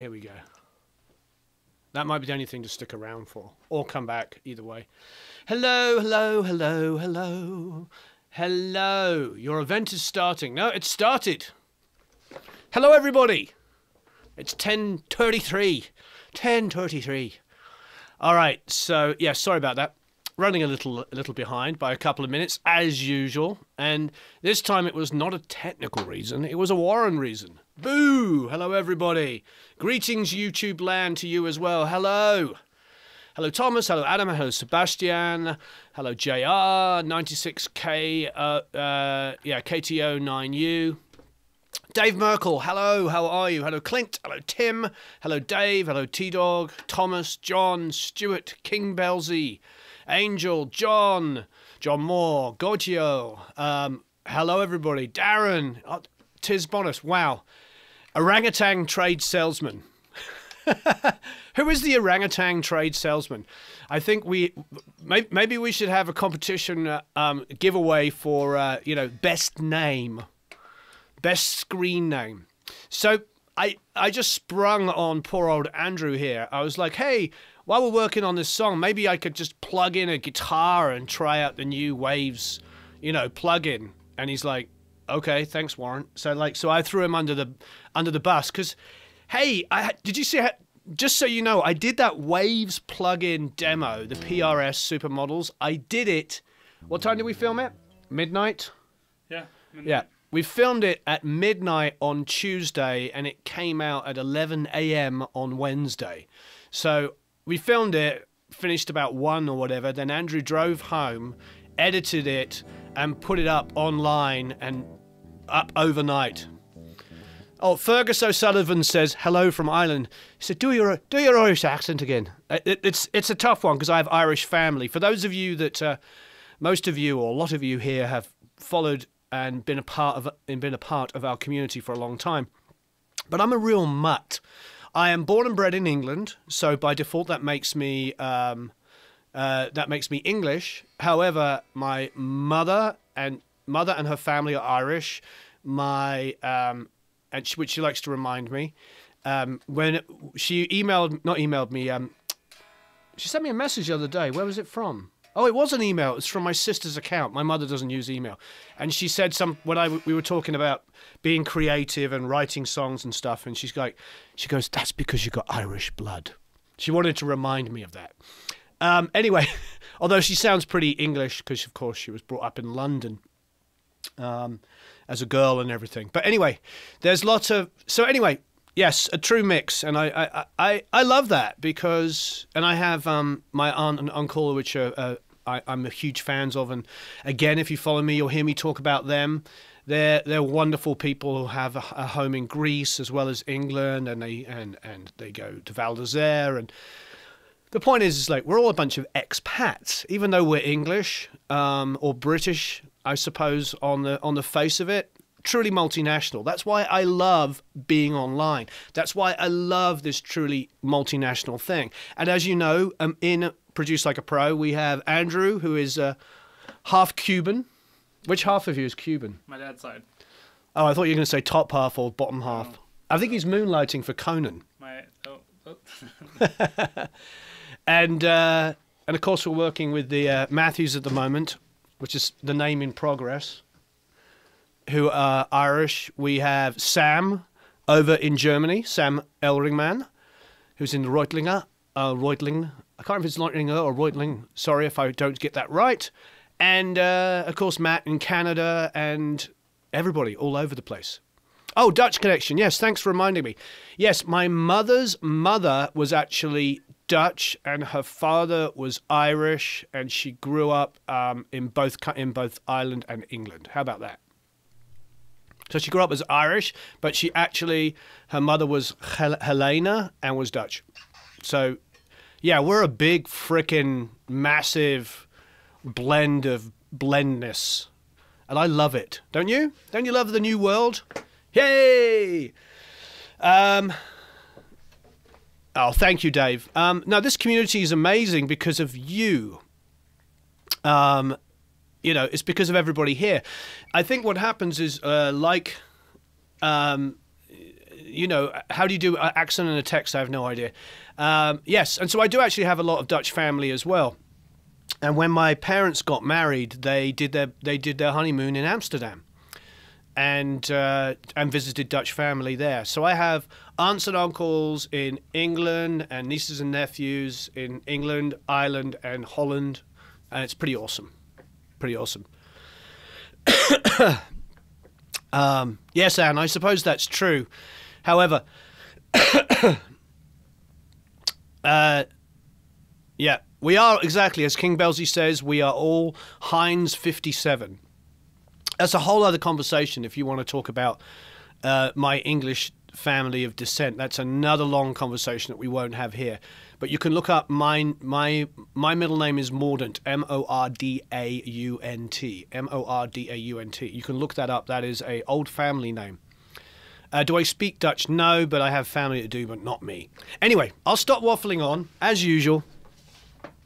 Here we go. That might be the only thing to stick around for, or come back, either way. Hello, hello, hello, hello. Hello. Your event is starting. No, it started. Hello, everybody. It's 10:33. 10:33. All right, so, yeah, sorry about that. Running a little behind by a couple of minutes, as usual. And this time it was not a technical reason. It was a Warren reason. Boo! Hello, everybody. Greetings, YouTube land, to you as well. Hello. Hello, Thomas. Hello, Adam. Hello, Sebastian. Hello, JR. 96K. KTO 9U. Dave Merkel. Hello. How are you? Hello, Clint. Hello, Tim. Hello, Dave. Hello, T-Dog. Thomas. John. Stuart. King Belzy. Angel. John. John Moore. Goggio. Hello, everybody. Darren. Tiz Bonus. Wow. Orangutan trade salesman. Who is the orangutan trade salesman? I think maybe we should have a competition giveaway for best name, best screen name. So I just sprung on poor old Andrew here. I was like, hey, while we're working on this song, maybe I could just plug in a guitar and try out the new Waves, plug-in. And he's like, okay, thanks, Warren. So I threw him under the bus because, hey, did you see? Just so you know, I did that Waves plug-in demo, the PRS Supermodels. I did it. What time did we film it? Midnight. Yeah. Midnight. Yeah. We filmed it at midnight on Tuesday, and it came out at 11 a.m. on Wednesday. So we filmed it, finished about 1 or whatever. Then Andrew drove home, edited it, and put it up online and up overnight. Oh, Fergus O'Sullivan says hello from Ireland. He said, "Do your Irish accent again." It's a tough one because I have Irish family. For those of you that most of you or a lot of you here have followed and been a part of our community for a long time, but I'm a real mutt. I am born and bred in England, so by default that makes me English. However, my mother and her family are Irish. Which she likes to remind me. When she she sent me a message the other day. Where was it from? Oh, it was an email. It's from my sister's account. My mother doesn't use email. And she said we were talking about being creative and writing songs and stuff, and she goes, "That's because you got Irish blood." She wanted to remind me of that. Anyway, although she sounds pretty English because, of course, she was brought up in London as a girl and everything. But anyway, there's lots of... So anyway, yes, a true mix. And I love that because... And I have my aunt and uncle, which I'm a huge fans of. And again, if you follow me, you'll hear me talk about them. They're wonderful people who have a home in Greece as well as England. And they go to Val d'Isere. And the point is like, we're all a bunch of expats, even though we're English or British, I suppose, on the face of it. Truly multinational. That's why I love being online. That's why I love this truly multinational thing. And as you know, in Produce Like a Pro, we have Andrew, who is half Cuban. Which half of you is Cuban? My dad's side. Oh, I thought you were going to say top half or bottom half. Oh. I think he's moonlighting for Conan. And of course, we're working with the Matthews at the moment, which is the name in progress, who are Irish. We have Sam over in Germany, Sam Elringman, who's in Reutlinger. Reutling. I can't remember if it's Reutlinger or Reutling. Sorry if I don't get that right. And, of course, Matt in Canada and everybody all over the place. Oh, Dutch connection. Yes, thanks for reminding me. Yes, my mother's mother was actually Dutch and her father was Irish, and she grew up in both Ireland and England. How about that? So she grew up as Irish, but her mother was Helena and was Dutch. So, yeah, we're a big frickin' massive blend of blendness. And I love it. Don't you? Don't you love the new world? Yay! Oh, thank you, Dave. Now, this community is amazing because of you. It's because of everybody here. I think what happens is, you know, how do you do accent in a text? I have no idea. Yes, and so I do actually have a lot of Dutch family as well. And when my parents got married, they did their honeymoon in Amsterdam, and visited Dutch family there. So I have aunts and uncles in England and nieces and nephews in England, Ireland, and Holland, and it's pretty awesome. Pretty awesome. Yes, Anne, I suppose that's true. However, yeah, we are exactly, as King Belzy says, we are all Heinz 57. That's a whole other conversation if you want to talk about my English family of descent. That's another long conversation that we won't have here. But you can look up my middle name is Mordaunt, M-O-R-D-A-U-N-T, M-O-R-D-A-U-N-T. You can look that up. That is an old family name. Do I speak Dutch? No, but I have family that do, but not me. Anyway, I'll stop waffling on, as usual.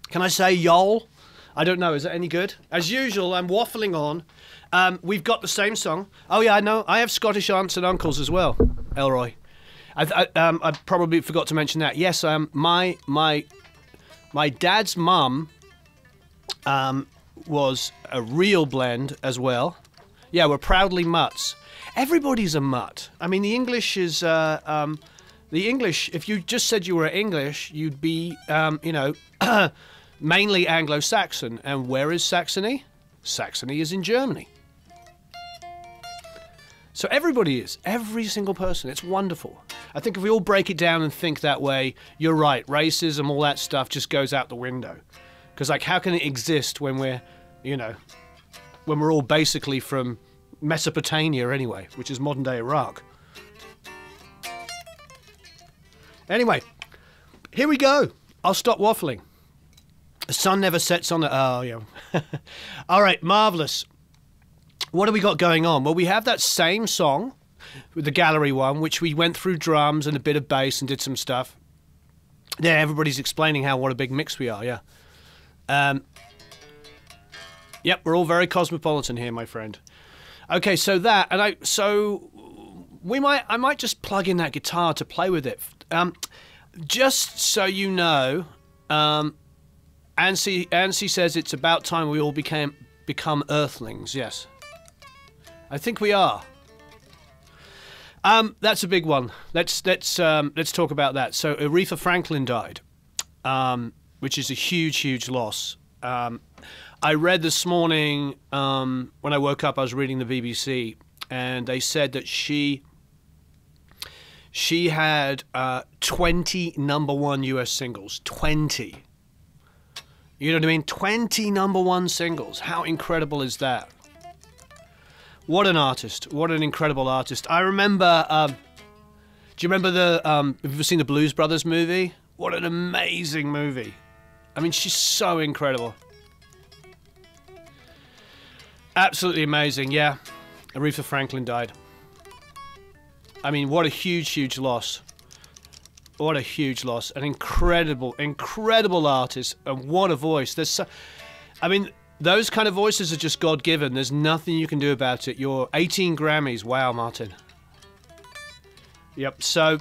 Can I say y'all? I don't know. Is that any good? As usual, I'm waffling on. We've got the same song. Oh, yeah, I know. I have Scottish aunts and uncles as well, Elroy. I probably forgot to mention that. Yes, my dad's mum was a real blend as well. Yeah, we're proudly mutts. Everybody's a mutt. I mean, the English is... the English, if you just said you were English, you'd be, you know, mainly Anglo-Saxon. And where is Saxony? Saxony is in Germany. So everybody is. Every single person. It's wonderful. I think if we all break it down and think that way, you're right. Racism, all that stuff just goes out the window. Because, like, how can it exist when we're, you know, when we're all basically from Mesopotamia anyway, which is modern-day Iraq. Anyway, here we go. I'll stop waffling. The sun never sets on the... Oh, yeah. All right, marvellous. What have we got going on? Well, we have that same song, with the gallery one, which we went through drums and a bit of bass and did some stuff. Yeah, everybody's explaining what a big mix we are, yeah. Yep, we're all very cosmopolitan here, my friend. Okay, so that, and I might just plug in that guitar to play with it. Just so you know, Ansi says it's about time we all become earthlings. Yes, I think we are. That's a big one. Let's talk about that. So Aretha Franklin died, which is a huge loss. I read this morning when I woke up. I was reading the BBC, and they said that she had 20 #1 US singles. 20. You know what I mean? 20 #1 singles. How incredible is that? What an artist. What an incredible artist. I remember, do you remember have you ever seen the Blues Brothers movie? What an amazing movie. I mean, she's so incredible. Absolutely amazing, yeah. Aretha Franklin died. I mean, what a huge loss. What a huge loss. An incredible artist, and what a voice. I mean, those kind of voices are just God-given. There's nothing you can do about it. You're 18 Grammys. Wow, Martin. Yep, so,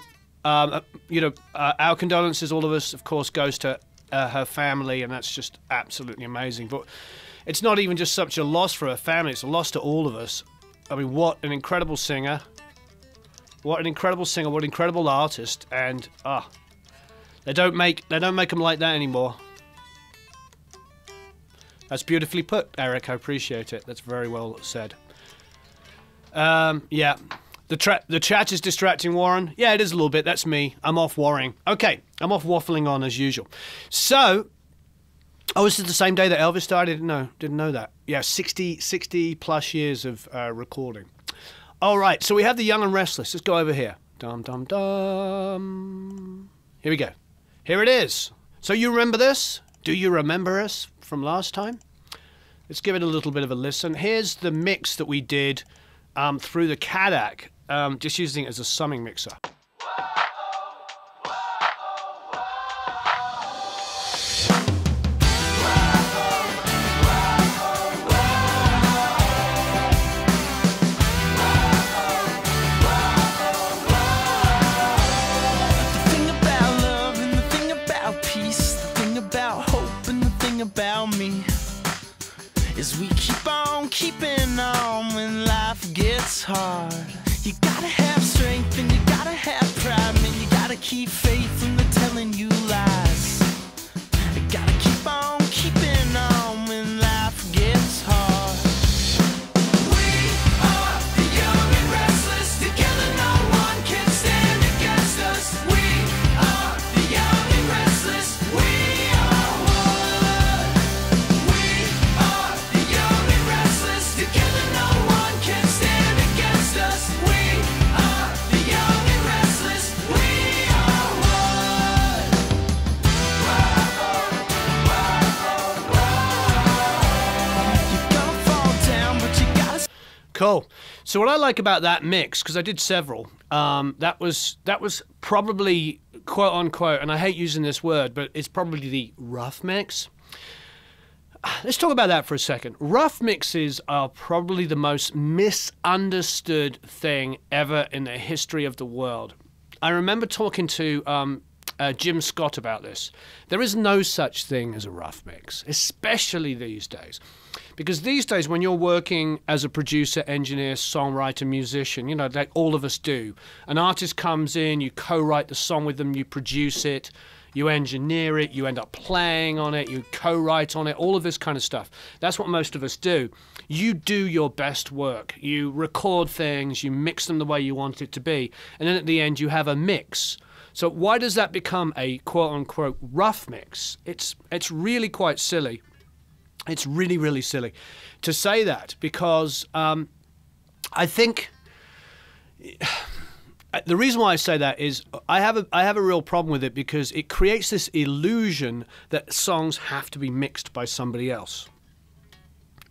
you know, our condolences, all of us, of course, goes to her family, and that's just absolutely amazing. But it's not even just such a loss for her family, it's a loss to all of us. I mean, what an incredible singer. What an incredible singer, what an incredible artist, and they don't make them like that anymore. That's beautifully put, Eric. I appreciate it. That's very well said. Yeah. The chat is distracting, Warren. Yeah, it is a little bit. That's me. I'm off worrying. Okay, I'm off waffling on as usual. So, oh, this is the same day that Elvis died? I didn't know that. Yeah, 60 plus years of recording. All right, so we have the Young and Restless. Let's go over here. Dum, dum, dum. Here we go. Here it is. So you remember this? Do you remember us from last time? Let's give it a little bit of a listen. Here's the mix that we did through the Kodak, just using it as a summing mixer. gets hard. You gotta have strength and you gotta have pride, man. You gotta keep faith in the telling you lies. You gotta keep on keeping on when life gets hard. We are the young and restless. Together no one can stand against us. We are the young and restless. We are one. We are the young and restless. Together no one can stand against us. We are the young and restless. We are one. You're gonna fall down, but you gotta. Cool. So what I like about that mix, because I did several, that was probably, quote unquote, and I hate using this word, but it's probably the rough mix. Let's talk about that for a second. Rough mixes are probably the most misunderstood thing ever in the history of the world. I remember talking to Jim Scott about this. There is no such thing as a rough mix, especially these days. Because these days, when you're working as a producer, engineer, songwriter, musician, you know, like all of us do, an artist comes in, you co-write the song with them, you produce it, you engineer it, you end up playing on it, you co-write on it, all of this kind of stuff. That's what most of us do. You do your best work. You record things, you mix them the way you want it to be, and then at the end you have a mix. So why does that become a quote-unquote rough mix? It's really quite silly. It's really, really silly to say that, because I think the reason why I say that is I have a real problem with it, because it creates this illusion that songs have to be mixed by somebody else.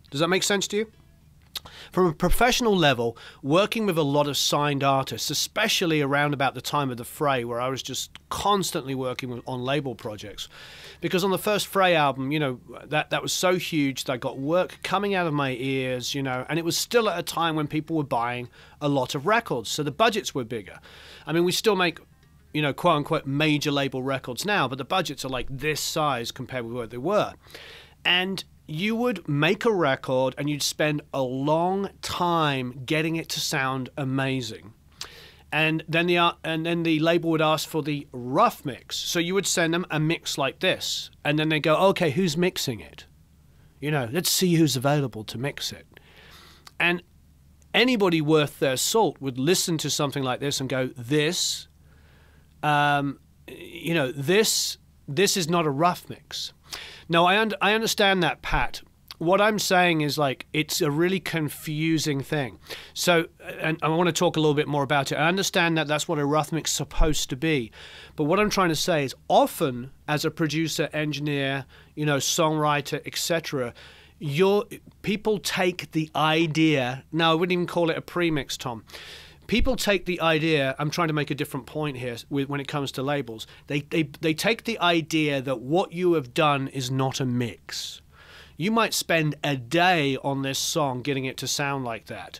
Does that make sense to you? From a professional level, working with a lot of signed artists, especially around about the time of the Fray, where I was just constantly working on label projects, because on the first Fray album, you know, that was so huge that I got work coming out of my ears, you know, and it was still at a time when people were buying a lot of records, so the budgets were bigger. I mean, we still make, you know, quote-unquote major label records now, but the budgets are like this size compared with what they were. And you would make a record and you'd spend a long time getting it to sound amazing. And then the label would ask for the rough mix. So you would send them a mix like this. And then they go, okay, who's mixing it? You know, let's see who's available to mix it. And anybody worth their salt would listen to something like this and go, this, you know, this is not a rough mix. No, I understand that, Pat. What I'm saying is, like, it's a really confusing thing. So, and I want to talk a little bit more about it. I understand that that's what a rough mix is supposed to be. But what I'm trying to say is, often as a producer, engineer, you know, songwriter, etc., people take the idea. No, I wouldn't even call it a premix, Tom. People take the idea, I'm trying to make a different point here when it comes to labels. They take the idea that what you have done is not a mix. You might spend a day on this song getting it to sound like that.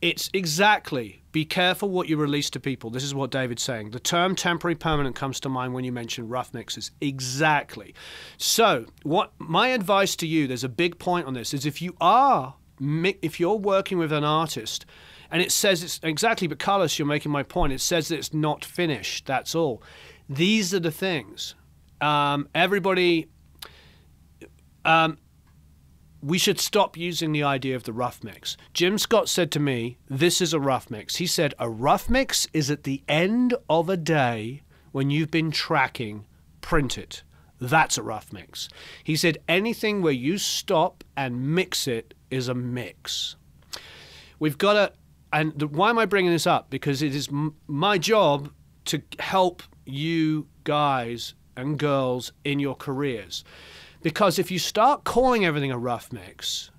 It's exactly, be careful what you release to people. This is what David's saying. The term temporary permanent comes to mind when you mention rough mixes. Exactly. So what my advice to you, there's a big point on this, is if you're working with an artist, and it says it's exactly, but Carlos, you're making my point. It says that it's not finished. That's all. These are the things. We should stop using the idea of the rough mix. Jim Scott said to me, this is a rough mix. He said, a rough mix is at the end of a day when you've been tracking, print it. That's a rough mix. He said, anything where you stop and mix it is a mix. We've got to. And why am I bringing this up? Because it is my job to help you guys and girls in your careers. Because if you start calling everything a rough mix,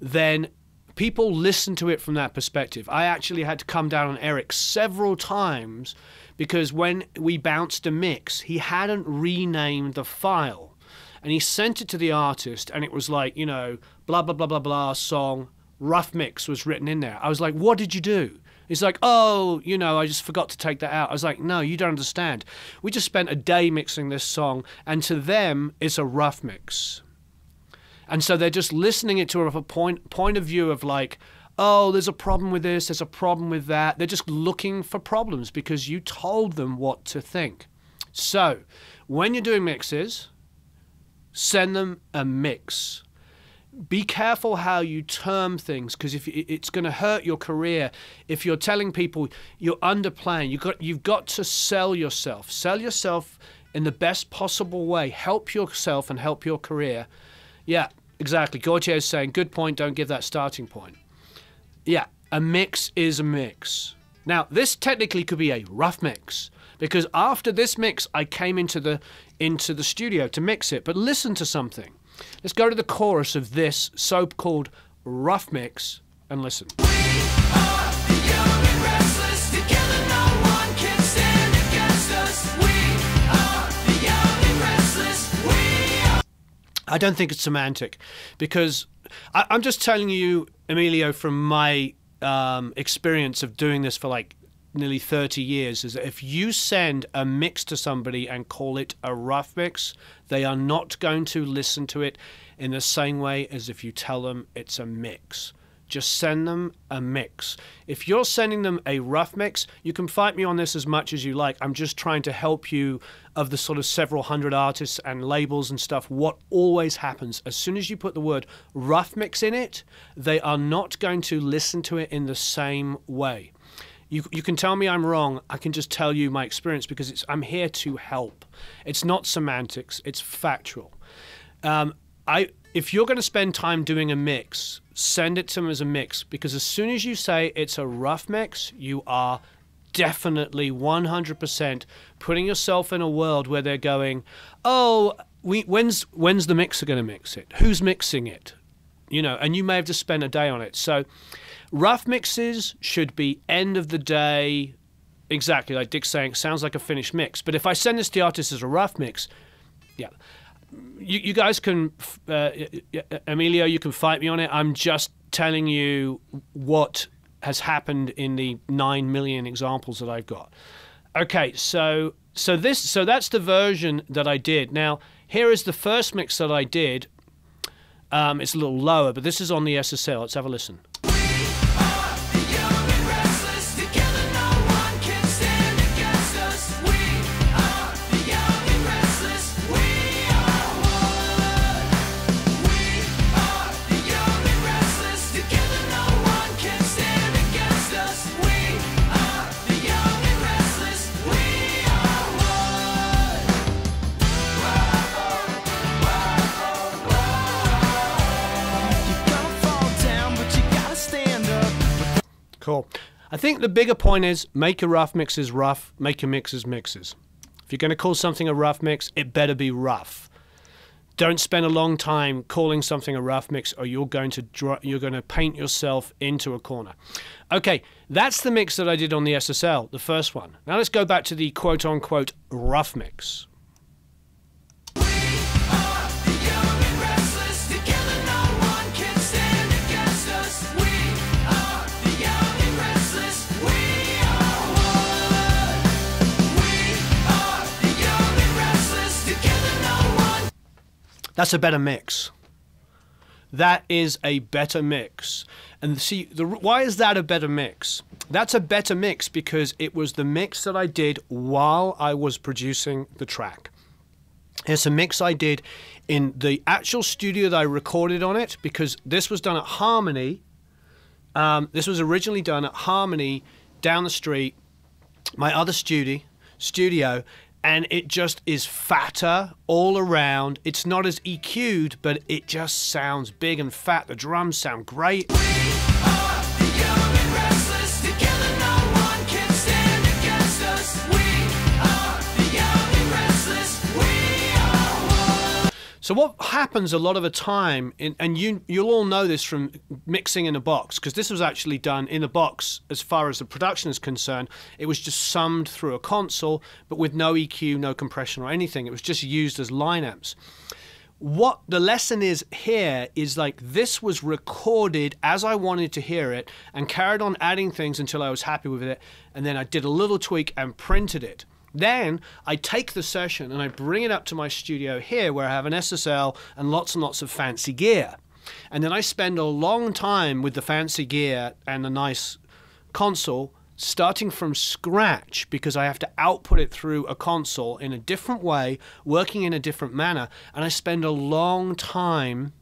then people listen to it from that perspective. I actually had to come down on Eric several times because when we bounced a mix, he hadn't renamed the file. And he sent it to the artist, and it was like, you know, blah, blah, blah, blah, blah, song. Rough mix was written in there. I was like, what did you do? He's like, oh, you know, I just forgot to take that out. I was like, no, you don't understand. We just spent a day mixing this song, and to them, it's a rough mix. And so they're just listening it to a point of view of like, oh, there's a problem with this, there's a problem with that. They're just looking for problems because you told them what to think. So when you're doing mixes, send them a mix. Be careful how you term things, because if it's going to hurt your career if you're telling people you're underplaying. You've got to sell yourself. Sell yourself in the best possible way. Help yourself and help your career. Yeah, exactly. Gautier is saying, good point, don't give that starting point. Yeah, a mix is a mix. Now, this technically could be a rough mix, because after this mix, I came into the studio to mix it. But listen to something. Let's go to the chorus of this so-called rough mix and listen. We are the young and restless. Together no one can stand against us. We are the young and restless. We are... I don't think it's semantic, because I'm just telling you, Emilio, from my experience of doing this for like nearly 30 years, is that if you send a mix to somebody and call it a rough mix, they are not going to listen to it in the same way as if you tell them it's a mix. Just send them a mix. If you're sending them a rough mix, you can fight me on this as much as you like. I'm just trying to help you, of the sort of several hundred artists and labels and stuff. What always happens, as soon as you put the word rough mix in it, they are not going to listen to it in the same way. You can tell me I'm wrong. I can just tell you my experience, because I'm here to help. It's not semantics. It's factual. If you're going to spend time doing a mix, send it to them as a mix, because as soon as you say it's a rough mix, you are definitely 100% putting yourself in a world where they're going, oh, when's the mixer going to mix it? Who's mixing it? You know, and you may have to spend a day on it. So rough mixes should be end of the day, exactly like Dick's saying, sounds like a finished mix. But if I send this to the artist as a rough mix, yeah, you guys can, Emilio, you can fight me on it. I'm just telling you what has happened in the 9 million examples that I've got. Okay, so that's the version that I did. Now, here is the first mix that I did. It's a little lower, but this is on the SSL. Let's have a listen. Cool. I think the bigger point is make your rough mixes rough, make your mixes mixes. If you're going to call something a rough mix, it better be rough. Don't spend a long time calling something a rough mix, or you're going to paint yourself into a corner. Okay, that's the mix that I did on the SSL, the first one. Now let's go back to the quote-unquote rough mix. That's a better mix. That is a better mix. And see, why is that a better mix? That's a better mix because it was the mix that I did while I was producing the track. It's a mix I did in the actual studio that I recorded on it, because this was done at Harmony. This was originally done at Harmony down the street, my other studio. And it just is fatter all around. It's not as EQ'd, but it just sounds big and fat. The drums sound great. We are the young and restless. Together no one can stand against us. We are the young and restless. We are one. So what happens a lot of the time, and you'll all know this from mixing in a box, because this was actually done in a box as far as the production is concerned. It was just summed through a console, but with no EQ, no compression or anything. It was just used as line amps. What the lesson is here is, like, this was recorded as I wanted to hear it and carried on adding things until I was happy with it, and then I did a little tweak and printed it. Then I take the session and I bring it up to my studio here, where I have an SSL and lots of fancy gear. And then I spend a long time with the fancy gear and the nice console starting from scratch, because I have to output it through a console in a different way, working in a different manner. And I spend a long time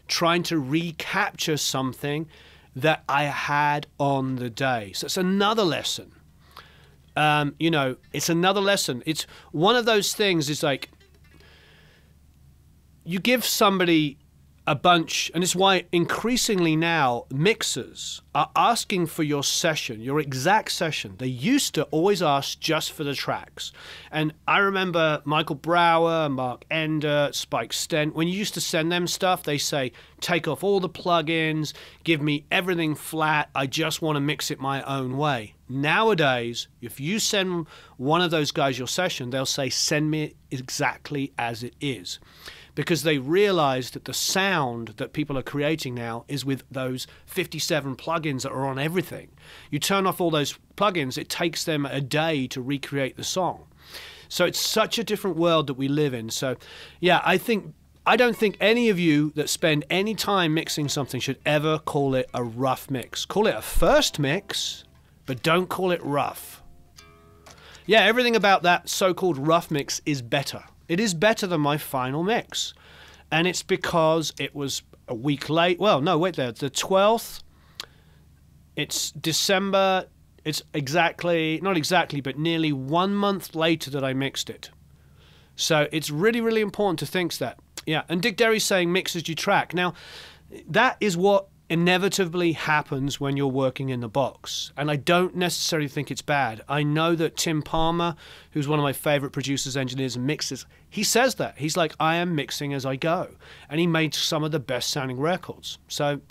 trying to recapture something that I had on the day. So it's another lesson. You know, it's another lesson. It's one of those things, is like, you give somebody a bunch, and it's why increasingly now mixers are asking for your session, your exact session. They used to always ask just for the tracks. And I remember Michael Brower, Mark Ender, Spike Stent, when you used to send them stuff, they say, take off all the plugins, give me everything flat, I just want to mix it my own way. Nowadays, if you send one of those guys your session, they'll say, send me it exactly as it is. Because they realize that the sound that people are creating now is with those 57 plugins that are on everything. You turn off all those plugins, it takes them a day to recreate the song. So it's such a different world that we live in. So yeah, I don't think any of you that spend any time mixing something should ever call it a rough mix. Call it a first mix, but don't call it rough. Yeah, everything about that so-called rough mix is better. It is better than my final mix. And it's because it was a week late. Well, no, wait there. The 12th, it's December. It's exactly, not exactly, but nearly 1 month later that I mixed it. So it's really, really important to think that. Yeah, and Dick Derry's saying mix as you track. Now, that is what inevitably happens when you're working in the box, and I don't necessarily think it's bad. I know that Tim Palmer, who's one of my favorite producers, engineers, and mixers, he says that. He's like, I am mixing as I go, and he made some of the best sounding records. So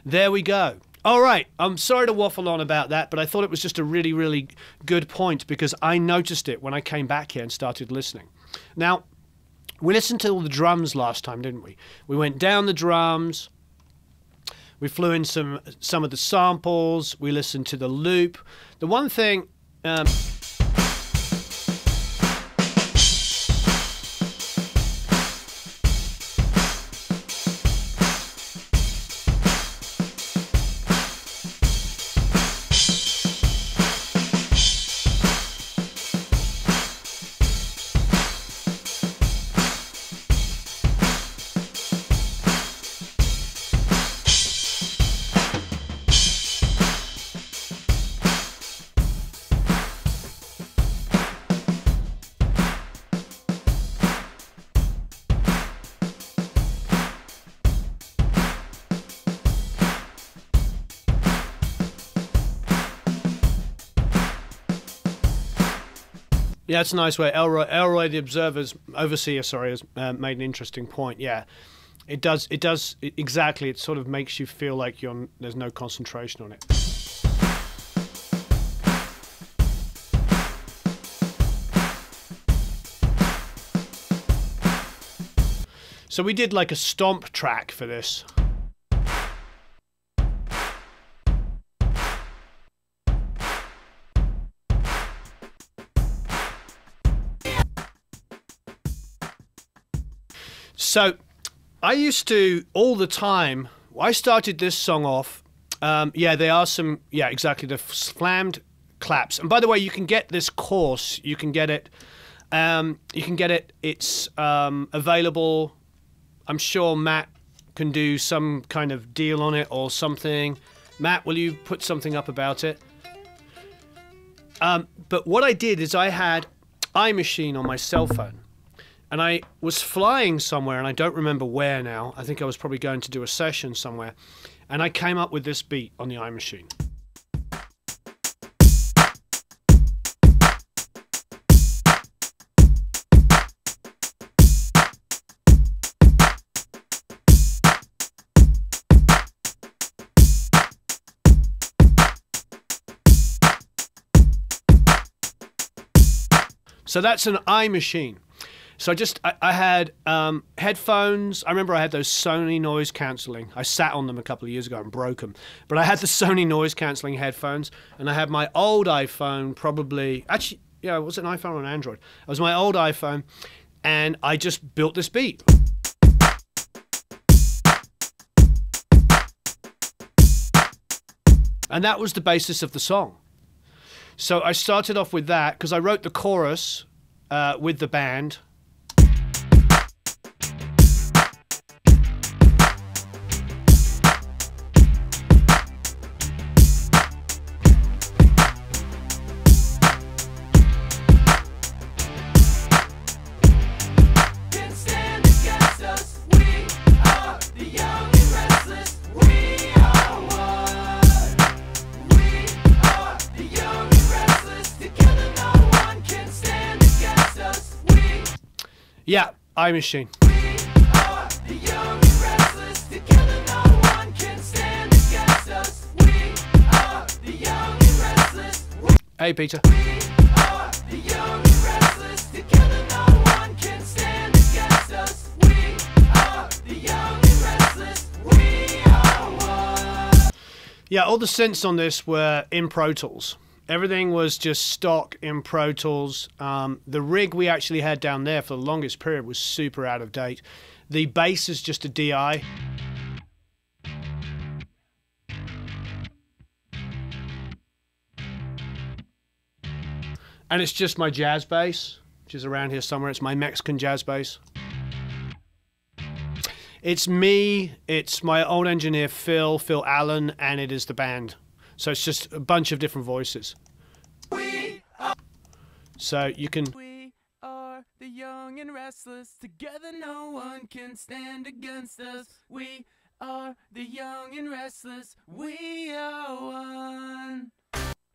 there we go. All right, I'm sorry to waffle on about that, but I thought it was just a really, really good point, because I noticed it when I came back here and started listening. Now, we listened to all the drums last time, didn't we? We went down the drums. We flew in some of the samples. We listened to the loop. The one thing... Yeah, it's a nice way. Elroy the overseer, has made an interesting point. Yeah, it does exactly. It sort of makes you feel like there's no concentration on it. So we did like a stomp track for this. So I used to, all the time, I started this song off, yeah, there are some, yeah, exactly, the slammed claps. And by the way, you can get this course, you can get it, it's available. I'm sure Matt can do some kind of deal on it or something. Matt, will you put something up about it? But what I did is I had iMachine on my cell phone. And I was flying somewhere, and I don't remember where now. I think I was probably going to do a session somewhere. And I came up with this beat on the iMachine. So that's an iMachine. So I had headphones. I remember I had those Sony noise cancelling. I sat on them a couple of years ago and broke them. But I had the Sony noise cancelling headphones, and I had my old iPhone, probably, actually, yeah, was it an iPhone or an Android? It was my old iPhone, and I just built this beat. And that was the basis of the song. So I started off with that because I wrote the chorus with the band. Yeah, iMachine. Hey, Peter. Yeah, all the synths on this were in Pro Tools. Everything was just stock in Pro Tools. The rig we actually had down there for the longest period was super out of date. The bass is just a DI. And it's just my jazz bass, which is around here somewhere. It's my Mexican jazz bass. It's me, it's my old engineer Phil Allen, and it is the band. So it's just a bunch of different voices. So you can... We are the young and restless. Together no one can stand against us. We are the young and restless. We are one.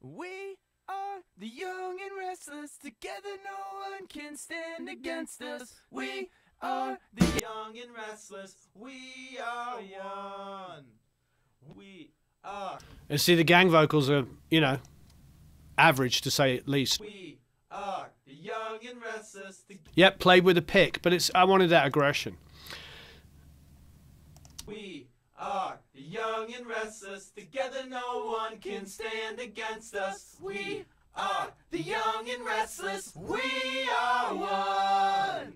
We are the young and restless. Together no one can stand against us. We are the young and restless. We are one. We are. And see, the gang vocals are, you know, average to say at least. We are the young and restless. Yep, played with a pick, but it's I wanted that aggression. We are the young and restless. Together no one can stand against us. We are the young and restless. We are one.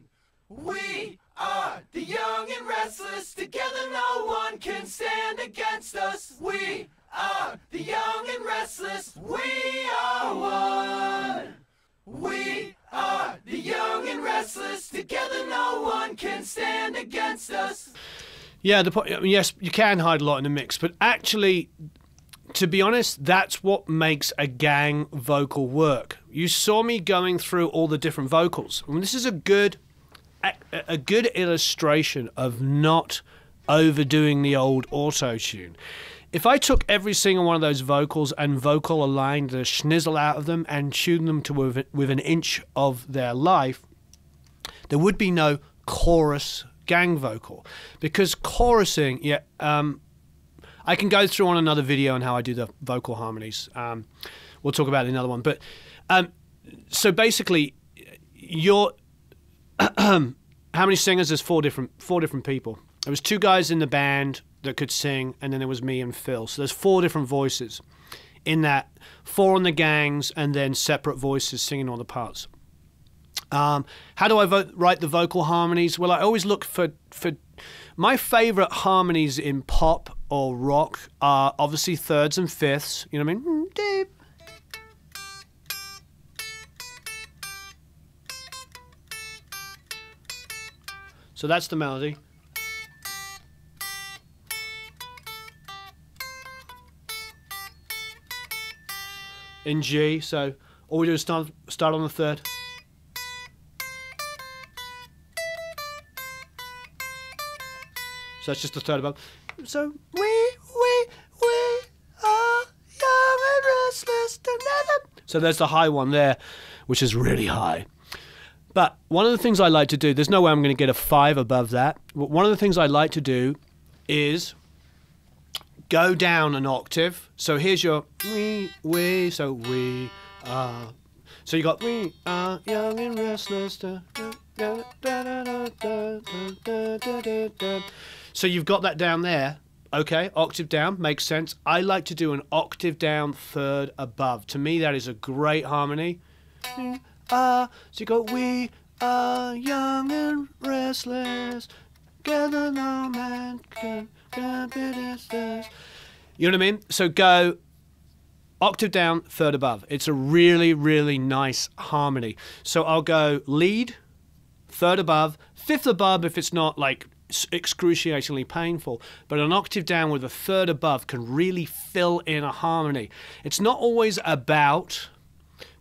We are the young and restless. Together no one can stand against us. We are the young and restless. We are one. We are the young and restless. Together no one can stand against us. Yeah, I mean, yes, you can hide a lot in the mix, but actually, to be honest, that's what makes a gang vocal work. You saw me going through all the different vocals. I mean, this is a good illustration of not overdoing the old auto-tune. If I took every single one of those vocals and vocal aligned the schnizzle out of them and tuned them to within an inch of their life, there would be no chorus gang vocal. Because chorusing, yeah, I can go through on another video on how I do the vocal harmonies. We'll talk about it in another one. But so basically, you're how many singers? There's four different people. There was two guys in the band that could sing, and then there was me and Phil. So there's four different voices in that, four on the gangs, and then separate voices singing all the parts. How do I write the vocal harmonies? Well, I always look for my favorite harmonies in pop or rock are obviously thirds and fifths. You know what I mean? Deep. So that's the melody. In G, so all we do is start on the third. So that's just the third above. So we are young and restless together. So there's the high one there, which is really high. But one of the things I like to do, there's no way I'm going to get a 5 above that. But one of the things I like to do is go down an octave. So here's your we, so we are. So you got we are young and restless. So you've got that down there. Okay, octave down, makes sense. I like to do an octave down, third above. To me, that is a great harmony. So you go, we are young and restless. Together no man can be this. You know what I mean? So go octave down, third above. It's a really, really nice harmony. So I'll go lead, third above, fifth above if it's not like excruciatingly painful, but an octave down with a third above can really fill in a harmony. It's not always about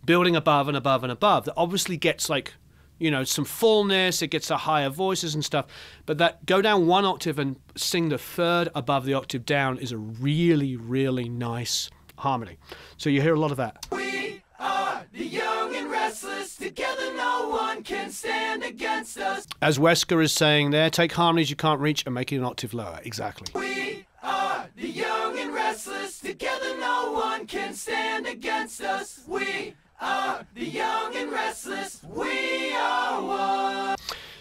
building above and above and above. That obviously gets like, you know, some fullness, it gets the higher voices and stuff, but that go down one octave and sing the third above the octave down is a really, really nice harmony. So you hear a lot of that. We are the young and restless, together no one can stand against us. As Wesker is saying there, take harmonies you can't reach and make it an octave lower. Exactly. We are the young and restless, together no one can stand against us. We are the young and restless, we are one.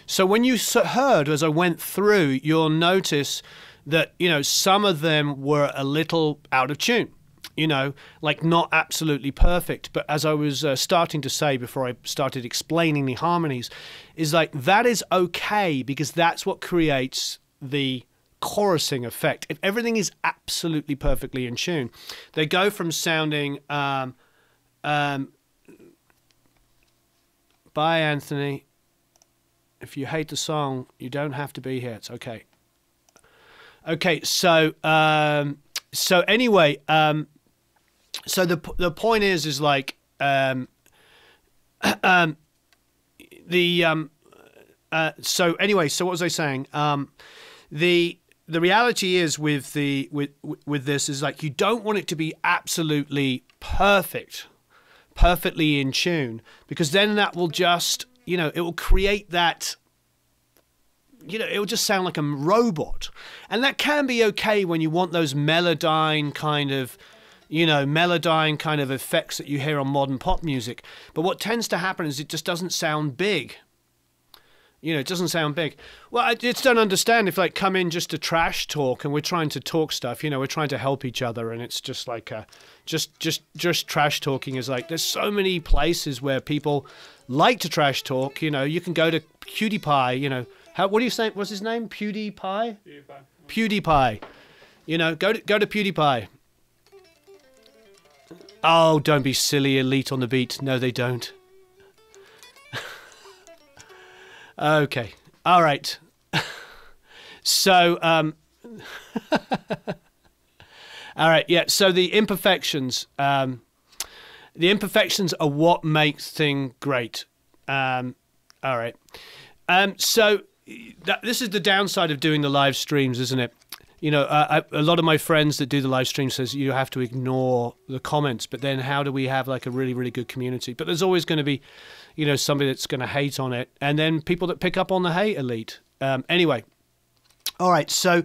So when you heard as I went through, you'll notice that, you know, some of them were a little out of tune. You know, like not absolutely perfect. But as I was starting to say before I started explaining the harmonies, is like that is okay because that's what creates the chorusing effect. If everything is absolutely perfectly in tune, they go from sounding, bye Anthony, if you hate the song, you don't have to be here. It's okay. Okay, so anyway, so the point is like so anyway, so what was I saying? The reality is with this is like you don't want it to be absolutely perfectly in tune, because then that will just, you know, it will create that, you know, it will just sound like a robot. And that can be okay when you want those melodyne kind of, you know, melodyne kind of effects that you hear on modern pop music. But what tends to happen is it just doesn't sound big. You know, it doesn't sound big. Well, I just don't understand if like come in just to trash talk and we're trying to talk stuff, you know, we're trying to help each other, and it's just like just trash talking is like, there's so many places where people like to trash talk. You know, you can go to PewDiePie, you know, what do you say? What's his name? PewDiePie? PewDiePie. You know, go to PewDiePie. Oh, don't be silly, Elite on the beat. No, they don't. Okay. All right. So, all right. Yeah. So the imperfections are what makes things great. All right. So this is the downside of doing the live streams, isn't it? You know, a lot of my friends that do the live stream says you have to ignore the comments, but then how do we have like a really, really good community? But there's always going to be, you know, somebody that's going to hate on it, and then people that pick up on the hate, Elite. Anyway, all right, so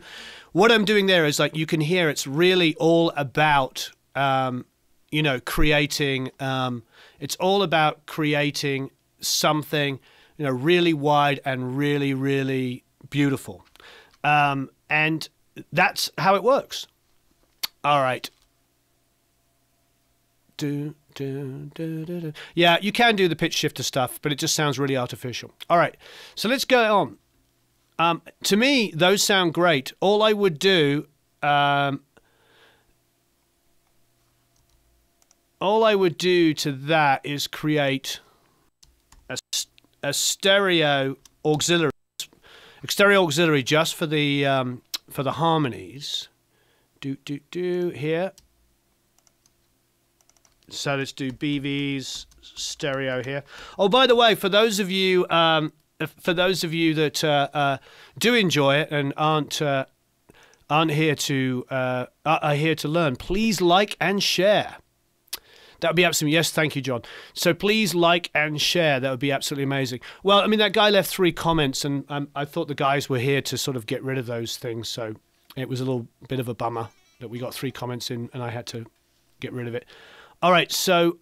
what I'm doing there is like you can hear it's really all about, you know, creating, it's all about creating something, you know, really wide and really, really beautiful. And that's how it works. All right. Yeah, you can do the pitch shifter stuff, but it just sounds really artificial. All right, so let's go on. To me, those sound great. All I would do, to that is create a stereo auxiliary just for the harmonies. Here. So let's do BV's stereo here. Oh, by the way, for those of you that do enjoy it and aren't here to are here to learn, please like and share. That would be absolutely, yes, thank you, John. So please like and share. That would be absolutely amazing. Well, I mean, that guy left 3 comments, and I thought the guys were here to sort of get rid of those things. So it was a little bit of a bummer that we got 3 comments in, and I had to get rid of it. All right, so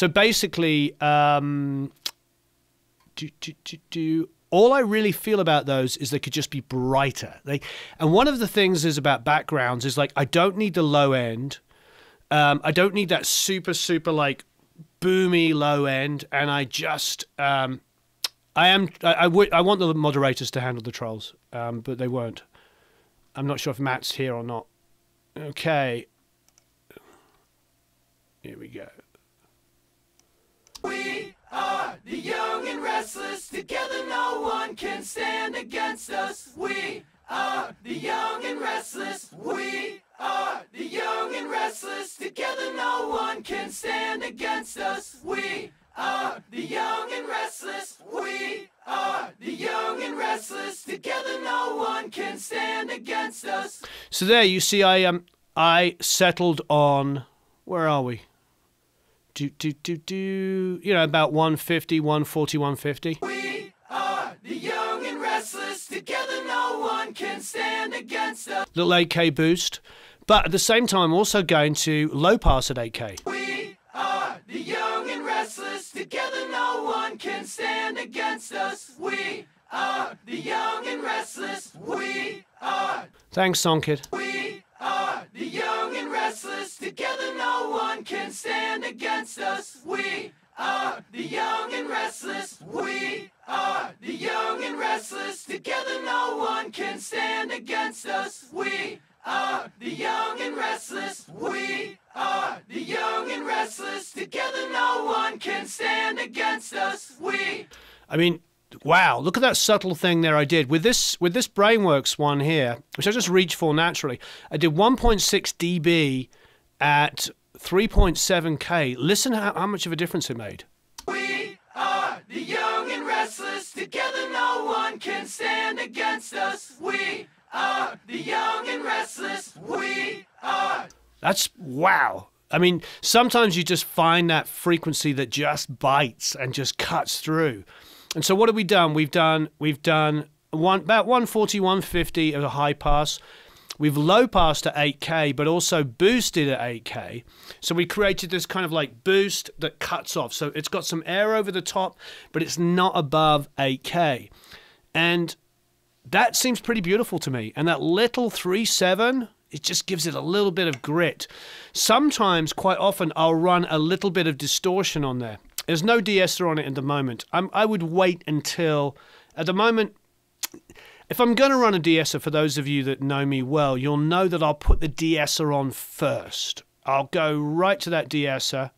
basically, all I really feel about those is they could just be brighter. And one of the things is about backgrounds is like I don't need the low end. I don't need that super like boomy low end, and I just I want the moderators to handle the trolls, but they won't. I'm not sure if Matt's here or not. Okay. Here we go. We are the young and restless. Together no one can stand against us. We are the young and restless. We are the young and restless. Together no one can stand against us. We are the young and restless. We are the young and restless. Together no one can stand against us. So there you see I settled on, where are we? You know, about 150, 140, 150. We are the young and restless. Together no one can stand against us. Little 8K boost. But at the same time, I'm also going to low pass at 8K. We are the young and restless. Together no one can stand against us. We are the young and restless. We are. Thanks, Sonkid. We are the young and restless. Together no one can stand against us. We are the young and restless. We are the young and restless. Together no one can stand against us. We are the young and restless. We are the young and restless. Together no one can stand against us. I mean, wow, look at that subtle thing there I did. With this Brainworks one here, which I just reached for naturally, I did 1.6 dB at 3.7K. Listen how much of a difference it made. We are the young and restless. Together no one can stand against us. We are the young and restless. We are. That's wow. I mean, sometimes you just find that frequency that just bites and just cuts through. And so what have we done? We've done about 140, 150 as a high pass. We've low passed at 8K, but also boosted at 8K. So we created this kind of like boost that cuts off. So it's got some air over the top, but it's not above 8K. And that seems pretty beautiful to me. And that little 3.7, it just gives it a little bit of grit. Sometimes, quite often, I'll run a little bit of distortion on there. There's no de-esser on it at the moment. I would wait until, at the moment, if I'm going to run a de-esser, for those of you that know me well, you'll know that I'll put the de-esser on first. I'll go right to that de-esser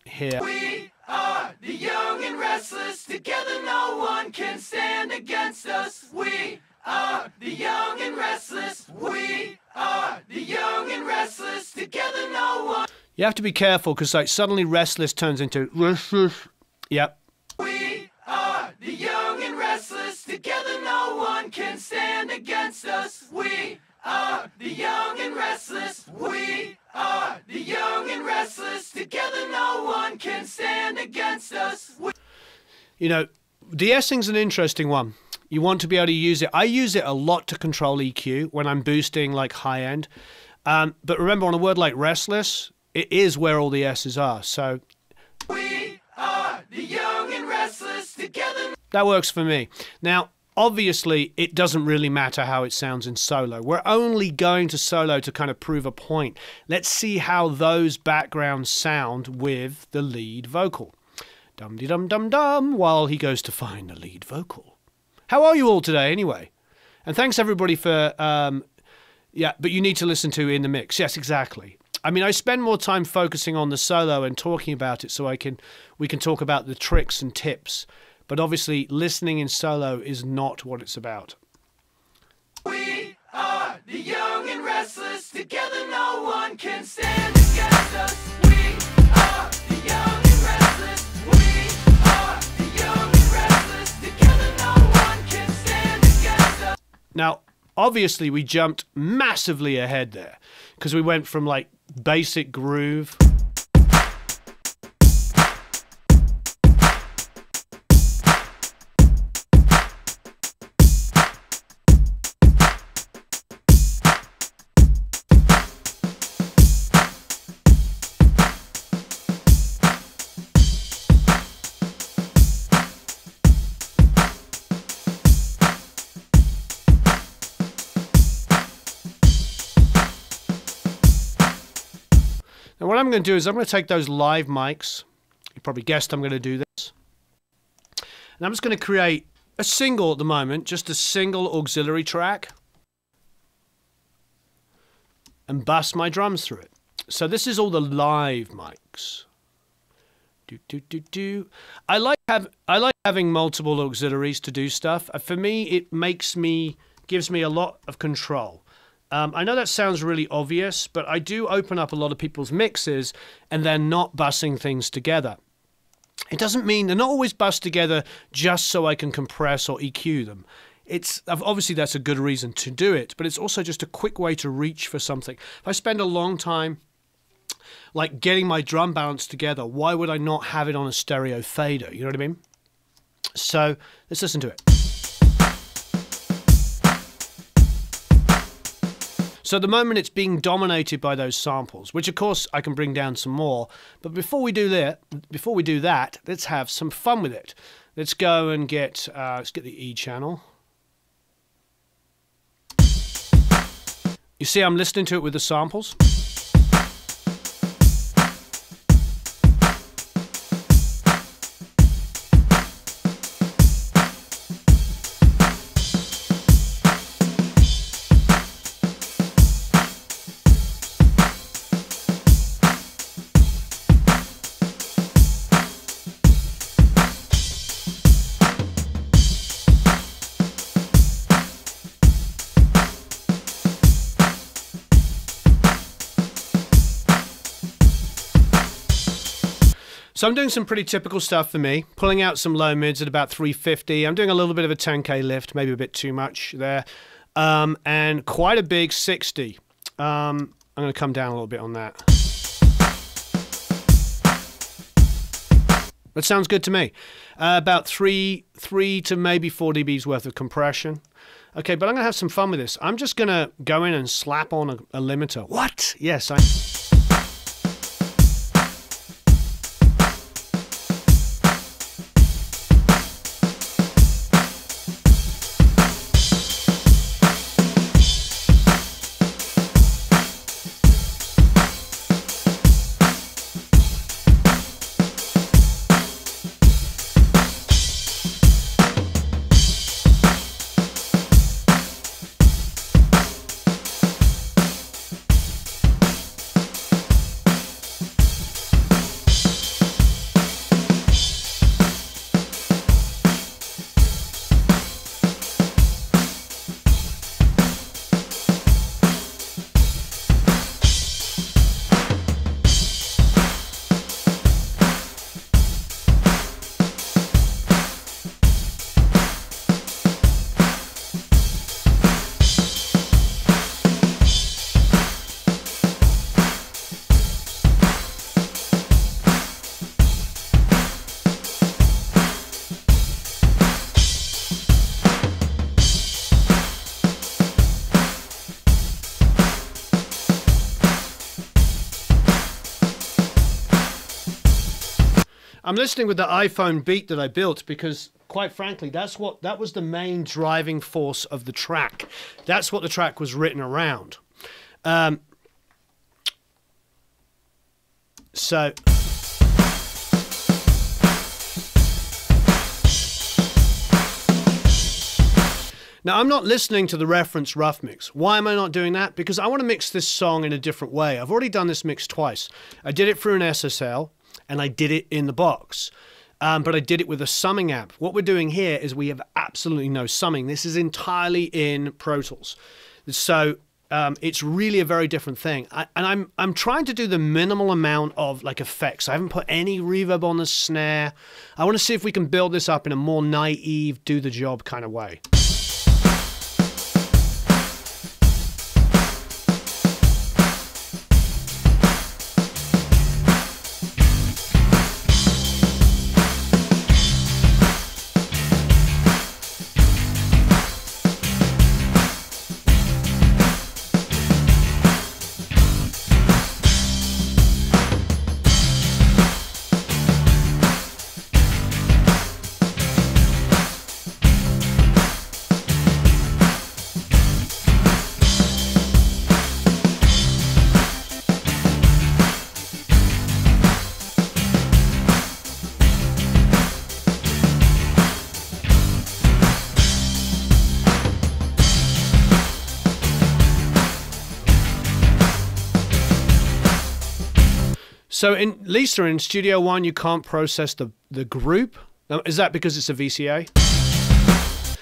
here. We are the young and restless. Together no one can stand against us. We are the young and restless. We are the young and restless. Together no one. You have to be careful because like suddenly restless turns into restless. Yep. We are the young and restless. Together no one can stand against us. We are the young and restless. We are the young and restless. Together no one can stand against us. You know, de-essing's an interesting one. You want to be able to use it. I use it a lot to control EQ when I'm boosting like high end. But remember, on a word like restless, it is where all the S's are. So we are the young and restless. Together. That works for me. Now, obviously, it doesn't really matter how it sounds in solo. We're only going to solo to kind of prove a point. Let's see how those backgrounds sound with the lead vocal. Dum-de-dum-dum-dum, while he goes to find the lead vocal. How are you all today, anyway? And thanks, everybody, for... yeah, but you need to listen to In the Mix. Yes, exactly. I mean, I spend more time focusing on the solo and talking about it so we can talk about the tricks and tips. But obviously, listening in solo is not what it's about. We are the young and restless. Together no one can stand against us. We are the young and restless. We are the young and restless. Together no one can stand against us. Now, obviously, we jumped massively ahead there because we went from like basic groove. Now what I'm going to do is I'm going to take those live mics. You probably guessed I'm going to do this. And I'm just going to create a single at the moment, just a single auxiliary track. And bust my drums through it. So this is all the live mics. I like having multiple auxiliaries to do stuff. For me, it gives me a lot of control. I know that sounds really obvious, but I do open up a lot of people's mixes and they're not bussing things together. It doesn't mean they're not always bussed together just so I can compress or EQ them. It's obviously that's a good reason to do it, but it's also just a quick way to reach for something. If I spend a long time like getting my drum balance together, why would I not have it on a stereo fader? You know what I mean? So let's listen to it. So at the moment it's being dominated by those samples, which of course I can bring down some more. But before we do that, let's have some fun with it. Let's go and let's get the E channel. You see, I'm listening to it with the samples. So I'm doing some pretty typical stuff for me, pulling out some low mids at about 350. I'm doing a little bit of a 10K lift, maybe a bit too much there, and quite a big 60. I'm going to come down a little bit on that. That sounds good to me. About 3 to maybe 4 dBs worth of compression. Okay, but I'm going to have some fun with this. I'm just going to go in and slap on a limiter. What? Yes, I'm listening with the iPhone beat that I built because, quite frankly, that was the main driving force of the track. That's what the track was written around. So now I'm not listening to the reference rough mix. Why am I not doing that? Because I want to mix this song in a different way. I've already done this mix twice. I did it through an SSL. And I did it in the box, but I did it with a summing amp. What we're doing here is we have absolutely no summing. This is entirely in Pro Tools. So it's really a very different thing. I'm trying to do the minimal amount of like effects. I haven't put any reverb on the snare. I want to see if we can build this up in a more naive, do the job kind of way. So in Lisa, in Studio One, you can't process the group. Now, is that because it's a VCA?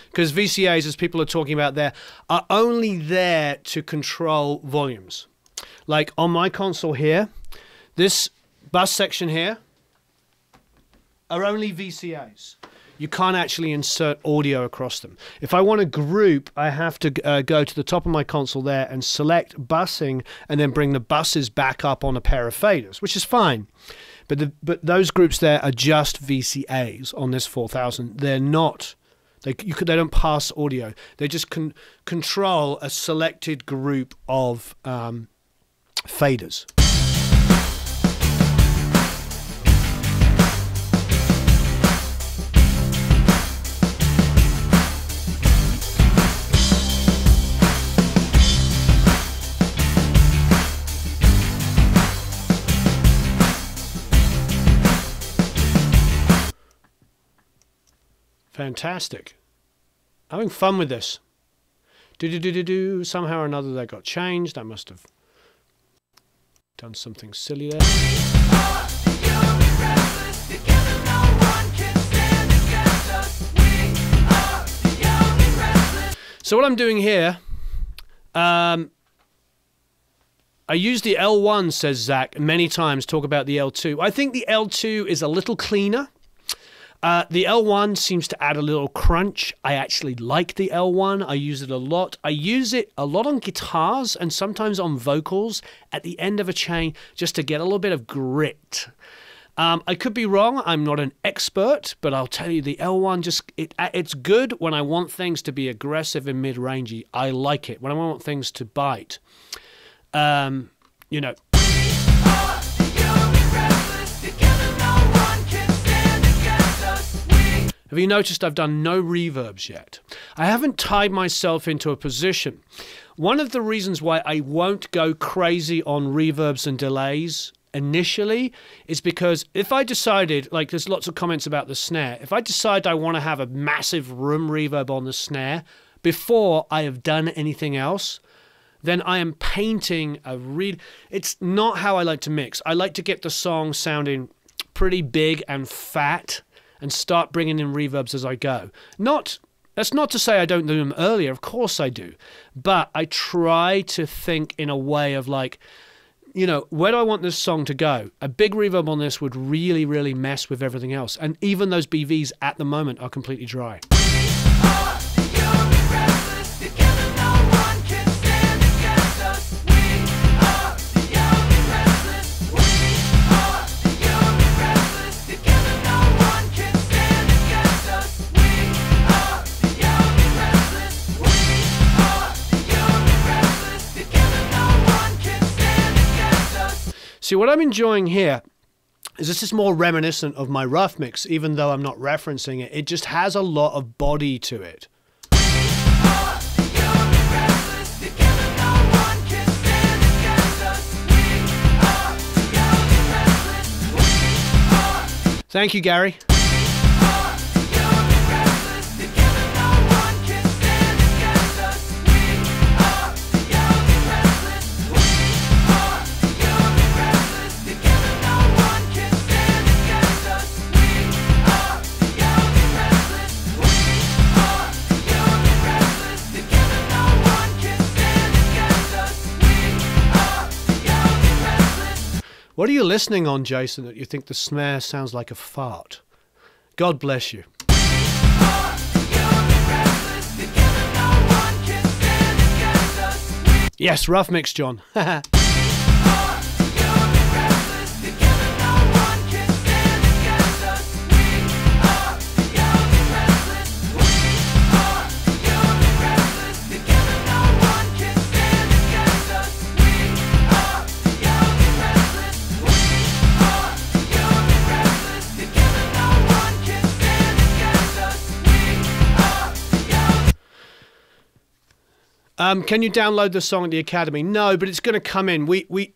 Because VCAs, as people are talking about there, are only there to control volumes. Like on my console here, this bus section here are only VCAs. You can't actually insert audio across them. If I want a group, I have to go to the top of my console there and select busing and then bring the buses back up on a pair of faders, which is fine. But those groups there are just VCAs on this 4000. They're not. They don't pass audio. They just control a selected group of faders. Fantastic. Having fun with this. Do. Somehow or another that got changed. I must have done something silly there. So what I'm doing here, I use the L1, says Zach, many times, talk about the L2. I think the L2 is a little cleaner. The L1 seems to add a little crunch. I actually like the L1. I use it a lot. I use it a lot on guitars and sometimes on vocals at the end of a chain just to get a little bit of grit. I could be wrong. I'm not an expert, but I'll tell you the L1 it's good when I want things to be aggressive and mid-rangey. I like it when I want things to bite. You know. Have you noticed I've done no reverbs yet? I haven't tied myself into a position. One of the reasons why I won't go crazy on reverbs and delays initially is because if I decided, like there's lots of comments about the snare, if I decide I want to have a massive room reverb on the snare before I have done anything else, then I am painting it's not how I like to mix. I like to get the song sounding pretty big and fat and start bringing in reverbs as I go. That's not to say I don't do them earlier. Of course I do. But I try to think in a way of like, you know, where do I want this song to go? A big reverb on this would really, really mess with everything else. And even those BVs at the moment are completely dry. See, what I'm enjoying here is this is more reminiscent of my rough mix, even though I'm not referencing it. It just has a lot of body to it. Thank you, Gary. What are you listening on, Jason, that you think the snare sounds like a fart? God bless you. Yes, rough mix, John. Can you download the song at the Academy? No, but it's going to come in.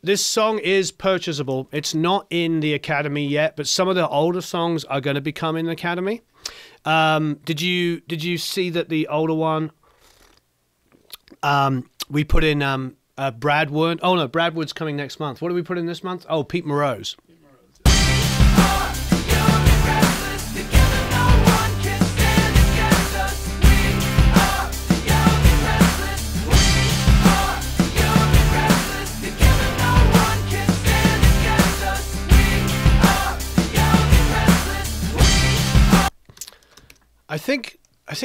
This song is purchasable. It's not in the Academy yet, but some of the older songs are going to become in the Academy. Did you see that the older one we put in Brad Wood? Oh no, Brad Wood's coming next month. What did we put in this month? Oh, Pete Moreau's. I think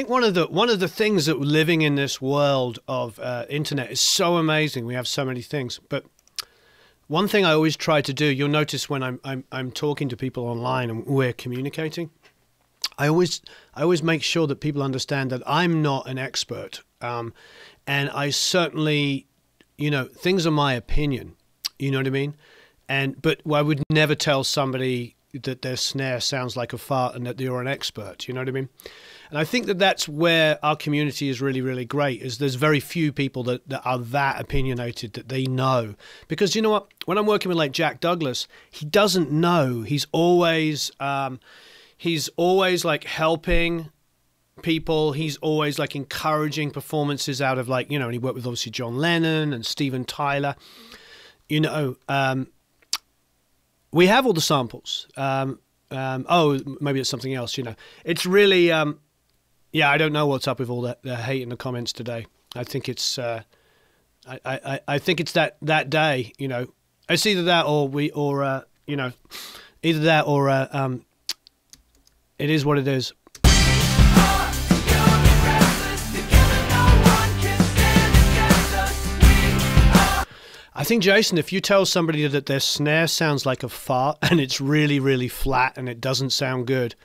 one of the things that living in this world of internet is so amazing. We have so many things, but one thing I always try to do, you'll notice when I'm talking to people online and we're communicating, I always make sure that people understand that I'm not an expert, and I certainly, you know, things are my opinion. You know what I mean? But I would never tell somebody that their snare sounds like a fart and that you're an expert. You know what I mean? And I think that that's where our community is really, really great, is there's very few people that are that opinionated that they know. Because you know what? When I'm working with like Jack Douglas, he doesn't know. He's always like helping people. He's always like encouraging performances out of like, you know, and he worked with obviously John Lennon and Steven Tyler. You know, we have all the samples. Oh, maybe it's something else, you know. It's really, yeah, I don't know what's up with all the hate in the comments today. I think it's, I think it's that day, you know. It's either that or you know, either that or it is what it is. I think, Jason, if you tell somebody that their snare sounds like a fart and it's really, really flat and it doesn't sound good.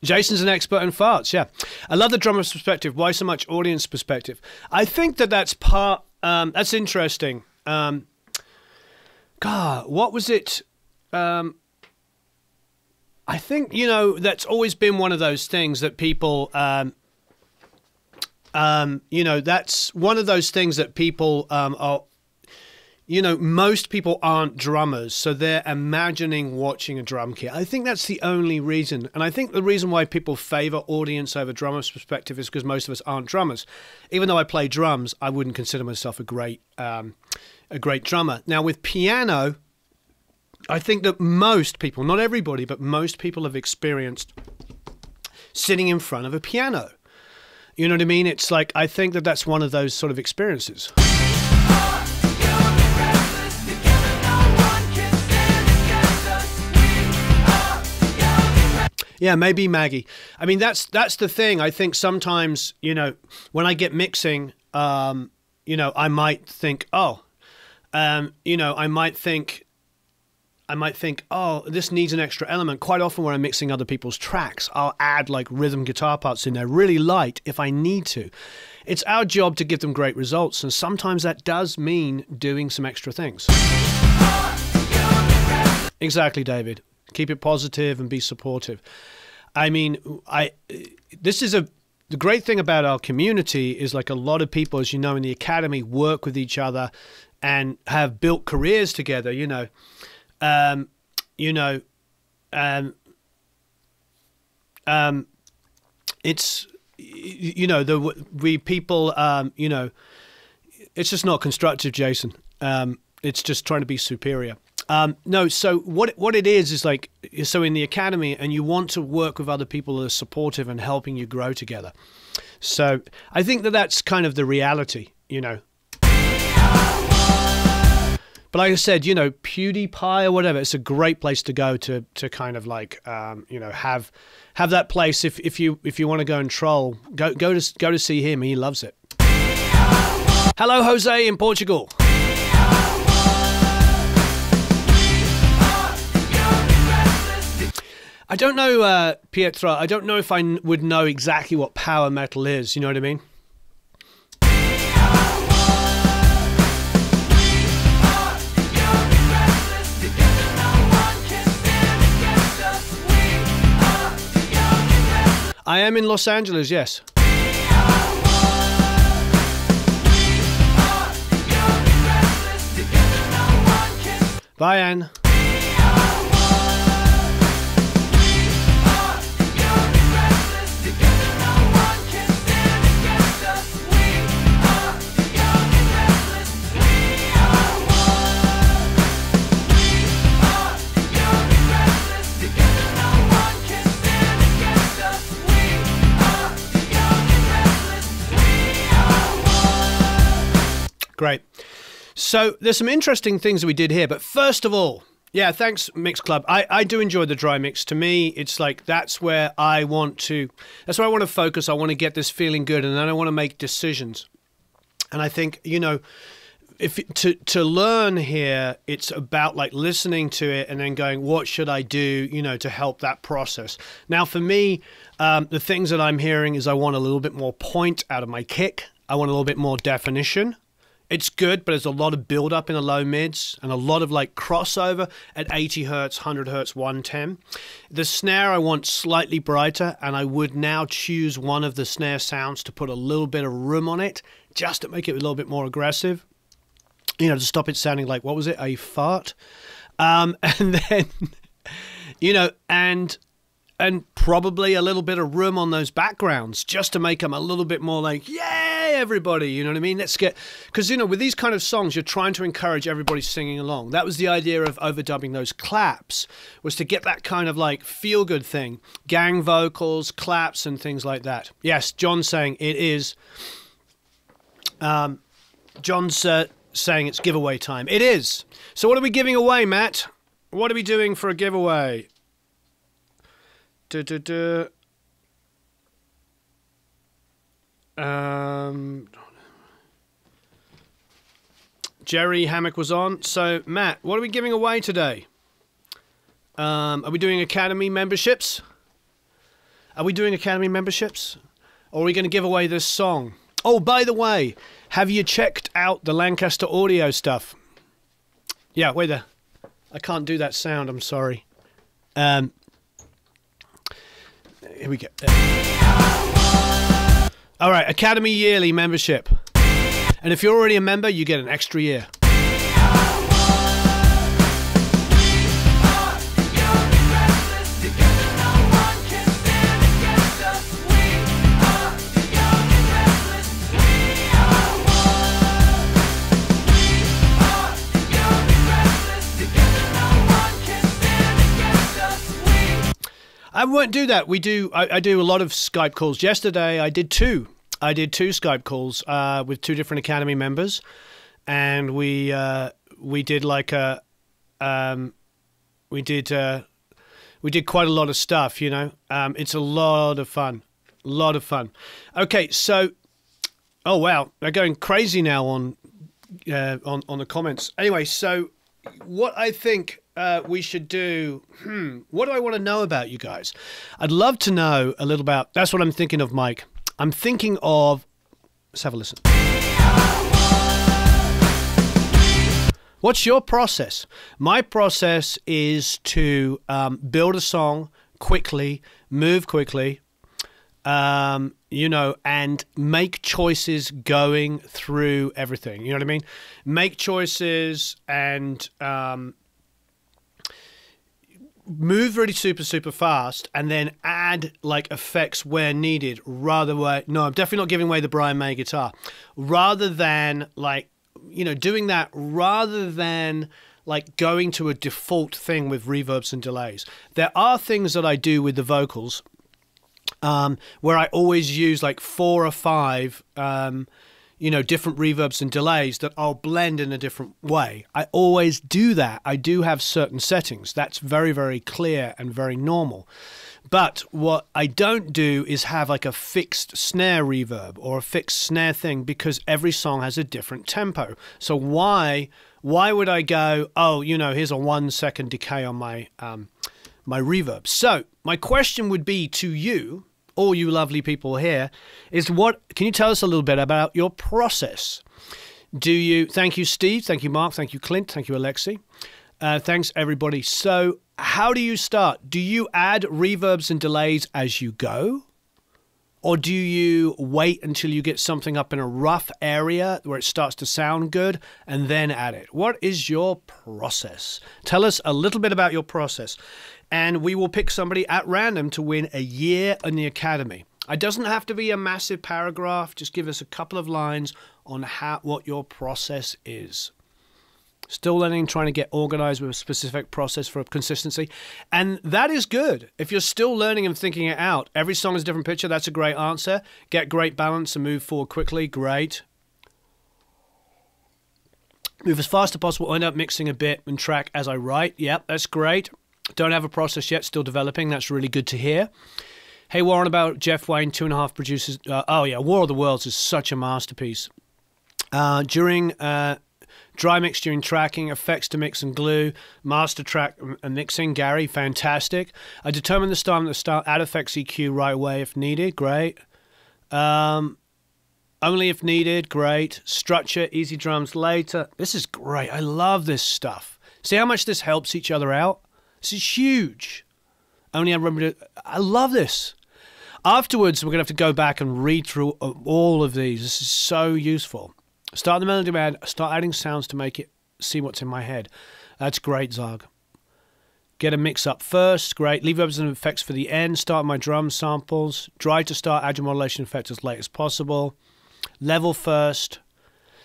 Jason's an expert in farts, yeah. I love the drummer's perspective. Why so much audience perspective? I think that that's part, that's interesting. God, what was it? I think, you know, that's always been one of those things that people, you know, that's one of those things that people are, you know, most people aren't drummers, so they're imagining watching a drum kit. I think that's the only reason. And I think the reason why people favor audience over drummer's perspective is because most of us aren't drummers. Even though I play drums, I wouldn't consider myself a great drummer. Now, with piano, I think that most people, not everybody, but most people have experienced sitting in front of a piano. You know what I mean? It's like, I think that that's one of those sort of experiences. Yeah, maybe Maggie. I mean, that's the thing. I think sometimes, you know, when I get mixing, you know, I might think, oh, you know, I might think, oh, this needs an extra element. Quite often when I'm mixing other people's tracks, I'll add like rhythm guitar parts in there really light if I need to. It's our job to give them great results, and sometimes that does mean doing some extra things. Exactly, David. Keep it positive and be supportive. I mean, the great thing about our community is like a lot of people, as you know, in the academy work with each other and have built careers together, you know. It's, you know, we people, you know, it's just not constructive, Jason. It's just trying to be superior. No, so what it is like, so in the academy, and you want to work with other people that are supportive and helping you grow together. So I think that that's kind of the reality, you know. But like I said, you know, PewDiePie or whatever, it's a great place to go to kind of like, you know, have that place. If you want to go and troll, go to see him. He loves it. Hello, Jose in Portugal. I don't know, Pietro. I don't know if I would know exactly what power metal is. You know what I mean? I am in Los Angeles, yes. Bye, Anne. Great. So there's some interesting things that we did here, but first of all, yeah, thanks, Mix Club. I do enjoy the dry mix. To me, it's like that's where I want to focus. I want to get this feeling good, and then I want to make decisions. And I think, you know, if to learn here, it's about like listening to it and then going, what should I do, you know, to help that process. Now, for me, the things that I'm hearing is I want a little bit more point out of my kick. I want a little bit more definition. It's good, but there's a lot of build up in the low mids and a lot of like crossover at 80 hertz, 100 hertz, 110. The snare I want slightly brighter, and I would now choose one of the snare sounds to put a little bit of room on it, just to make it a little bit more aggressive. You know, to stop it sounding like, what was it, a fart? And then, you know, and probably a little bit of room on those backgrounds just to make them a little bit more like, yay, everybody, you know what I mean? Let's get, because, you know, with these kind of songs, you're trying to encourage everybody singing along. That was the idea of overdubbing those claps, was to get that kind of like feel-good thing, gang vocals, claps, and things like that. Yes, John's saying it is, John's saying it's giveaway time. It is. So what are we giving away, Matt? What are we doing for a giveaway? Jerry Hammock was on. So, Matt, what are we giving away today? Are we doing Academy memberships? Are we doing Academy memberships? Or are we going to give away this song? Oh, by the way, have you checked out the Lancaster audio stuff? Yeah, wait there. I can't do that sound, I'm sorry. Here we go. All right, Academy Yearly membership. And if you're already a member, you get an extra year. I won't do that. I do a lot of Skype calls. Yesterday, I did two. I did two Skype calls with two different Academy members, and we did like a we did quite a lot of stuff. You know, it's a lot of fun, a lot of fun. Okay, so oh wow, they're going crazy now on the comments. Anyway, so what I think we should do, what do I want to know about you guys? I'd love to know a little about, that's what I'm thinking of, Mike. I'm thinking of, let's have a listen. What's your process? My process is to build a song quickly, move quickly, you know, and make choices going through everything. You know what I mean? Make choices and move really super fast, and then add like effects where needed. Rather than, no, I'm definitely not giving away the Brian May guitar. Rather than like, you know, doing that, rather than like going to a default thing with reverbs and delays. There are things that I do with the vocals where I always use like 4 or 5 you know, different reverbs and delays that I'll blend in a different way. I always do that. I do have certain settings. That's very, very clear and very normal. But what I don't do is have like a fixed snare reverb or a fixed snare thing, because every song has a different tempo. So why would I go, oh, you know, here's a 1 second decay on my my reverb? So my question would be to you, all you lovely people here, is can you tell us a little bit about your process? Thank you, Steve, thank you, Mark, thank you, Clint, thank you, Alexi. Thanks, everybody. So how do you start? Do you add reverbs and delays as you go? Or do you wait until you get something up in a rough area where it starts to sound good and then add it? What is your process? Tell us a little bit about your process. And we will pick somebody at random to win a year in the Academy. It doesn't have to be a massive paragraph. Just give us a couple of lines on what your process is. Still learning, trying to get organized with a specific process for consistency. And that is good. If you're still learning and thinking it out, every song is a different picture. That's a great answer. Get great balance and move forward quickly. Great. Move as fast as possible. End up mixing a bit and track as I write. Yep, that's great. Don't have a process yet. Still developing. That's really good to hear. Hey, Warren, about Jeff Wayne, 2.5 producers. Oh, yeah, War of the Worlds is such a masterpiece. During dry mix, during tracking, effects to mix and glue, master track and mixing, Gary, fantastic. I determined the start at the start, add effects EQ right away if needed, great. Only if needed, great. Structure, easy drums later. This is great. I love this stuff. See how much this helps each other out? This is huge. Only I remember to, I love this. Afterwards, we're going to have to go back and read through all of these. This is so useful. Start the melody band, start adding sounds to make it see what's in my head. That's great, Zog. Get a mix up first, great. Leave reverbs and effects for the end. Start my drum samples. Dry to start, add your modulation effect as late as possible. Level first.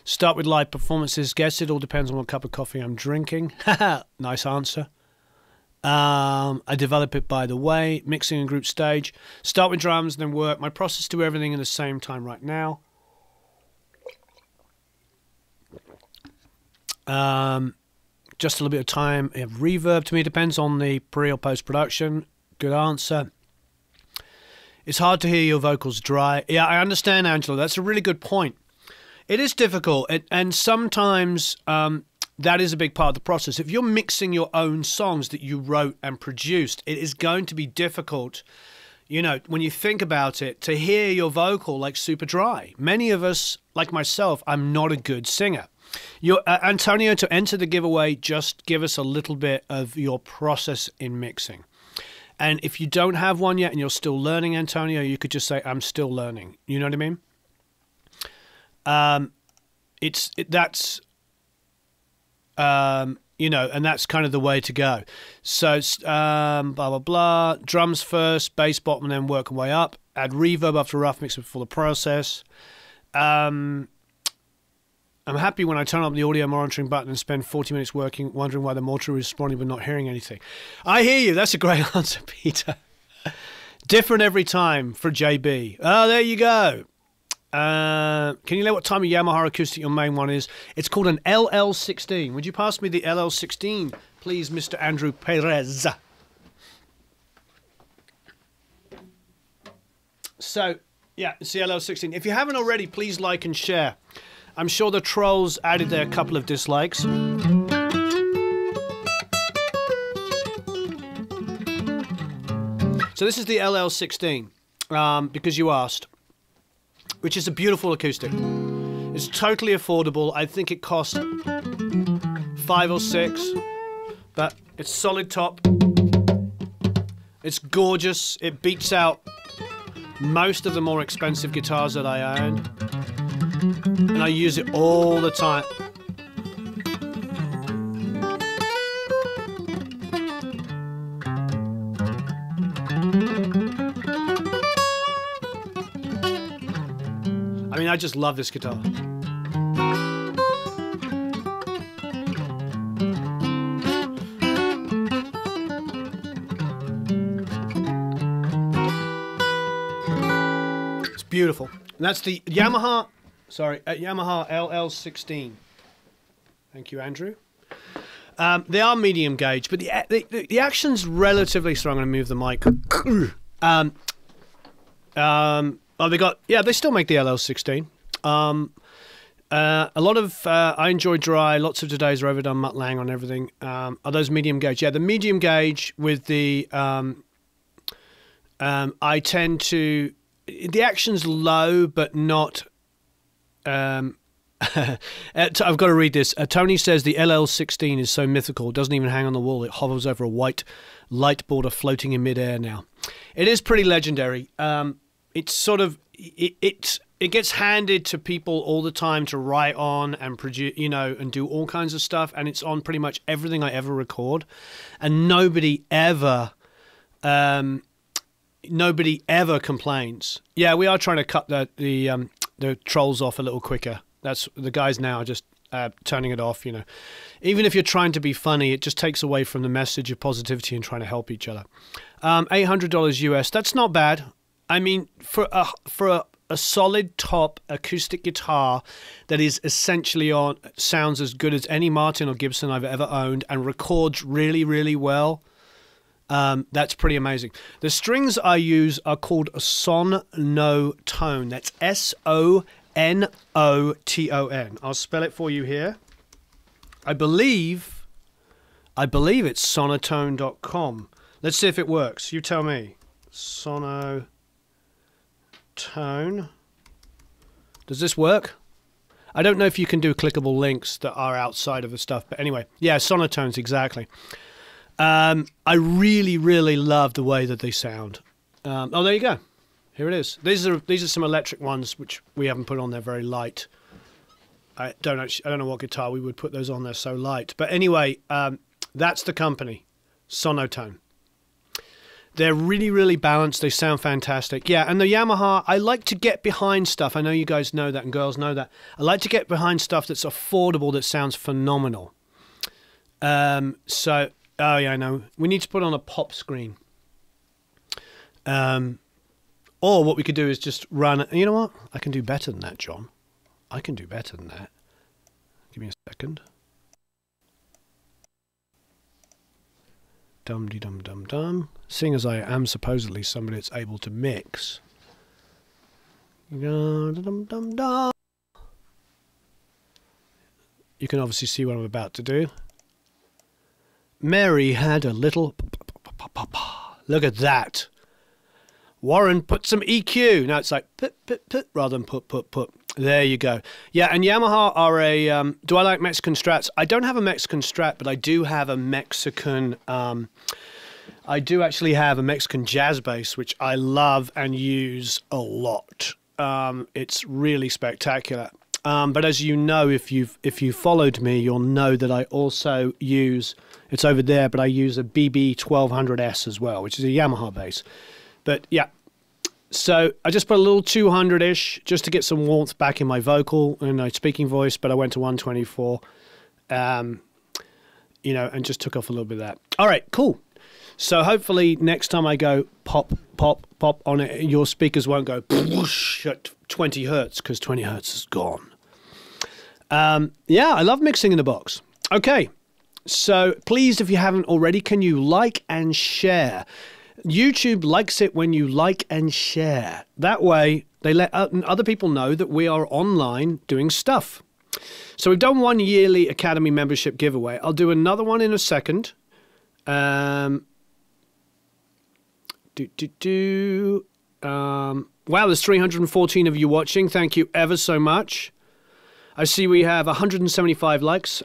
Start with live performances. Guess it all depends on what cup of coffee I'm drinking. Nice answer. I develop it by the way. Mixing and group stage. Start with drums, then work. My process to do everything in the same time right now. Just a little bit of time. You have reverb. To me, it depends on the pre or post production. Good answer. It's hard to hear your vocals dry. Yeah, I understand, Angela. That's a really good point. It is difficult, and sometimes that is a big part of the process. If you're mixing your own songs that you wrote and produced, it is going to be difficult, you know, when you think about it, to hear your vocal like super dry. Many of us, like myself, I'm not a good singer. Antonio, to enter the giveaway, just give us a little bit of your process in mixing. And if you don't have one yet and you're still learning, Antonio, you could just say, I'm still learning. You know what I mean? You know, and that's kind of the way to go. So, blah, blah, blah. Drums first, bass bottom, and then work way up. Add reverb after rough mix before the process. I'm happy when I turn up the audio monitoring button and spend 40 minutes working, wondering why the monitor is responding but not hearing anything. I hear you. That's a great answer, Peter. Different every time for JB. Oh, there you go. Can you know what time of Yamaha acoustic your main one is? It's called an LL16. Would you pass me the LL16, please, Mr. Andrew Perez? So, yeah, it's the LL16. If you haven't already, please like and share. I'm sure the trolls added their couple of dislikes. So this is the LL16, because you asked, which is a beautiful acoustic. It's totally affordable. I think it cost $5 or $6, but it's solid top. It's gorgeous. It beats out most of the more expensive guitars that I own. And I use it all the time. I mean, I just love this guitar. It's beautiful. And that's the Yamaha... Sorry, Yamaha LL16. Thank you, Andrew. They are medium gauge, but the action's relatively strong. I'm going to move the mic. Oh, they still make the LL16. A lot of, I enjoy dry. Lots of today's are overdone, Mutt Lang on everything. Are those medium gauge? Yeah, the medium gauge with the, I tend to, the action's low, but not... I've got to read this. Tony says the LL16 is so mythical, it doesn't even hang on the wall. It hovers over a white light border floating in midair now. It is pretty legendary. It's sort of, it gets handed to people all the time to write on and produce, you know, and do all kinds of stuff. And it's on pretty much everything I ever record. And nobody ever complains. Yeah, we are trying to cut the trolls off a little quicker. That's the guys now are just turning it off, you know. Even if you're trying to be funny, it just takes away from the message of positivity and trying to help each other. $800 US, that's not bad. I mean, for a solid top acoustic guitar that is essentially sounds as good as any Martin or Gibson I've ever owned and records really, really well. That's pretty amazing. The strings I use are called a sonotone. That's SONOTON. I'll spell it for you here. I believe it's sonotone.com. Let's see if it works. You tell me. Sonotone. Does this work? I don't know if you can do clickable links that are outside of the stuff, but anyway, yeah, sonotones, exactly. I really, really love the way that they sound. Oh, there you go. Here it is. These are some electric ones which we haven't put on there, very light. I don't know what guitar we would put those on there so light. But anyway, that's the company, Sonotone. They're really, really balanced. They sound fantastic. Yeah, and the Yamaha, I like to get behind stuff. I know you guys know that and girls know that. I like to get behind stuff that's affordable, that sounds phenomenal. Oh, yeah, I know. We need to put on a pop screen. Or what we could do is just run... You know what? I can do better than that, John. I can do better than that. Give me a second. Dum-de-dum-dum-dum. Seeing as I am supposedly somebody that's able to mix. Dum-dum-dum-dum. You can obviously see what I'm about to do. Mary had a little... Look at that. Warren, put some EQ. Now it's like put rather than put. There you go. Yeah, and Yamaha are a... do I like Mexican Strats? I don't have a Mexican Strat, but I do have a Mexican... I do actually have a Mexican jazz bass, which I love and use a lot. It's really spectacular. But as you know, if you followed me, you'll know that I also use... It's over there, but I use a BB 1200S as well, which is a Yamaha bass. But yeah, so I just put a little 200-ish just to get some warmth back in my vocal and my speaking voice, but I went to 124, you know, and just took off a little bit of that. All right, cool. So hopefully next time I go pop, pop, pop on it, your speakers won't go whoosh at 20 hertz because 20 hertz is gone. Yeah, I love mixing in the box. Okay, so please, if you haven't already, can you like and share? YouTube likes it when you like and share. That way, they let other people know that we are online doing stuff. So we've done one yearly Academy membership giveaway. I'll do another one in a second. Wow, there's 314 of you watching. Thank you ever so much. I see we have 175 likes.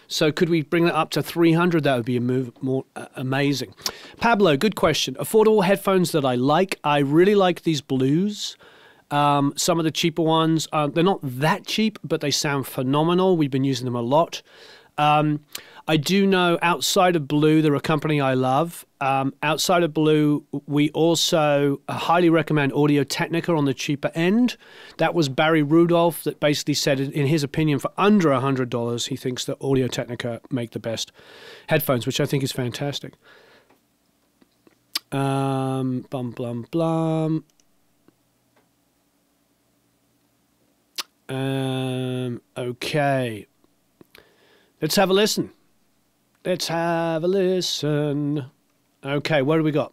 So could we bring that up to 300? That would be more amazing. Pablo, good question. Affordable headphones that I like. I really like these Blues. Some of the cheaper ones, they're not that cheap, but they sound phenomenal. We've been using them a lot. I do know outside of Blue, they're a company I love. Outside of Blue, we also highly recommend Audio Technica on the cheaper end. That was Barry Rudolph that basically said, in his opinion, for under $100, he thinks that Audio Technica make the best headphones, which I think is fantastic. Blum, blum, blum. Okay. Let's have a listen. Let's have a listen. Okay, what do we got?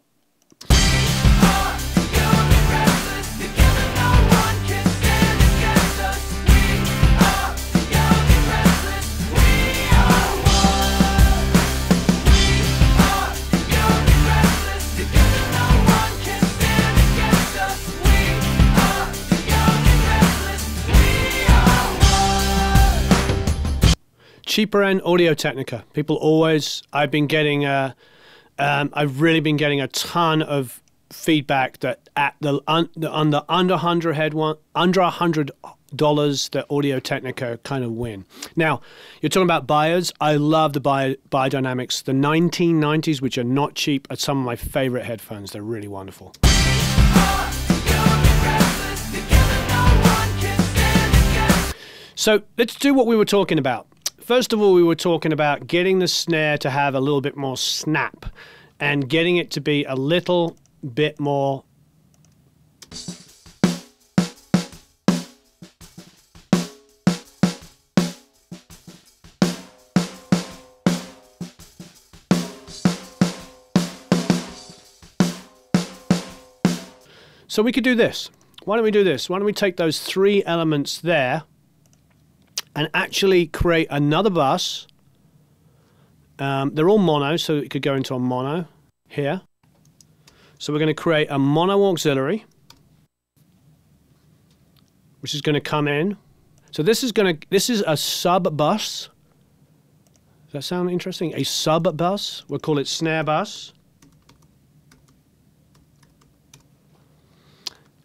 Cheaper end Audio Technica. People always, I've been getting, I've really been getting a ton of feedback that at the under $100 that Audio Technica kind of win. Now, you're talking about buyers. I love the Biodynamics, the 1990s, which are not cheap, are some of my favorite headphones. They're really wonderful. So let's do what we were talking about. First of all, we were talking about getting the snare to have a little bit more snap and getting it to be a little bit more So we could do this. Why don't we do this? Why don't we take those 3 elements there and actually create another bus. They're all mono, so it could go into a mono here. So we're going to create a mono auxiliary, which is going to come in. So this is a sub bus. Does that sound interesting? A sub bus. We'll call it snare bus.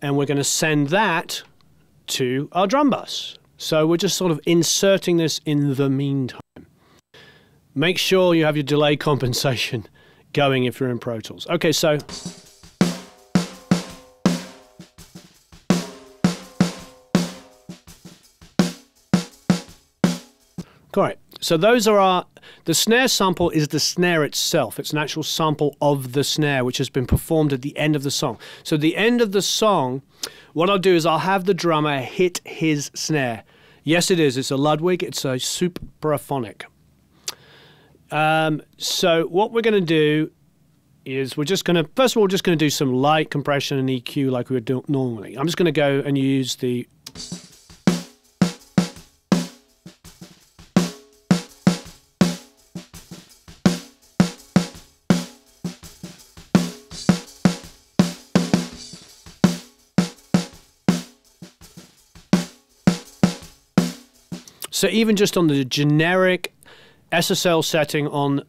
And we're going to send that to our drum bus. So we're just sort of inserting this in the meantime. Make sure you have your delay compensation going if you're in Pro Tools. Okay, so all right, so those are the snare sample is the snare itself. It's an actual sample of the snare, which has been performed at the end of the song. So at the end of the song, what I'll do is I'll have the drummer hit his snare. Yes, it is. It's a Ludwig. It's a supraphonic. So what we're going to do is we're just going to, first of all, we're just going to do some light compression and EQ like we would do normally. I'm just going to go and use the... So even just on the generic SSL setting on,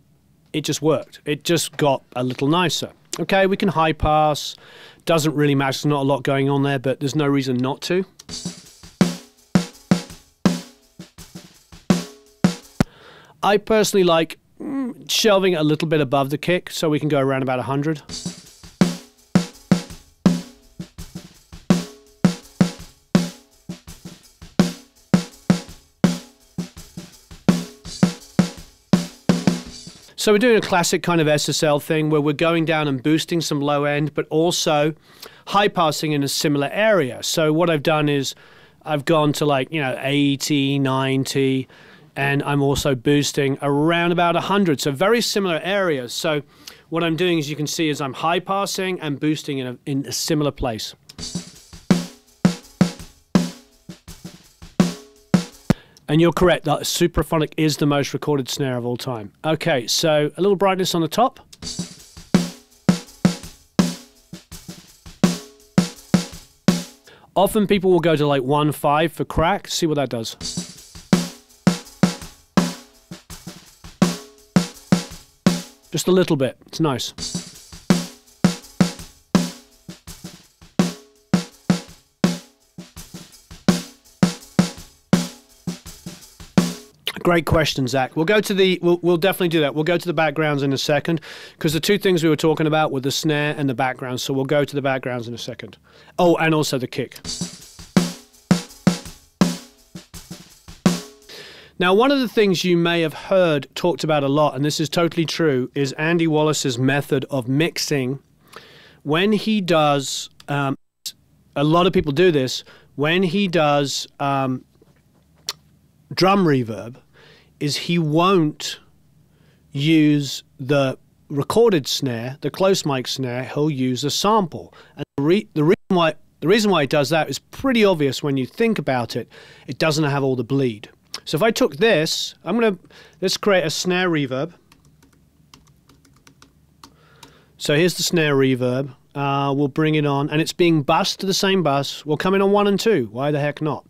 it just worked. It just got a little nicer. Okay, we can high pass. Doesn't really matter. There's not a lot going on there, but there's no reason not to. I personally like shelving it a little bit above the kick so we can go around about 100. So we're doing a classic kind of SSL thing where we're going down and boosting some low end, but also high passing in a similar area. So what I've done is I've gone to 80, 90, and I'm also boosting around about 100. So very similar areas. So what I'm doing, as you can see, is I'm high passing and boosting in a similar place. And you're correct, that supraphonic is the most recorded snare of all time. Okay, so a little brightness on the top. Often people will go to 1.5 for crack. See what that does. Just a little bit, it's nice. Great question, Zach. We'll go to the. We'll definitely do that. We'll go to the backgrounds in a second because the two things we were talking about were the snare and the background. So we'll go to the backgrounds in a second. Oh, and also the kick. Now, one of the things you may have heard talked about a lot, and this is totally true, is Andy Wallace's method of mixing. When he does, a lot of people do this. When he does drum reverb, is he won't use the recorded snare, the close mic snare. He'll use a sample. And the reason why he does that is pretty obvious when you think about it. It doesn't have all the bleed. So if I took this, let's create a snare reverb. So here's the snare reverb. We'll bring it on, and it's being bussed to the same bus. We'll come in on 1 and 2. Why the heck not?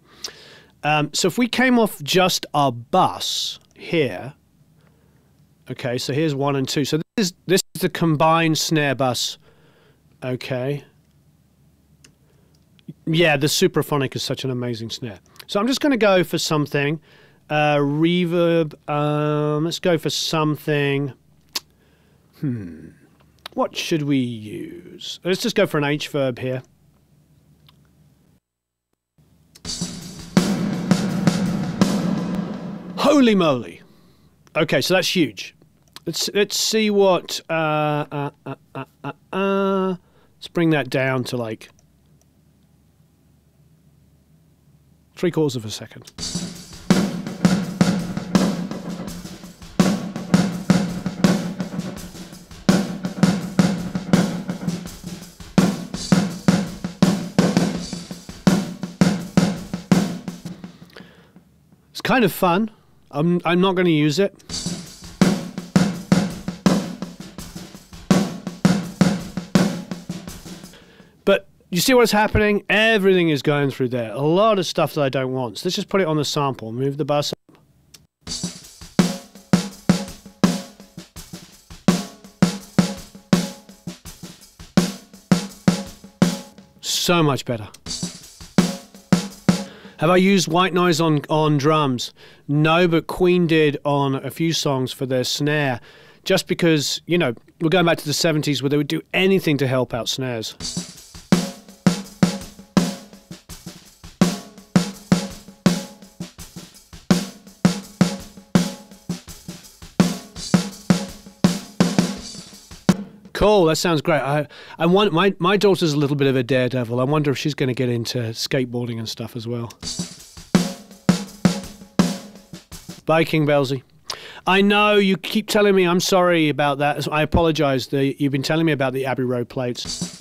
So if we came off just our bus here, okay, so here's 1 and 2. So this is the combined snare bus, okay. Yeah, the supraphonic is such an amazing snare. So I'm just going to go for something, reverb, let's go for something, what should we use? Let's just go for an H verb here. Holy moly. Okay, so that's huge. Let's see what, let's bring that down to 3/4 of a second. It's kind of fun. I'm not going to use it. But you see what's happening? Everything is going through there. A lot of stuff that I don't want. So let's just put it on the sample. Move the bus up. So much better. Have I used white noise on drums? No, but Queen did on a few songs for their snare. Just because, you know, we're going back to the 70s where they would do anything to help out snares. Cool, that sounds great. I want my daughter's a little bit of a daredevil. I wonder if she's going to get into skateboarding and stuff as well. Bye, King Belzy. I know you keep telling me. I'm sorry about that. I apologise. You've been telling me about the Abbey Road plates.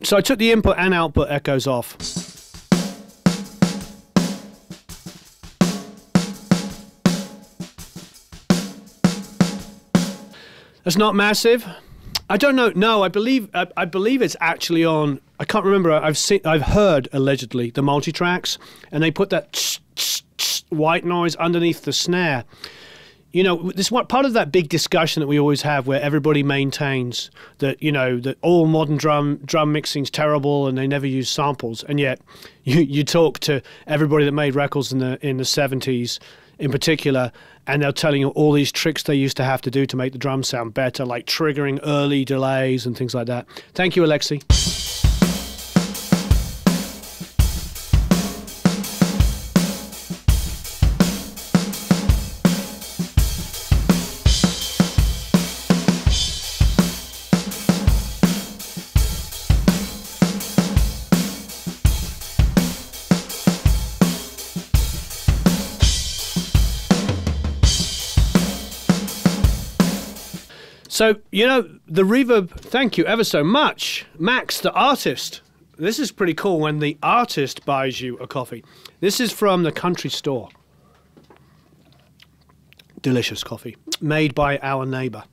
So I took the input and output echoes off. That's not massive. I don't know. No, I believe it's actually on. I can't remember. I've heard allegedly the multi-tracks, and they put that white noise underneath the snare. You know, this is what part of that big discussion that we always have, where everybody maintains that, you know, that all modern drum mixing's terrible and they never use samples, and yet you talk to everybody that made records in the 70s in particular, and they're telling you all these tricks they used to have to do to make the drums sound better, like triggering early delays and things like that. Thank you, Alexi. So, you know, the reverb, thank you ever so much. Max, the artist. This is pretty cool when the artist buys you a coffee. This is from the country store. Delicious coffee, made by our neighbour.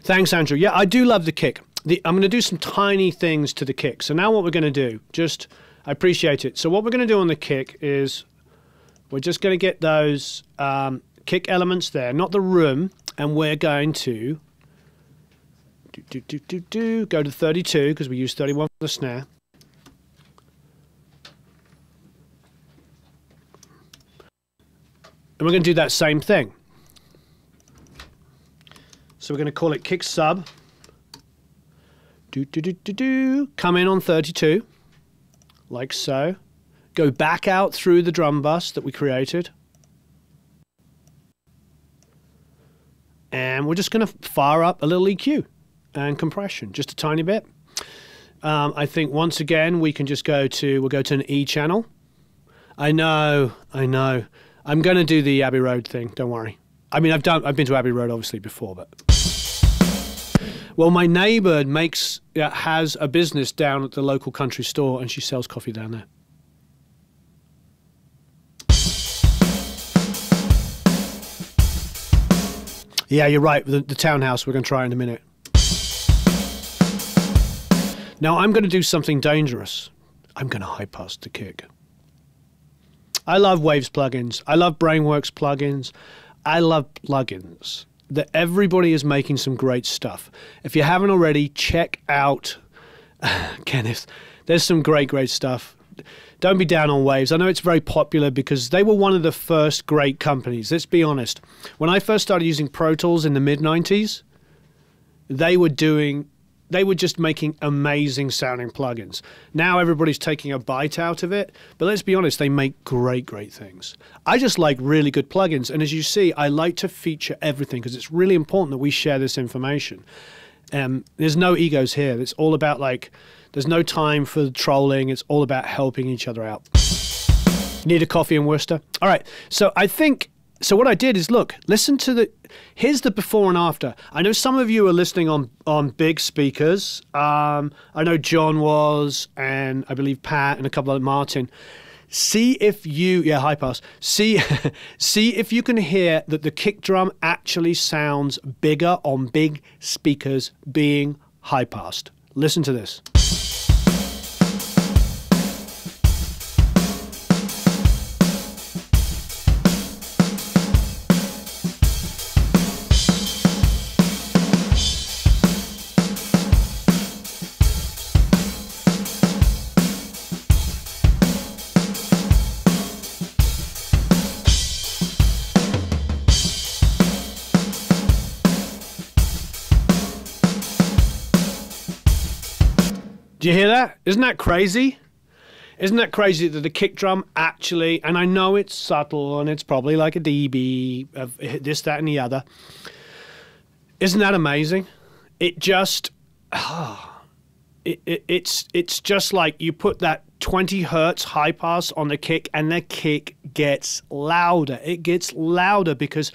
Thanks, Andrew. Yeah, I do love the kick. I'm going to do some tiny things to the kick. So now what we're going to do, I appreciate it. So what we're going to do on the kick is we're just going to get those kick elements there, not the room, and we're going to go to 32 because we use 31 for the snare. And we're going to do that same thing. So we're going to call it kick sub. Come in on 32. Like so. Go back out through the drum bus that we created. And we're just going to fire up a little EQ and compression, just a tiny bit. I think once again we'll go to an E channel. I know. I'm going to do the Abbey Road thing, don't worry. I mean, I've been to Abbey Road obviously before, but... Well, my neighbour has a business down at the local country store, and she sells coffee down there. Yeah, you're right. The townhouse, we're going to try in a minute. Now, I'm going to do something dangerous. I'm going to high pass the kick. I love Waves plugins. I love Brainworks plugins. I love plugins. That everybody is making some great stuff. If you haven't already, check out Kenneth. There's some great stuff. Don't be down on Waves. I know it's very popular because they were one of the first great companies. Let's be honest. When I first started using Pro Tools in the mid-90s, they were just making amazing sounding plugins. Now everybody's taking a bite out of it, but let's be honest, they make great things. I just like really good plugins, and as you see, I like to feature everything because it's really important that we share this information. There's no egos here. It's all about, like, there's no time for trolling. It's all about helping each other out. Need a coffee in Worcester? All right. So so what I did is, look, listen to here's the before and after. I know some of you are listening on big speakers. I know John was, and I believe Pat and a couple of Martin. See if high pass. See if you can hear that the kick drum actually sounds bigger on big speakers being high passed. Listen to this. Do you hear that? Isn't that crazy? Isn't that crazy that the kick drum actually, and I know it's subtle and it's probably like a dB of this, that, and the other. Isn't that amazing? It just, it's just like you put that 20 hertz high pass on the kick and the kick gets louder. It gets louder because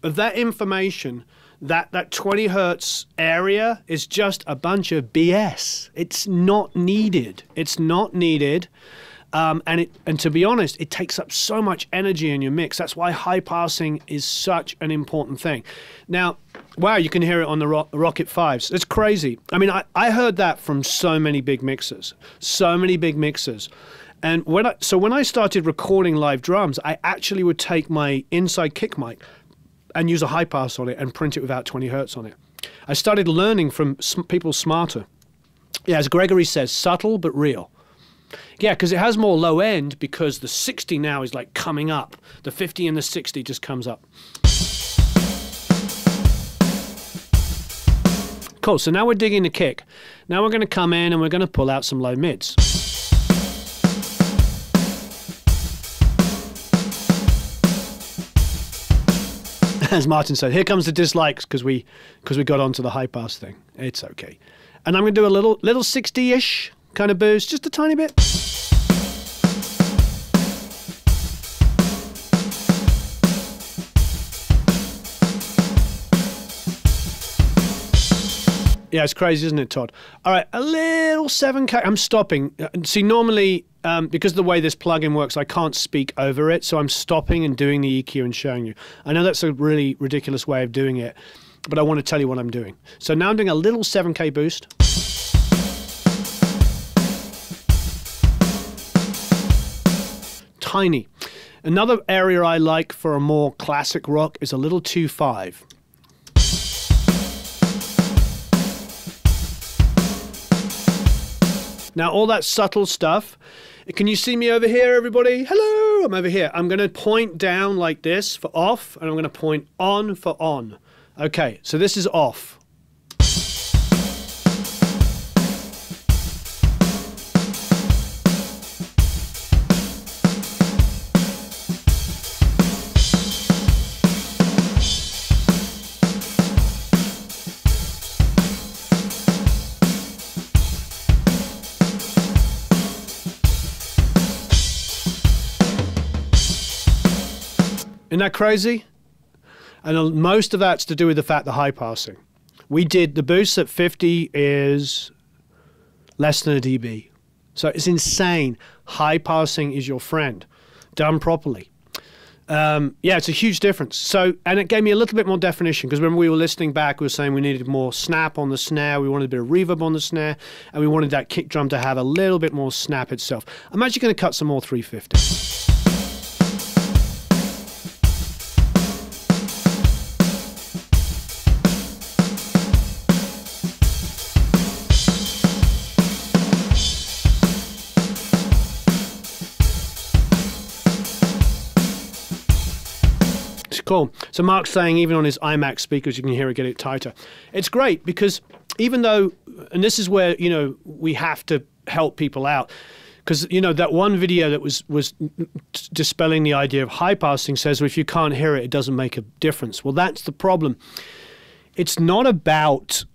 of that information. That 20 hertz area is just a bunch of BS. It's not needed. It's not needed. And to be honest, it takes up so much energy in your mix. That's why high passing is such an important thing. Now, wow, you can hear it on the Rocket 5s. It's crazy. I mean, I heard that from so many big mixers. So many big mixers. And when I started recording live drums, I actually would take my inside kick mic and use a high pass on it and print it without 20 hertz on it. I started learning from people smarter. Yeah, as Gregory says, subtle but real. Yeah, because it has more low end because the 60 now is like coming up. The 50 and the 60 just comes up. Cool, so now we're digging the kick. Now we're going to come in and we're going to pull out some low mids. As Martin said, here comes the dislikes because we got onto the high pass thing. It's okay. And I'm going to do a little 60-ish kind of boost, just a tiny bit. Yeah, it's crazy, isn't it, Todd? All right, a little 7K. I'm stopping. See, normally, because of the way this plugin works, I can't speak over it, so I'm stopping and doing the EQ and showing you. I know that's a really ridiculous way of doing it, but I want to tell you what I'm doing. So now I'm doing a little 7K boost. Tiny. Another area I like for a more classic rock is a little 2.5. Now, all that subtle stuff, can you see me over here, everybody? Hello, I'm over here. I'm going to point down like this for off, and I'm going to point on for on. Okay, so this is off. Isn't that crazy? And most of that's to do with the fact the high passing. We did the boost at 50 is less than a dB. So it's insane. High passing is your friend, done properly. Yeah, it's a huge difference. So, and it gave me a little bit more definition because when we were listening back, we were saying we needed more snap on the snare, we wanted a bit of reverb on the snare, and we wanted that kick drum to have a little bit more snap itself. I'm actually going to cut some more 350. Cool. So Mark's saying even on his iMac speakers, you can hear it get it tighter. It's great because even though, and this is where, you know, we have to help people out because, you know, that one video that was dispelling the idea of high passing says, well, if you can't hear it, it doesn't make a difference. Well, that's the problem. it's not about,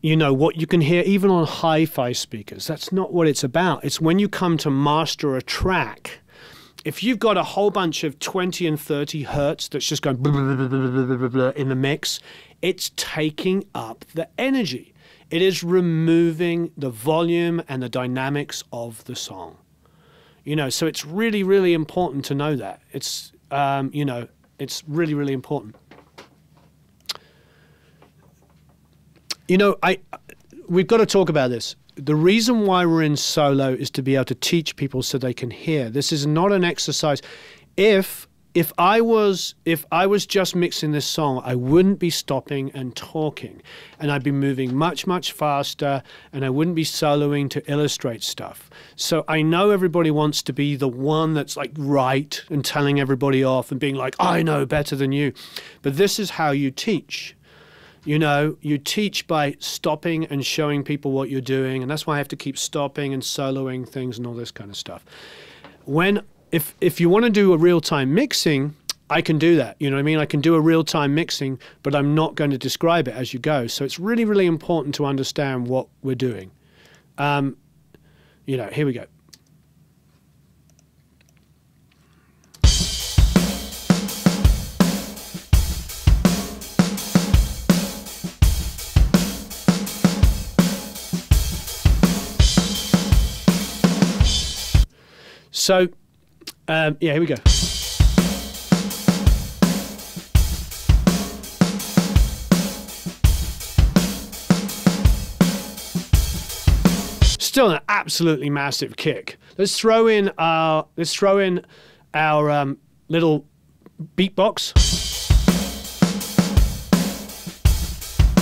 you know, what you can hear even on hi-fi speakers. That's not what it's about. It's when you come to master a track. If you've got a whole bunch of 20 and 30 hertz that's just going blah, blah, blah, blah, blah, blah, blah, in the mix, it's taking up the energy. It is removing the volume and the dynamics of the song. You know, so it's really, really important to know that. It's, you know, it's really, really important. You know, we've got to talk about this. The reason why we're in solo is to be able to teach people so they can hear. This is not an exercise. If I was just mixing this song, I wouldn't be stopping and talking, and I'd be moving much, much faster, and I wouldn't be soloing to illustrate stuff. So I know everybody wants to be the one that's like right and telling everybody off and being like, I know better than you. But this is how you teach. You know, you teach by stopping and showing people what you're doing, and that's why I have to keep stopping and soloing things and all this kind of stuff. If you want to do a real-time mixing, I can do that. You know what I mean? I can do a real-time mixing, but I'm not going to describe it as you go. So it's really, really important to understand what we're doing. You know, here we go. So, yeah, here we go. Still an absolutely massive kick. Let's throw in our little beatbox.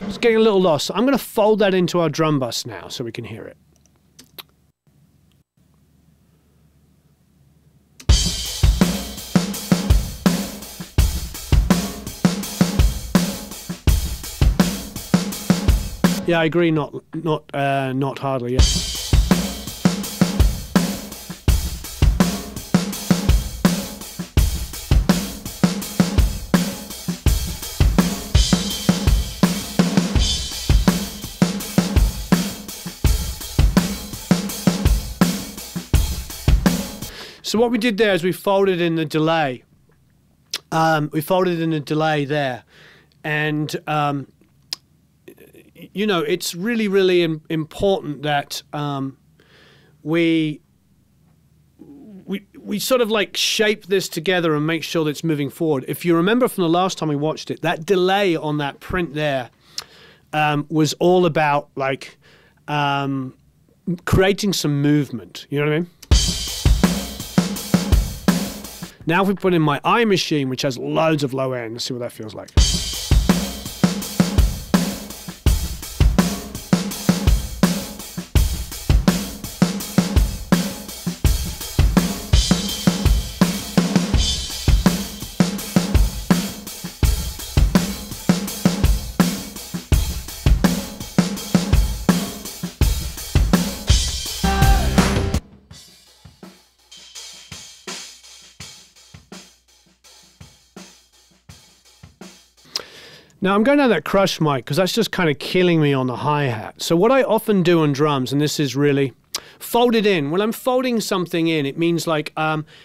It's getting a little lost. I'm going to fold that into our drum bus now so we can hear it. Yeah, I agree. Not hardly. Yeah. So what we did there is we folded in the delay. We folded in the delay there, and you know, it's really, really important that we sort of like shape this together and make sure that it's moving forward. If you remember from the last time we watched it, that delay on that print there was all about like creating some movement. You know what I mean? Now if we put in my iMachine, which has loads of low end, let's see what that feels like. Now I'm going down that crush mic because that's just kind of killing me on the hi-hat. So what I often do on drums, and this is really folded in. When I'm folding something in, it means like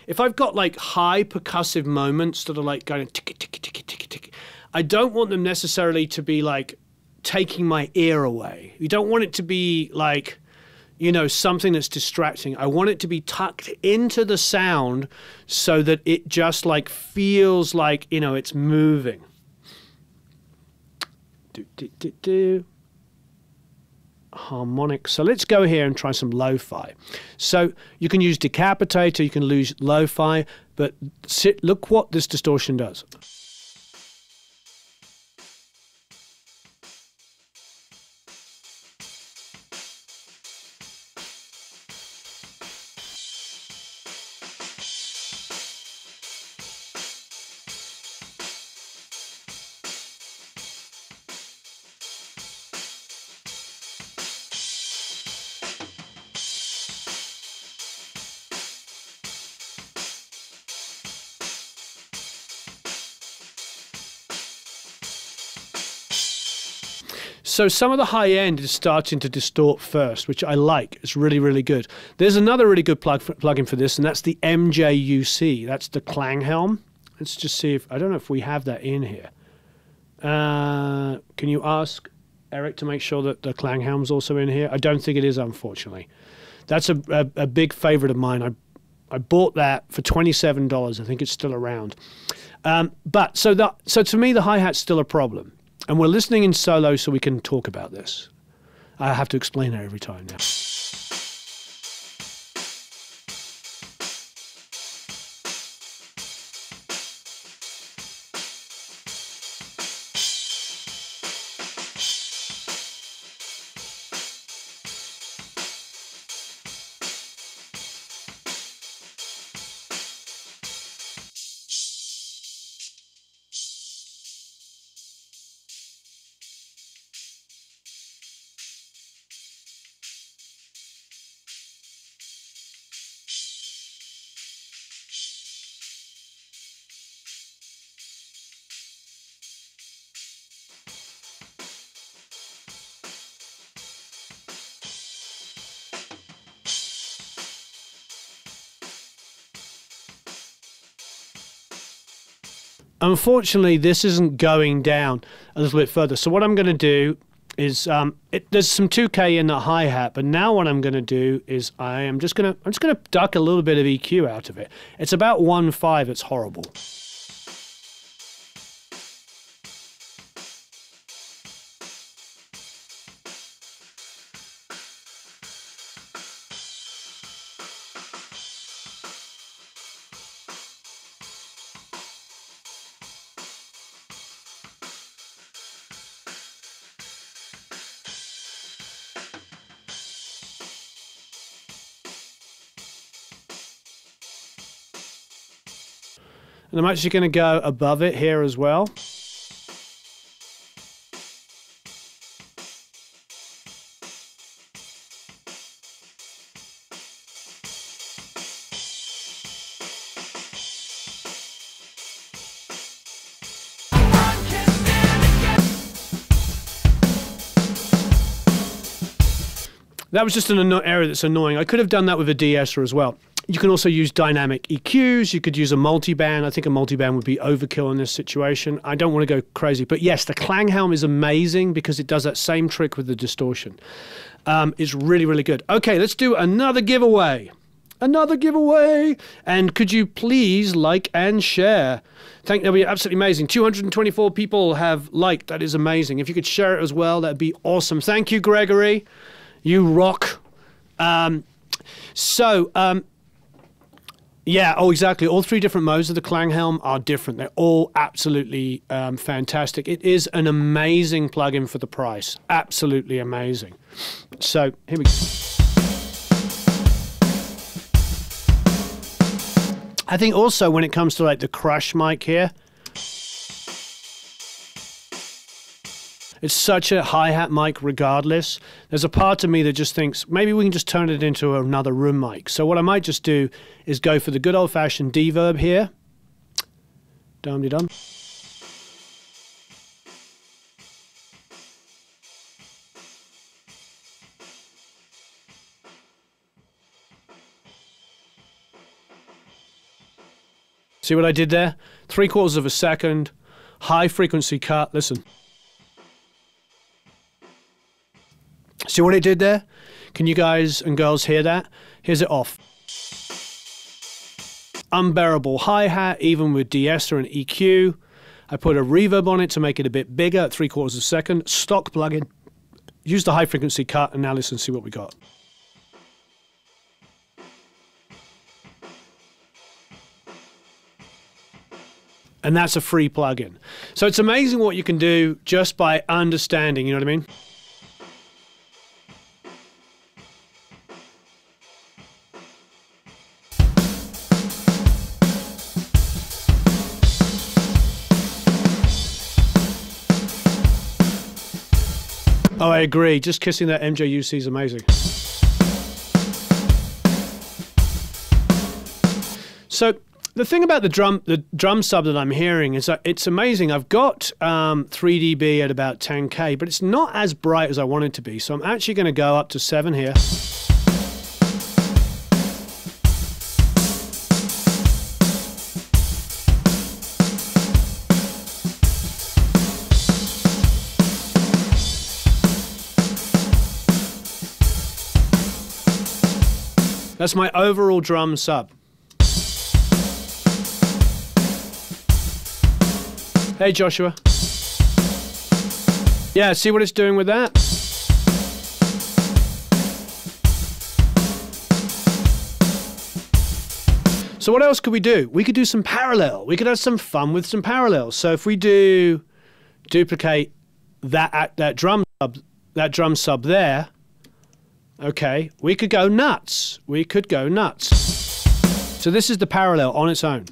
if I've got like high percussive moments that are like going tick tick tick tick tick, I don't want them necessarily to be like taking my ear away. You don't want it to be like, you know, something that's distracting. I want it to be tucked into the sound so that it just like feels like, you know, it's moving. Harmonic. So let's go here and try some lo-fi. So you can use decapitator, you can use lo-fi, but look what this distortion does. So some of the high end is starting to distort first, which I like. It's really, really good. There's another really good plugin for this, and that's the MJUC. That's the Klang Helm. Let's just see if, I don't know if we have that in here. Can you ask Eric to make sure that the Klang Helm's also in here? I don't think it is, unfortunately. That's a big favorite of mine. I bought that for $27. I think it's still around. So to me, the hi-hat's still a problem. And we're listening in solo so we can talk about this. I have to explain that every time now. Unfortunately, this isn't going down a little bit further. So what I'm going to do is, there's some 2K in the hi-hat, but now what I'm going to do is I'm just going to duck a little bit of EQ out of it. It's about 1.5. It's horrible. And I'm actually going to go above it here as well. That was just an area that's annoying. I could have done that with a de-esser as well. You can also use dynamic EQs. You could use a multiband. I think a multiband would be overkill in this situation. I don't want to go crazy. But yes, the Klang Helm is amazing because it does that same trick with the distortion. It's really, really good. Okay, let's do another giveaway. Another giveaway. And could you please like and share? That'll be absolutely amazing. 224 people have liked. That is amazing. If you could share it as well, that'd be awesome. Thank you, Gregory. You rock. Yeah, oh, exactly. All three different modes of the Klang Helm are different. They're all absolutely fantastic. It is an amazing plugin for the price. Absolutely amazing. So, here we go. I think also when it comes to like the crush mic here, it's such a hi-hat mic regardless. There's a part of me that just thinks, maybe we can just turn it into another room mic. So what I might just do is go for the good old-fashioned deverb here. Dum-de-dum. See what I did there? 3/4 of a second, high frequency cut, listen. See what it did there? Can you guys and girls hear that? Here's it off. Unbearable hi-hat, even with de-esser and EQ. I put a reverb on it to make it a bit bigger at 3/4 of a second. Stock plugin. Use the high frequency cut, and now listen, see what we got. And that's a free plugin. So it's amazing what you can do just by understanding, you know what I mean? Oh, I agree. Just kissing that MJUC is amazing. So The thing about the drum sub that I'm hearing is that it's amazing. I've got 3 dB at about 10K, but it's not as bright as I want it to be. So I'm actually going to go up to 7 here. That's my overall drum sub. Hey, Joshua. Yeah, see what it's doing with that? So what else could we do? We could do some parallel. We could have some fun with some parallels. So if we do duplicate that drum sub there, okay, we could go nuts. We could go nuts. So this is the parallel on its own.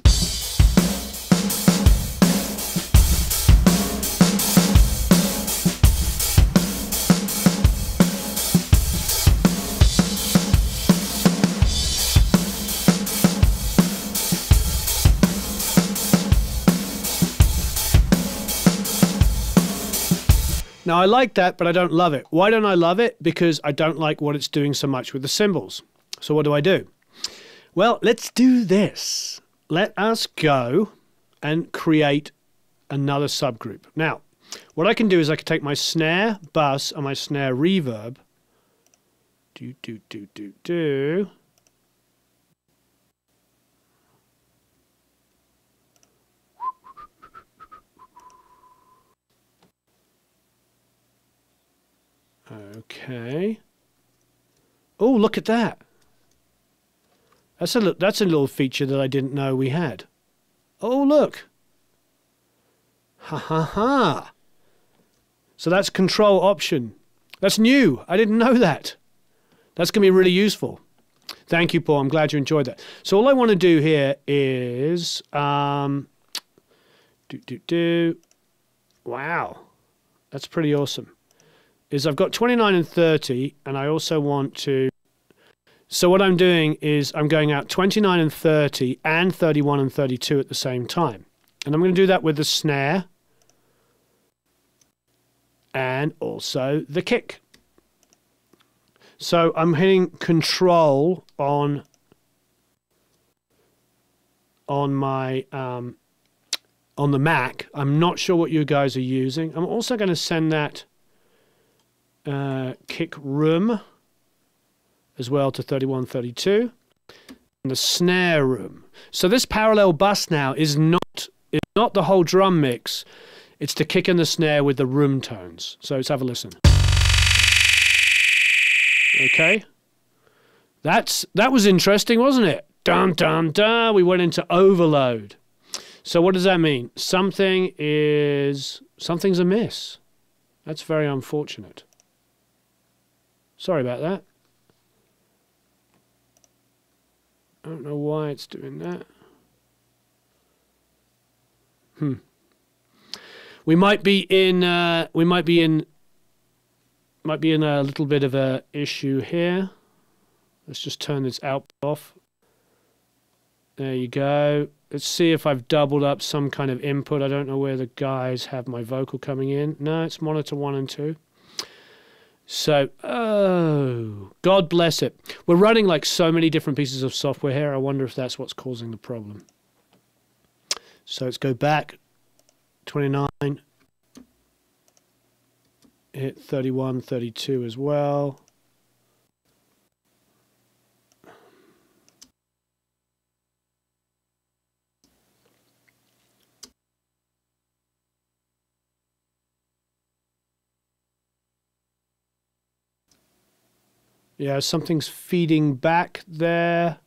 Now, I like that, but I don't love it. Why don't I love it? Because I don't like what it's doing so much with the cymbals. So what do? Well, let's do this. Let us go and create another subgroup. Now, what I can do is I can take my snare bus and my snare reverb. Okay. Oh, look at that. That's a little feature that I didn't know we had. Oh, look. Ha ha ha. So that's control option. That's new. I didn't know that. That's going to be really useful. Thank you, Paul. I'm glad you enjoyed that. So all I want to do here is wow. That's pretty awesome. Is I've got 29 and 30, and I also want to... So what I'm doing is I'm going out 29 and 30 and 31 and 32 at the same time. And I'm going to do that with the snare and also the kick. So I'm hitting control on my on the Mac. I'm not sure what you guys are using. I'm also going to send that kick room as well to 31, 32, and the snare room. So this parallel bus now is not the whole drum mix. It's the kick and the snare with the room tones. So let's have a listen. Okay, that was interesting, wasn't it? Dun dun dun. We went into overload. So what does that mean? Something's amiss. That's very unfortunate. Sorry about that. I don't know why it's doing that. We might be in a little bit of a issue here. Let's just turn this output off. There you go. Let's see if I've doubled up some kind of input. I don't know where the guys have my vocal coming in. No, it's monitor 1 and 2. So, oh, God bless it. We're running like so many different pieces of software here. I wonder if that's what's causing the problem. So let's go back. 29. Hit 31, 32 as well. Yeah, something's feeding back there.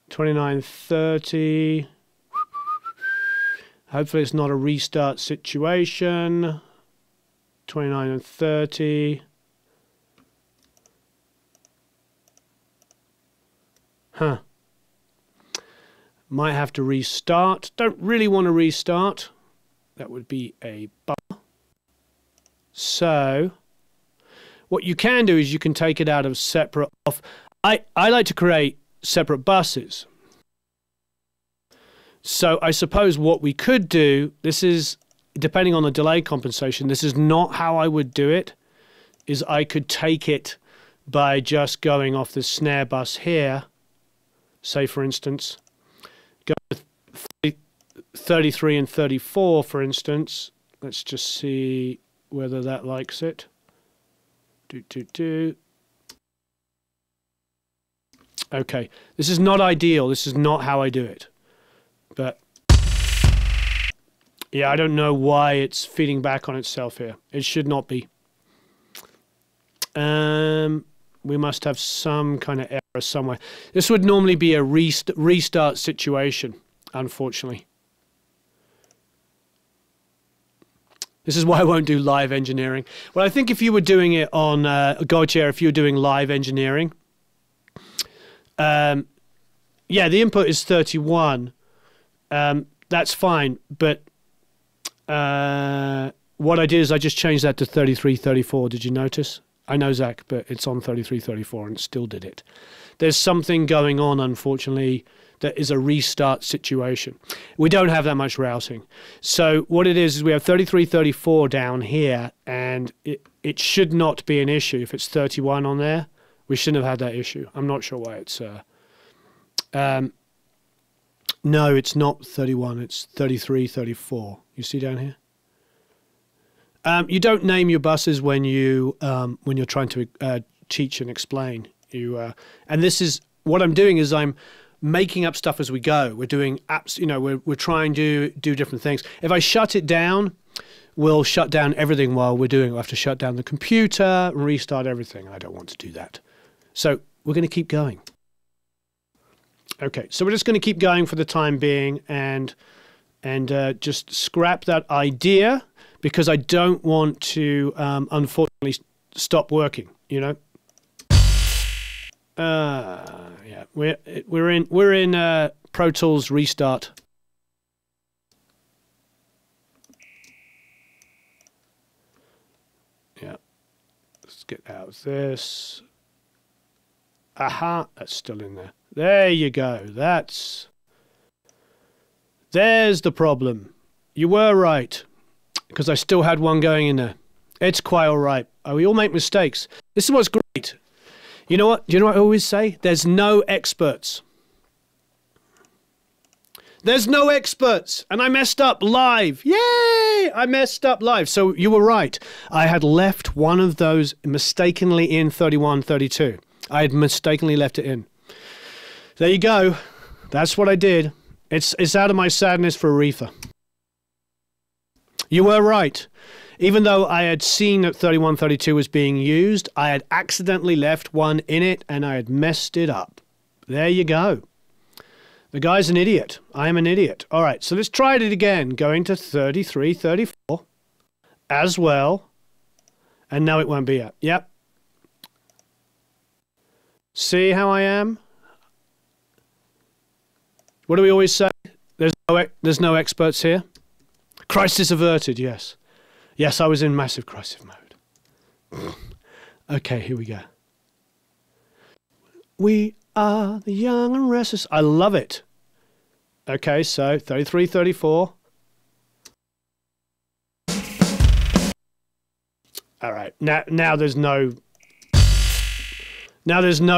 29, 30. Hopefully it's not a restart situation. 29 and 30. Huh. Might have to restart. Don't really want to restart. That would be a bummer. So what you can do is you can take it out of separate off. I like to create separate buses. So I suppose what we could do, this is, depending on the delay compensation, this is not how I would do it, is I could take it by just going off the snare bus here, say for instance, go with 33 and 34 for instance. Let's just see whether that likes it. Okay, this is not ideal. This is not how I do it. But yeah, I don't know why it's feeding back on itself here. It should not be. We must have some kind of error somewhere. This would normally be a restart situation, unfortunately. This is why I won't do live engineering. Well, I think if you were doing it on Gautier, if you were doing live engineering, yeah, the input is 31. That's fine, but what I did is I just changed that to 33, 34. Did you notice? I know, Zach, but it's on 33, 34, and it still did it. There's something going on, unfortunately, that is a restart situation. We don't have that much routing. So what it is we have 33, 34 down here, and it should not be an issue. If it's 31 on there, we shouldn't have had that issue. I'm not sure why it's... no, it's not 31. It's 33, 34. You see down here? You don't name your buses when you're trying to teach and explain. And this is what I'm doing is I'm making up stuff as we go. We're doing apps. You know, we're trying to do different things. If I shut it down, we'll shut down everything while we're doing it. We'll have to shut down the computer and restart everything. I don't want to do that. So we're going to keep going. Okay, so we're just going to keep going for the time being and just scrap that idea because I don't want to, unfortunately, stop working. You know. Yeah, we're in Pro Tools Restart. Yeah, let's get out of this. Aha, that's still in there. There you go. There's the problem. You were right, because I still had one going in there. It's quite all right. We all make mistakes. This is what's great. You know what? Do you know what I always say? There's no experts. There's no experts. And I messed up live. Yay! I messed up live. So you were right. I had left one of those mistakenly in 31, 32. I had mistakenly left it in. There you go. That's what I did. It's out of my sadness for Aretha. You were right. Even though I had seen that 3132 was being used, I had accidentally left one in it and I had messed it up. There you go. The guy's an idiot. I am an idiot. All right, so let's try it again. Going to 33, 34 as well. And now it won't be up. Yep. See how I am? What do we always say? There's no experts here. Crisis averted, yes. Yes, I was in massive crisis mode. Okay, here we go. We are the young and restless. I love it. Okay, so 33, 34. All right, now there's no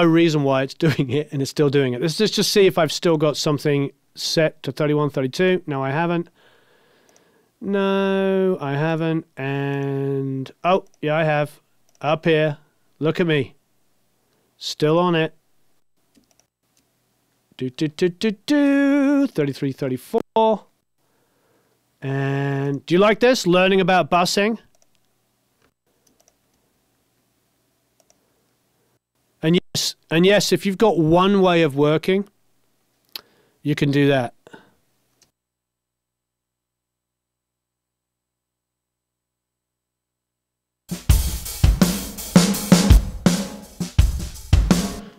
reason why it's doing it, and it's still doing it. Let's just see if I've still got something set to 31, 32. No, I haven't. No, I haven't. And, oh, yeah, I have. Up here. Look at me. Still on it. 33, 34. And do you like this? Learning about busing? And yes, if you've got one way of working, you can do that.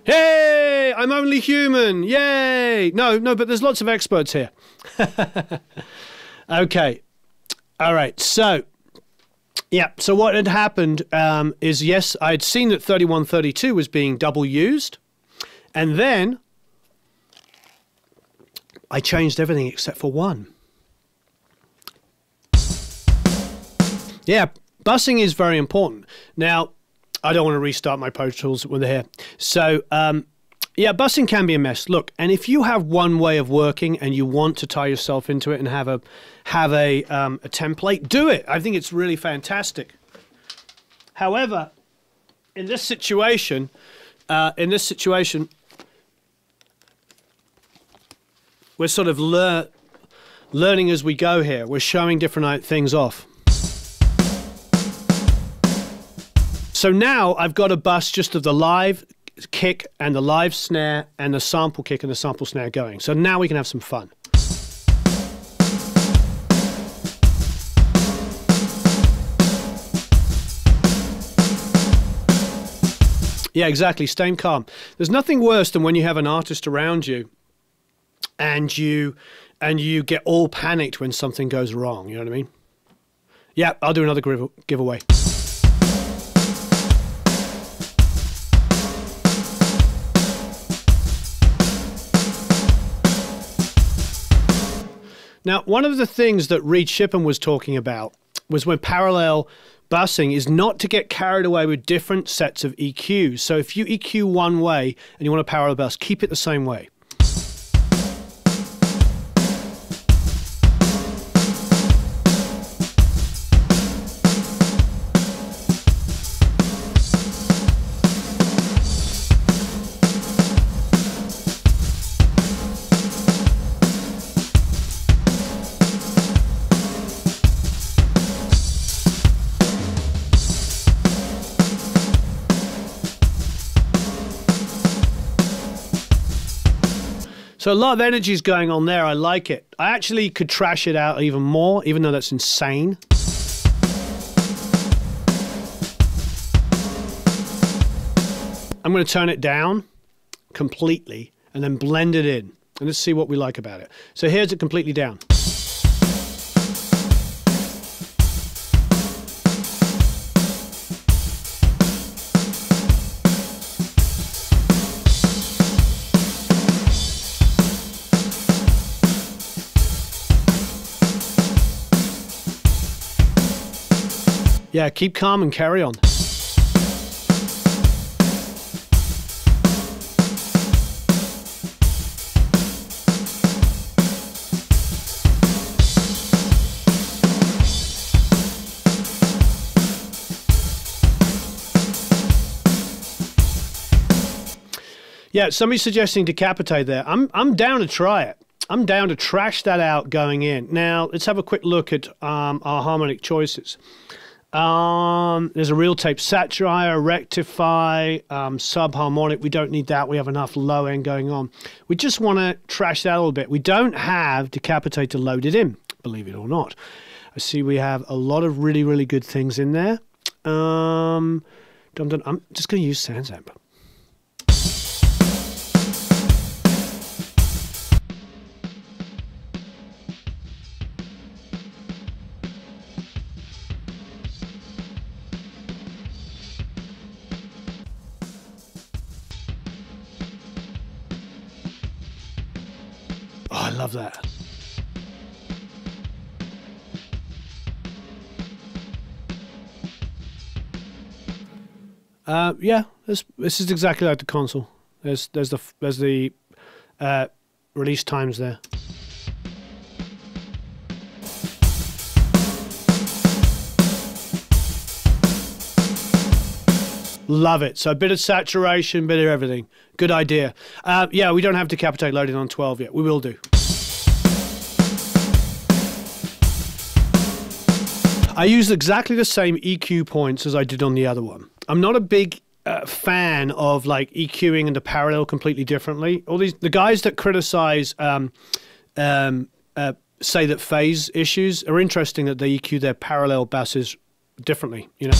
Hey, I'm only human. Yay. No, but there's lots of experts here. Okay. All right. So, yeah. So what had happened is, yes, I'd seen that 3132 was being double used. And then I changed everything except for one. Yeah, bussing is very important. Now, I don't want to restart my Pro Tools when they're here. So, yeah, bussing can be a mess. Look, and if you have one way of working and you want to tie yourself into it and have a template, do it. I think it's really fantastic. However, in this situation, we're sort of learning as we go here. We're showing different things off. So now I've got a bus just of the live kick and the live snare and the sample kick and the sample snare going. So now we can have some fun. Yeah, exactly. Staying calm. There's nothing worse than when you have an artist around you and you get all panicked when something goes wrong. You know what I mean? Yeah, I'll do another giveaway. Now, one of the things that Reed Shippen was talking about was when parallel bussing is not to get carried away with different sets of EQs. So if you EQ one way and you want a parallel bus, keep it the same way. So a lot of energy is going on there. I like it. I actually could trash it out even more, even though that's insane. I'm going to turn it down completely and then blend it in. And let's see what we like about it. So here's it completely down. Yeah, keep calm and carry on. Yeah, somebody's suggesting decapitate there. I'm down to try it. I'm down to trash that out going in. Now, let's have a quick look at our harmonic choices. There's a real tape satire, rectify, sub-harmonic. We don't need that. We have enough low end going on. We just want to trash that a little bit. We don't have decapitator loaded in, believe it or not. I see we have a lot of really, really good things in there. I'm just going to use SansAmp. Oh, I love that. Yeah, this is exactly like the console. There's the release times there. Love it. So a bit of saturation, bit of everything. Good idea. Yeah, we don't have Decapitate loaded on 12 yet. We will do. I used exactly the same EQ points as I did on the other one. I'm not a big fan of like EQing and the parallel completely differently. All the guys that criticize say that phase issues are interesting, that they EQ their parallel basses differently, you know.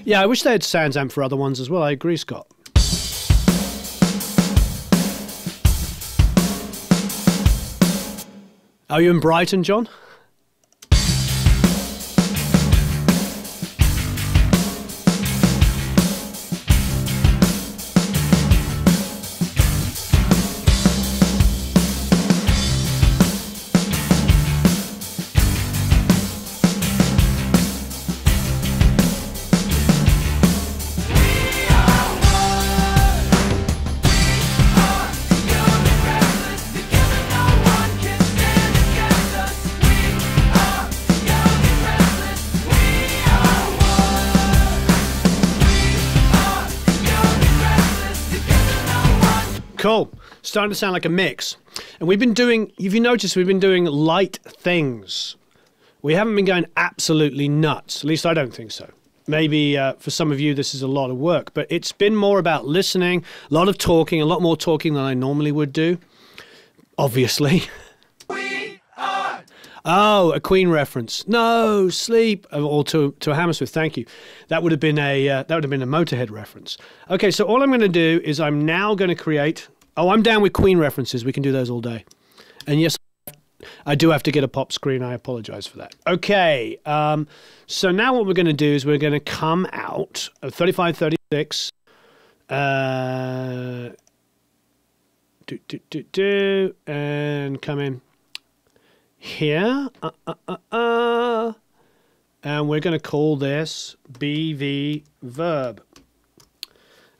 Yeah, I wish they had SansAmp for other ones as well. I agree, Scott. Are you in Brighton, John? Cool. Starting to sound like a mix. And we've been doing, if you notice, we've been doing light things. We haven't been going absolutely nuts. At least I don't think so. Maybe for some of you this is a lot of work, but it's been more about listening, a lot of talking, a lot more talking than I normally would do, obviously. We are. Oh, a Queen reference. No, sleep. Or to Hammersmith, thank you. That would have been a Motorhead reference. Okay, so all I'm going to do is I'm now going to create... Oh, I'm down with Queen references. We can do those all day. And yes, I do have to get a pop screen. I apologize for that. Okay, so now what we're going to do is we're going to come out of 3536. And come in here. And we're going to call this BV verb.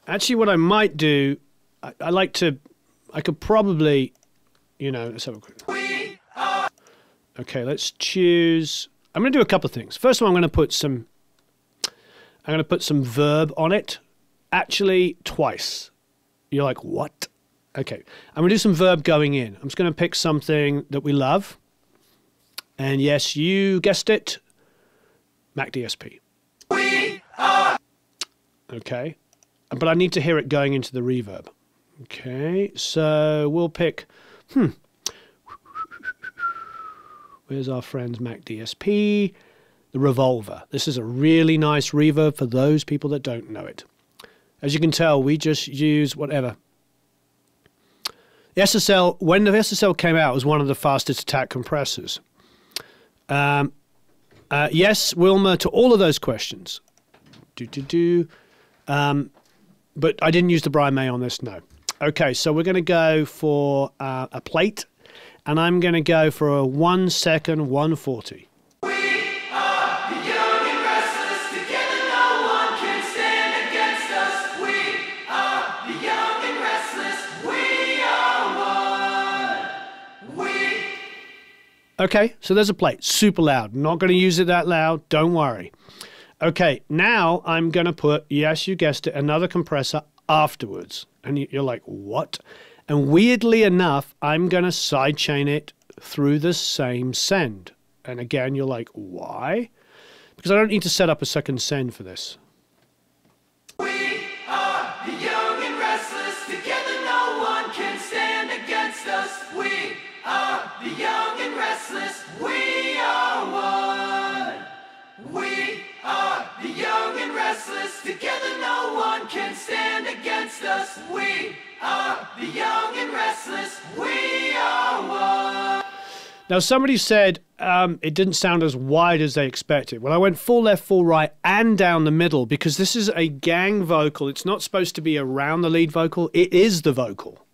Actually, what I might do, I could probably, you know, let's have a quick... Okay, let's choose. I'm going to do a couple of things. First of all, I'm going to put some verb on it. Actually, twice. You're like, what? Okay, I'm going to do some verb going in. I'm just going to pick something that we love. And yes, you guessed it, Mac DSP. We are. Okay, but I need to hear it going into the reverb. Okay, so we'll pick, where's our friend's Mac DSP? The Revolver. This is a really nice reverb for those people that don't know it. As you can tell, we just use whatever. The SSL, when the SSL came out, it was one of the fastest attack compressors. Yes, Wilma, to all of those questions. But I didn't use the Brian May on this, no. Okay, so we're going to go for a plate. And I'm going to go for a 1 second 140. We are the young and restless. Together no one can stand against us. We are the young and restless. We are one. We. Okay, so there's a plate. Super loud. Not going to use it that loud. Don't worry. Okay, now I'm going to put, yes, you guessed it, another compressor afterwards. And you're like, what? And weirdly enough, I'm going to sidechain it through the same send. And again, you're like, why? Because I don't need to set up a second send for this. We are the young and restless. Together no one can stand against us. We are the young and restless. We are one. We are the young and restless. Together no one can stand against us. We are the young and restless. We are one. Now, somebody said it didn't sound as wide as they expected. Well, I went full left, full right, and down the middle because this is a gang vocal. It's not supposed to be around the lead vocal. It is the vocal.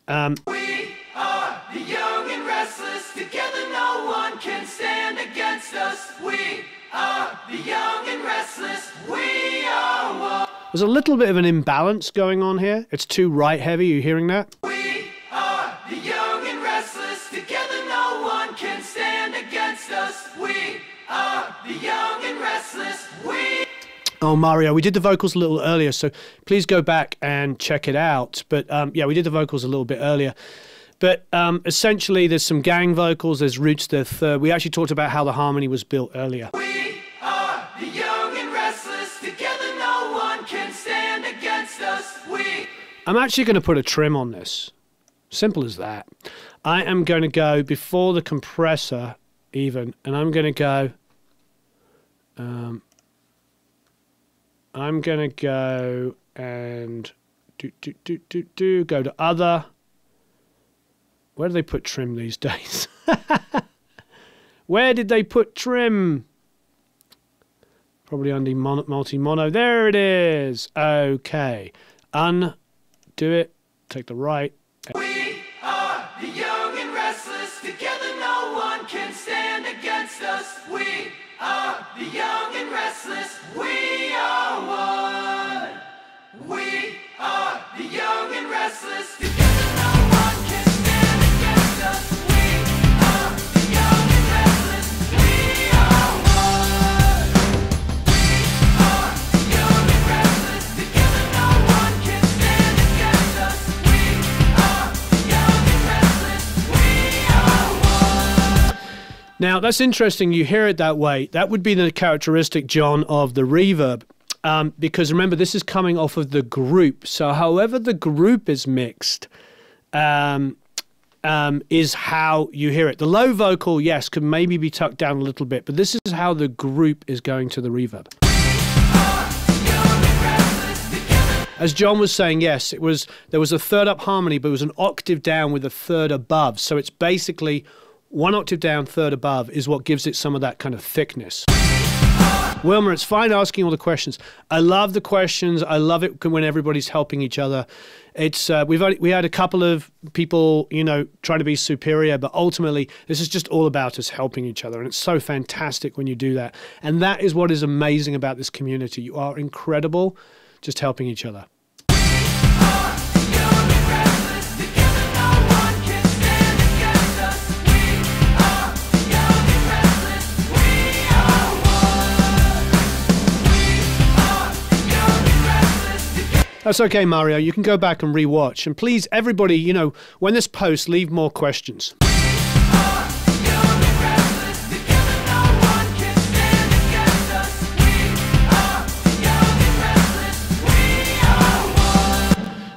We are the young and restless. Together no one can stand against us. We are the young and restless. We are one. There's a little bit of an imbalance going on here. It's too right heavy. You hearing that? We are the young and restless. Together no one can stand against us. We are the young and restless. We. Oh, Mario, we did the vocals a little earlier, so please go back and check it out. But yeah, we did the vocals a little bit earlier. But essentially, there's some gang vocals, there's roots, there's third. We actually talked about how the harmony was built earlier. We are the young and restless. Together no one can stand against us. We. I'm actually going to put a trim on this. Simple as that. I am going to go before the compressor even, and I'm going to go... I'm going to go and go to other. Where do they put trim these days? Where did they put trim? Probably under multi-mono. There it is. Okay. Undo it. Take the right. We are the young and restless. Together no one can stand against us. We are the young and restless. We are one. We are the young and restless. Together no one can stand against us. We are the young and restless. We are one. We are the young and restless. Together no one can stand against us. We Now, that's interesting you hear it that way. That would be the characteristic, John, of the reverb. Because remember, this is coming off of the group. So however the group is mixed is how you hear it. The low vocal, yes, could maybe be tucked down a little bit, but this is how the group is going to the reverb. As John was saying, yes, there was a third up harmony, but it was an octave down with a third above. So it's basically one octave down, third above is what gives it some of that kind of thickness. Wilma, it's fine asking all the questions. I love the questions. I love it when everybody's helping each other. It's we had a couple of people, you know, trying to be superior, but ultimately this is just all about us helping each other, and it's so fantastic when you do that. And that is what is amazing about this community. You are incredible, just helping each other. That's okay, Mario. You can go back and rewatch. And please, everybody, you know, when this posts, leave more questions.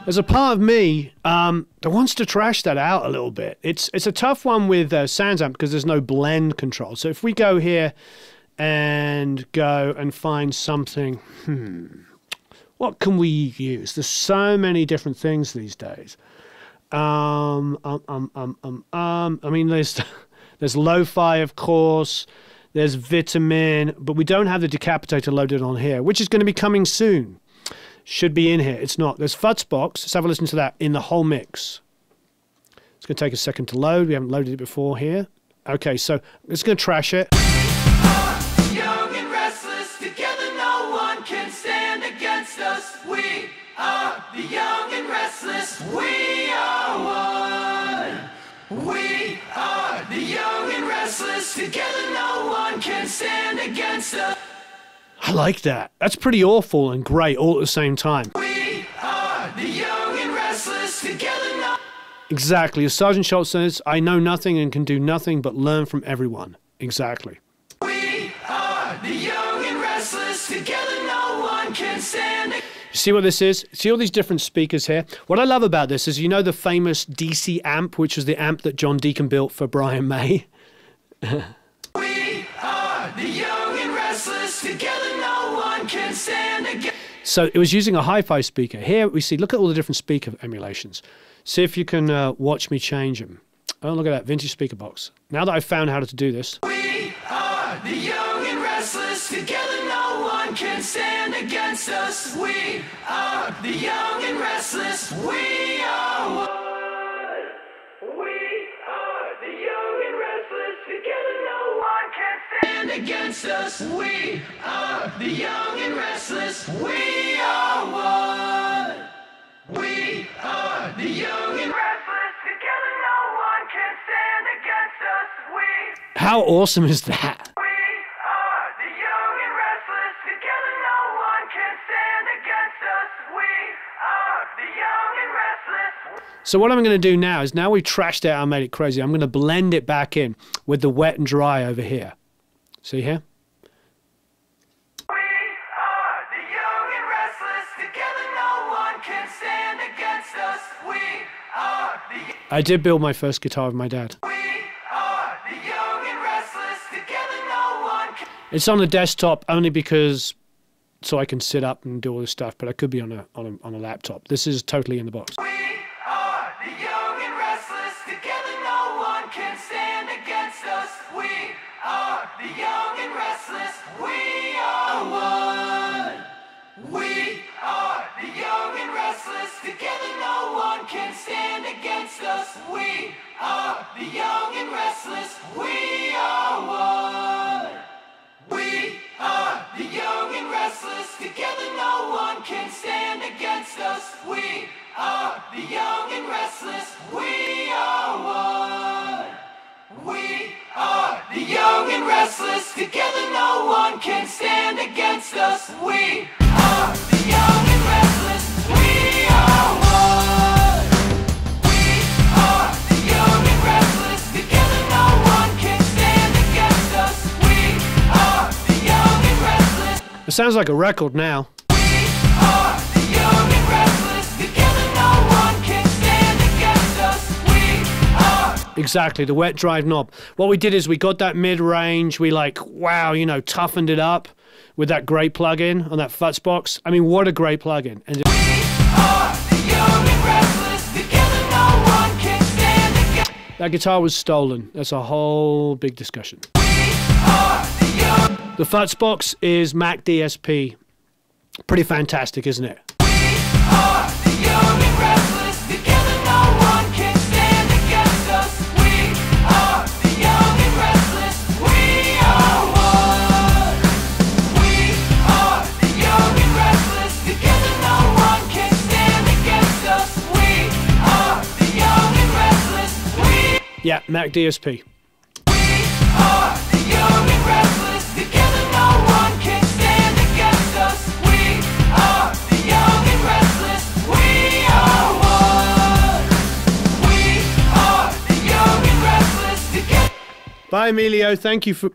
There's a part of me that wants to trash that out a little bit. It's a tough one with SoundsAmp because there's no blend control. So if we go here and go and find something, what can we use? There's so many different things these days. I mean, there's lo-fi, of course. There's Vitamin, but we don't have the Decapitator loaded on here, which is going to be coming soon. Should be in here. It's not. There's Futzbox. Let's have a listen to that in the whole mix. It's going to take a second to load. We haven't loaded it before here. Okay, so it's going to trash it. Young and restless, together no one can stand against us. We are the young and restless. We are one. We are the young and restless. Together no one can stand against us. I like that. That's pretty awful and great all at the same time. We are the young and restless. Together no. Exactly. As Sergeant Schultz says, I know nothing and can do nothing but learn from everyone. Exactly. We are the young and restless. Together no one can stand. You see what this is? See all these different speakers here? What I love about this is, you know, the famous DC amp, which was the amp that John Deacon built for Brian May? We are the young and restless. Together no one can stand against. So it was using a hi-fi speaker. Here we see, look at all the different speaker emulations. See if you can watch me change them. Oh, look at that vintage speaker box. Now that I've found how to do this. We are the young and restless. Together no one can stand against us. We are the young and restless. We are one. We are the young and restless. Together no one can stand against us. We are the young and restless. We are one. We are the young and restless. Together no one can stand against us. We How awesome is that? are the young and restless. Together no one can stand against us. We are the young and restless. So what I'm going to do now is, now we've trashed it out and made it crazy, I'm going to blend it back in with the wet and dry over here. See here? We are the young and restless. Together no one can stand against us. We are the I did build my first guitar with my dad. We are the young and restless. Together no one can. It's on the desktop only because so I can sit up and do all this stuff, but I could be on a laptop. This is totally in the box. We are the young and restless. Together no one can stand against us. We are the young and restless. We are one. We are the young and restless. Together no one can stand against us. We are the young and restless. We are one. We are the young and restless. Together no one can stand against us. We are the young and restless. We are one. We are the young and restless. Together no one can stand against us. We are the young and restless. We are one. We are the young and restless. Together no one can stand against us. sounds like a record now. Exactly, the wet drive knob. What we did is we got that mid-range, we like, wow, you know, toughened it up with that great plug-in on that Futz box. I mean, what a great plug-in. And that guitar was stolen. That's a whole big discussion. The Futz box is Mac DSP. Pretty fantastic, isn't it? Yeah, Mac DSP. Bye, Emilio. Thank you for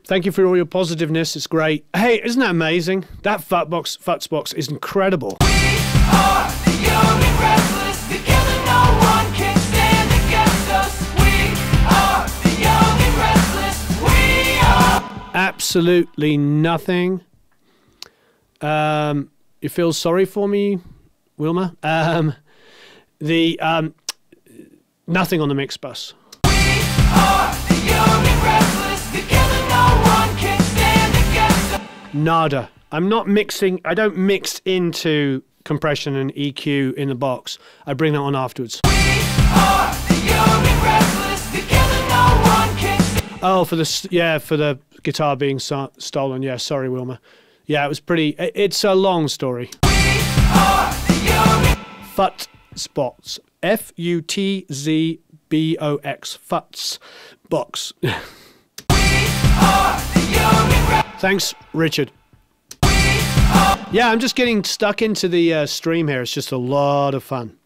all your positiveness. It's great. Hey, isn't that amazing? That Futz box is incredible. Absolutely nothing. You feel sorry for me, Wilma? Nothing on the mix bus. Nada. I'm not mixing. I don't mix into compression and EQ in the box. I bring that on afterwards. Oh, for the guitar being stolen. Yeah, sorry, Wilma. Yeah, it was pretty. It's a long story. Futz box. Futzbox. Futz box. Thanks, Richard. Yeah, I'm just getting stuck into the stream here. It's just a lot of fun.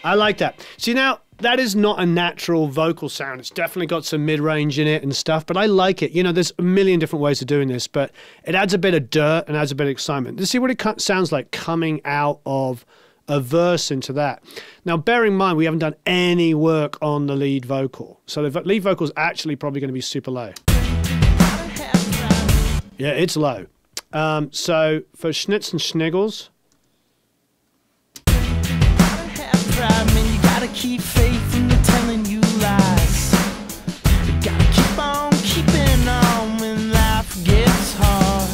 I like that. See, now, that is not a natural vocal sound. It's definitely got some mid-range in it and stuff, but I like it. You know, there's a million different ways of doing this, but it adds a bit of dirt and adds a bit of excitement. You see what it sounds like coming out of a verse into that. Now, bear in mind, we haven't done any work on the lead vocal. So the lead vocal is actually probably going to be super low. Yeah, it's low. So for Schnitz and Schniggles... You gotta keep faith when they're telling you lies. You gotta keep on keeping on when life gets hard.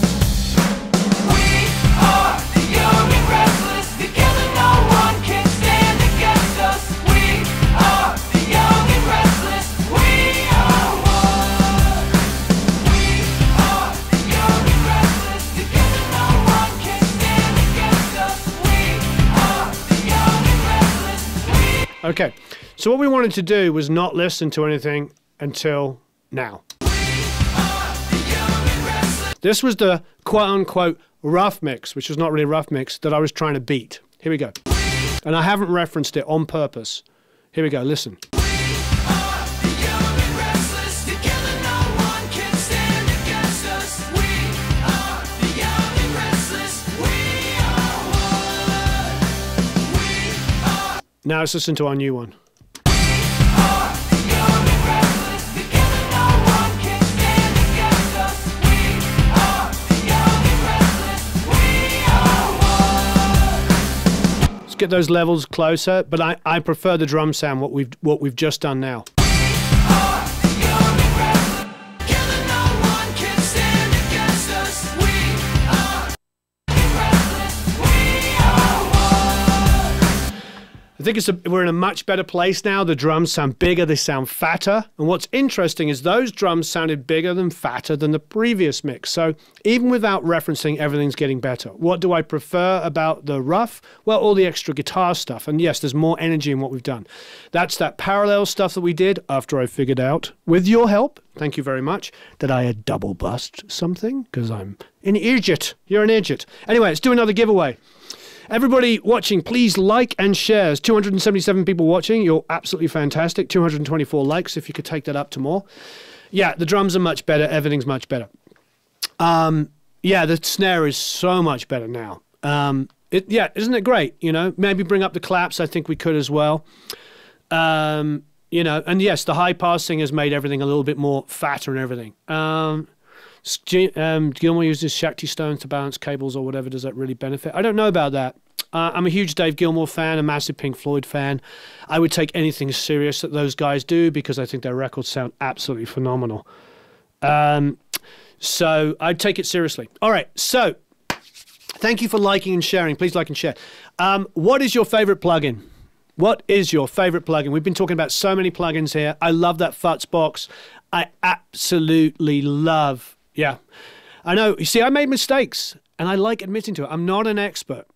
We are the young and restless, together no one can stand against us. We are the young and restless, we are one. We are the young and restless, together no one can stand against us. We are the young and restless. Okay, so what we wanted to do was not listen to anything until now. This was the quote-unquote rough mix, which was not really a rough mix, that I was trying to beat. Here we go. And I haven't referenced it on purpose. Here we go, listen. Now let's listen to our new one. Let's get those levels closer, but I prefer the drum sound, what we've just done now. I think we're in a much better place now. The drums sound bigger, they sound fatter. And what's interesting is those drums sounded bigger than fatter than the previous mix. So even without referencing, everything's getting better. What do I prefer about the rough? Well, all the extra guitar stuff. And yes, there's more energy in what we've done. That's that parallel stuff that we did after I figured out, with your help, thank you very much, that I had double bust something, because I'm an idiot. You're an idiot. Anyway, let's do another giveaway. Everybody watching, please like and share. There's 277 people watching. You're absolutely fantastic. 224 likes, if you could take that up to more. Yeah, the drums are much better. Everything's much better. Yeah, the snare is so much better now. Yeah, isn't it great? You know, maybe bring up the claps. I think we could as well. You know, and yes, the high passing has made everything a little bit more fatter and everything. Gilmour uses Shakti stones to balance cables or whatever. Does that really benefit? I don't know about that. I'm a huge Dave Gilmour fan, a massive Pink Floyd fan. I would take anything serious that those guys do because I think their records sound absolutely phenomenal. So I'd take it seriously. All right, so thank you for liking and sharing. Please like and share. What is your favorite plugin? What is your favorite plugin? We've been talking about so many plugins here. I love that Futz box. I absolutely love, yeah. I know, you see, I made mistakes, and I like admitting to it. I'm not an expert.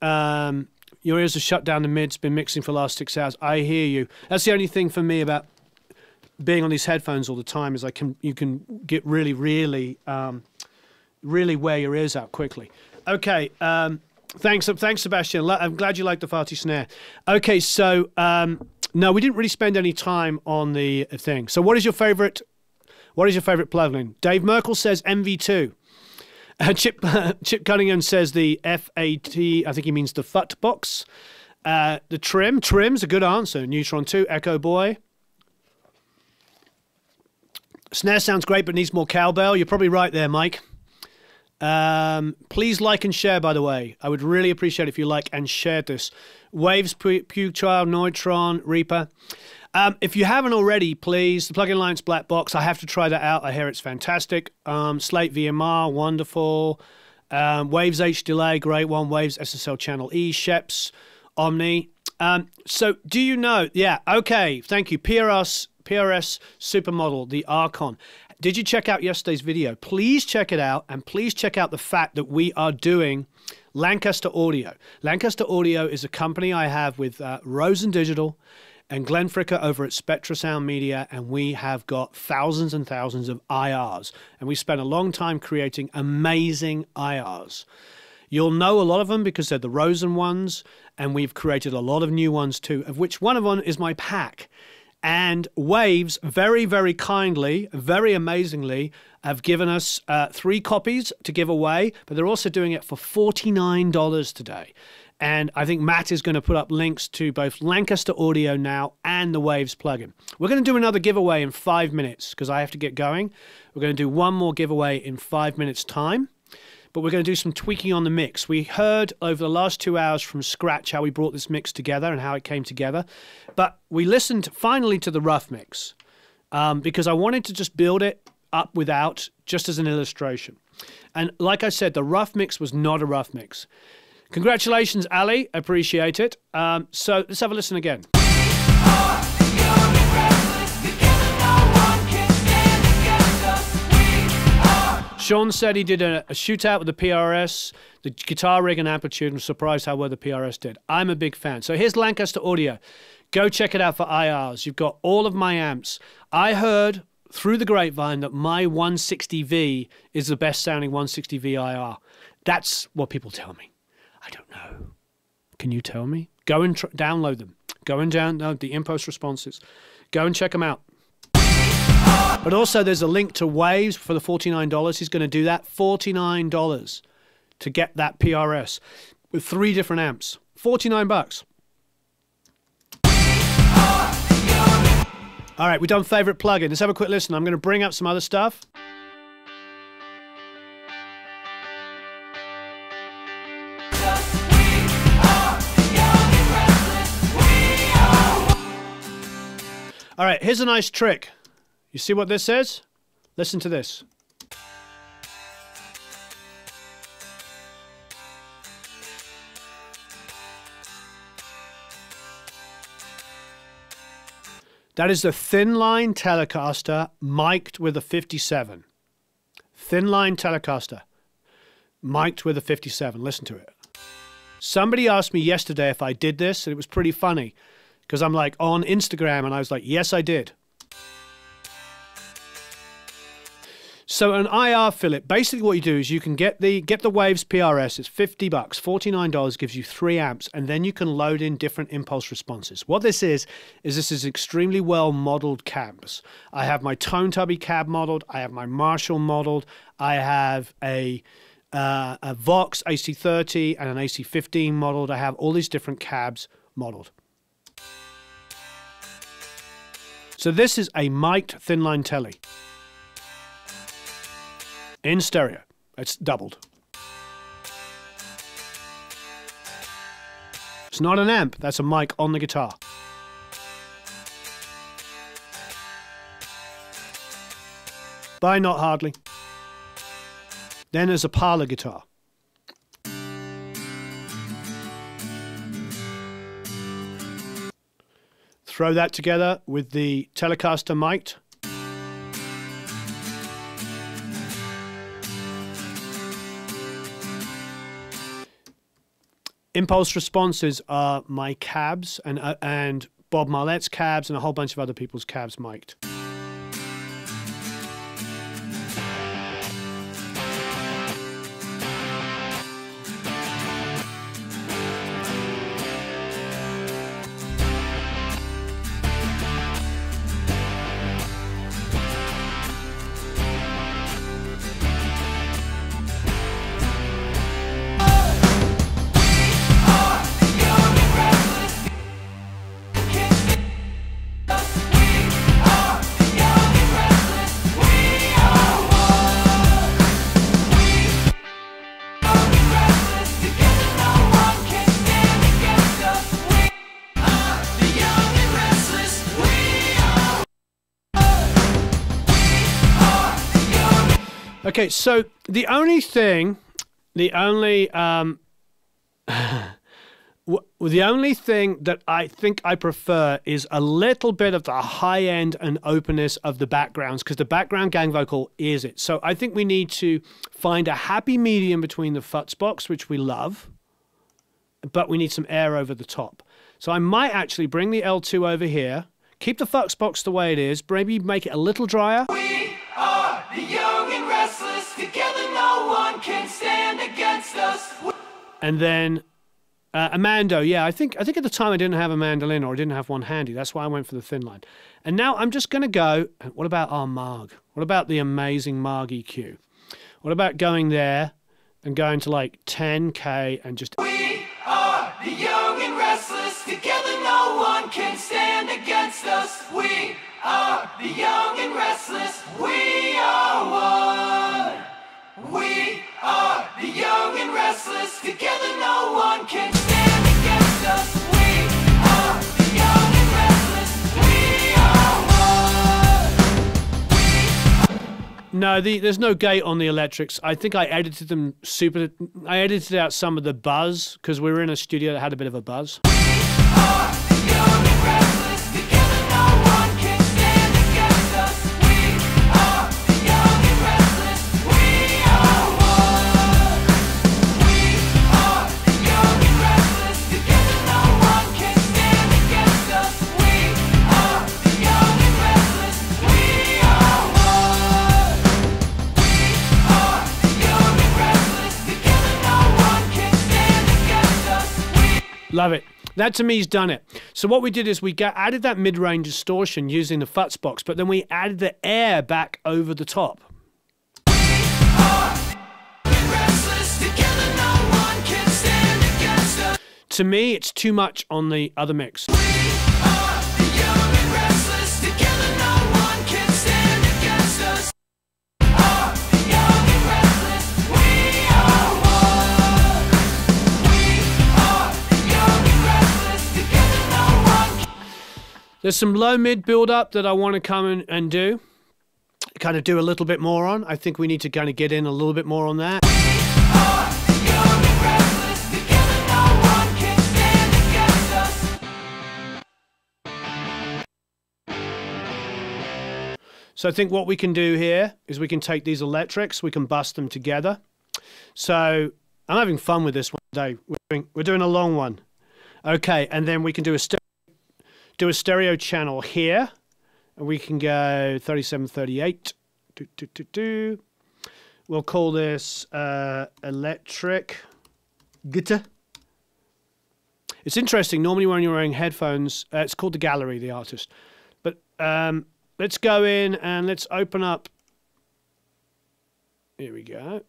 Your ears are shut down the mids, been mixing for the last 6 hours. I hear you. That's the only thing for me about being on these headphones all the time is you can get really wear your ears out quickly. Okay, thanks, Sebastian. I'm glad you like the farty snare. Okay, so no, we didn't really spend any time on the thing. So, what is your favorite plugin? Dave Merkel says MV2. Chip Cunningham says the FAT. I think he means the FUT box. The Trim's a good answer. Neutron 2, Echo Boy. Snare sounds great, but needs more cowbell. You're probably right there, Mike. Please like and share, by the way. I would really appreciate it if you like and shared this. Waves, Pew Child, Neutron, Reaper. If you haven't already, please, the Plugin Alliance Black Box, I have to try that out. I hear it's fantastic. Slate VMR, wonderful. Waves H Delay, great one. Waves SSL Channel E, Sheps, Omni. So do you know? Yeah, okay, thank you. PRS Supermodel, the Archon. Did you check out yesterday's video? Please check it out, and please check out the fact that we are doing Lancaster Audio. Lancaster Audio is a company I have with Rosen Digital and Glenn Fricker over at Spectra Sound Media, and we have got thousands and thousands of IRs, and we spent a long time creating amazing IRs. You'll know a lot of them because they're the Rosen ones, and we've created a lot of new ones too, of which one of them is my pack. And Waves, very, very kindly, very amazingly, have given us 3 copies to give away, but they're also doing it for $49 today. And I think Matt is going to put up links to both Lancaster Audio now and the Waves plugin. We're going to do another giveaway in 5 minutes because I have to get going. We're going to do one more giveaway in 5 minutes' time. But we're going to do some tweaking on the mix. We heard over the last 2 hours from scratch how we brought this mix together and how it came together. But we listened finally to the rough mix because I wanted to just build it up without, just as an illustration. And like I said, the rough mix was not a rough mix. Congratulations, Ali. Appreciate it. So let's have a listen again. Sean said he did a shootout with the PRS, the guitar rig and amplitude, and was surprised how well the PRS did. I'm a big fan. So here's Lancaster Audio. Go check it out for IRs. You've got all of my amps. I heard through the grapevine that my 160V is the best sounding 160V IR. That's what people tell me. I don't know. Can you tell me? Go and download them. Go and download the in-post responses. Go and check them out. But also there's a link to Waves for the $49. He's going to do that. $49 to get that PRS with 3 different amps. 49 bucks. All right, we've done favorite plugin. Let's have a quick listen. I'm going to bring up some other stuff. All right, here's a nice trick. You see what this is? Listen to this. That is the thin line Telecaster mic'd with a 57. Thin line Telecaster mic'd with a 57. Listen to it. Somebody asked me yesterday if I did this, and it was pretty funny because I'm like on Instagram, and I was like, yes, I did. So an IR fillet, basically what you do is you can get the Waves PRS. It's $50, $49, gives you 3 amps, and then you can load in different impulse responses. What this is this is extremely well modeled cabs. I have my Tone Tubby cab modeled. I have my Marshall modeled. I have a Vox AC30 and an AC15 modeled. I have all these different cabs modeled. So this is a mic'd thin line telly. In stereo. It's doubled. It's not an amp, that's a mic on the guitar. By Not Hardly. Then there's a parlor guitar. Throw that together with the Telecaster mic'd. Impulse responses are my cabs and Bob Marlette's cabs and a whole bunch of other people's cabs mic'd. Okay, so the only thing that I think I prefer is a little bit of the high end and openness of the backgrounds, because the background gang vocal is it. So I think we need to find a happy medium between the futz box, which we love, but we need some air over the top. So I might actually bring the L2 over here, keep the futz box the way it is, maybe make it a little drier. We are the young and restless, together no one can stand against us. And then a mando, yeah, I think at the time I didn't have a mandolin, or I didn't have one handy. That's why I went for the thin line. And now I'm just going to go, what about our Marg? What about the amazing Marg EQ? What about going there and going to like 10K and just... We are the young and restless, together no one can stand against us. We are the young and restless, we are one. We are the young and restless, together no one can stand against us. We are the young and restless, we are one. No, there's no gate on the electrics. I think I edited them I edited out some of the buzz, because we were in a studio that had a bit of a buzz. We are the young and restless, together no one can stand against us. We are the young and restless, we are one. We are the young and restless, together no one can stand against us. We are the young and restless, we are one. We are the young and restless, together no one can stand against us. Love it. That to me's done it. So what we did is we added that mid-range distortion using the futz box, but then we added the air back over the top. To me, it's too much on the other mix. There's some low mid build up that I want to come in and do. Kind of do a little bit more on. I think we need to kind of get in a little bit more on that. So I think what we can do here is we can take these electrics, we can bust them together. So I'm having fun with this one today. We're doing a long one. Okay, and then we can do a stereo channel here, and we can go 37, 38, We'll call this electric guitar. It's interesting. Normally when you're wearing headphones, it's called the gallery, the artist. But let's go in and let's open up. Here we go.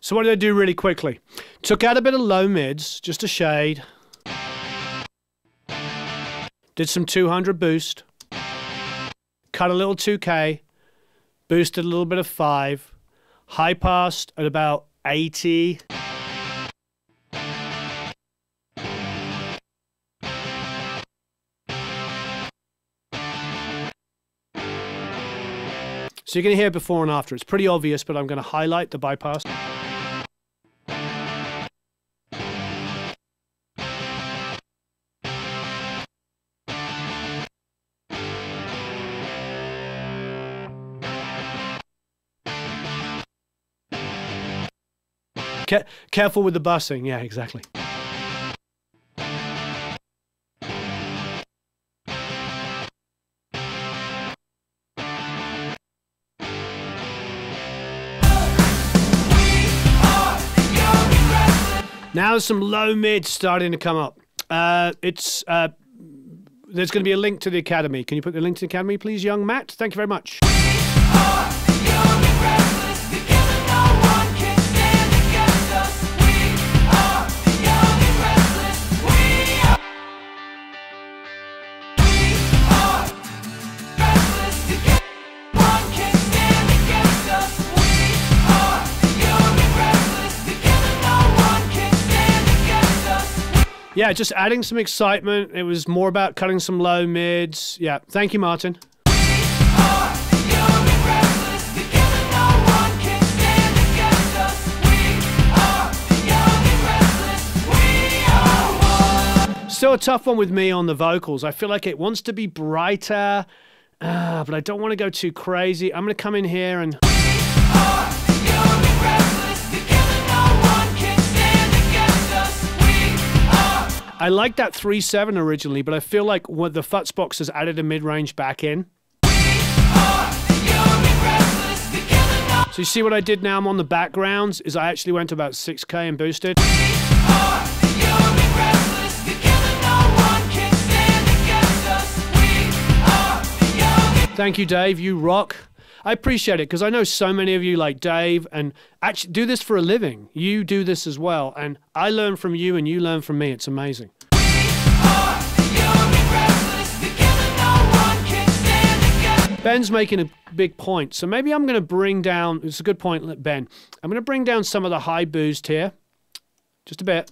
So what did I do really quickly? Took out a bit of low mids, just a shade. Did some 200 boost. Cut a little 2K. Boosted a little bit of 5. High passed at about 80. So you're going to hear before and after. It's pretty obvious, but I'm going to highlight the bypass. Careful with the bussing. Yeah, exactly. Now there's some low mids starting to come up. There's going to be a link to the Academy. Can you put the link to the Academy, please, young Matt? Thank you very much. Yeah, just adding some excitement. It was more about cutting some low mids. Yeah, thank you, Martin. Still a tough one with me on the vocals. I feel like it wants to be brighter, but I don't want to go too crazy. I'm going to come in here and... I like that 3/7 originally, but I feel like what the Futzbox has added a mid-range back in. So you see what I did now? I'm on the backgrounds, is I actually went to about 6K and boosted. Thank you, Dave. You rock. I appreciate it because I know so many of you like Dave and actually do this for a living. You do this as well. And I learn from you and you learn from me. It's amazing. Ben's making a big point. So maybe I'm going to bring down, it's a good point, Ben. I'm going to bring down some of the high boost here. Just a bit.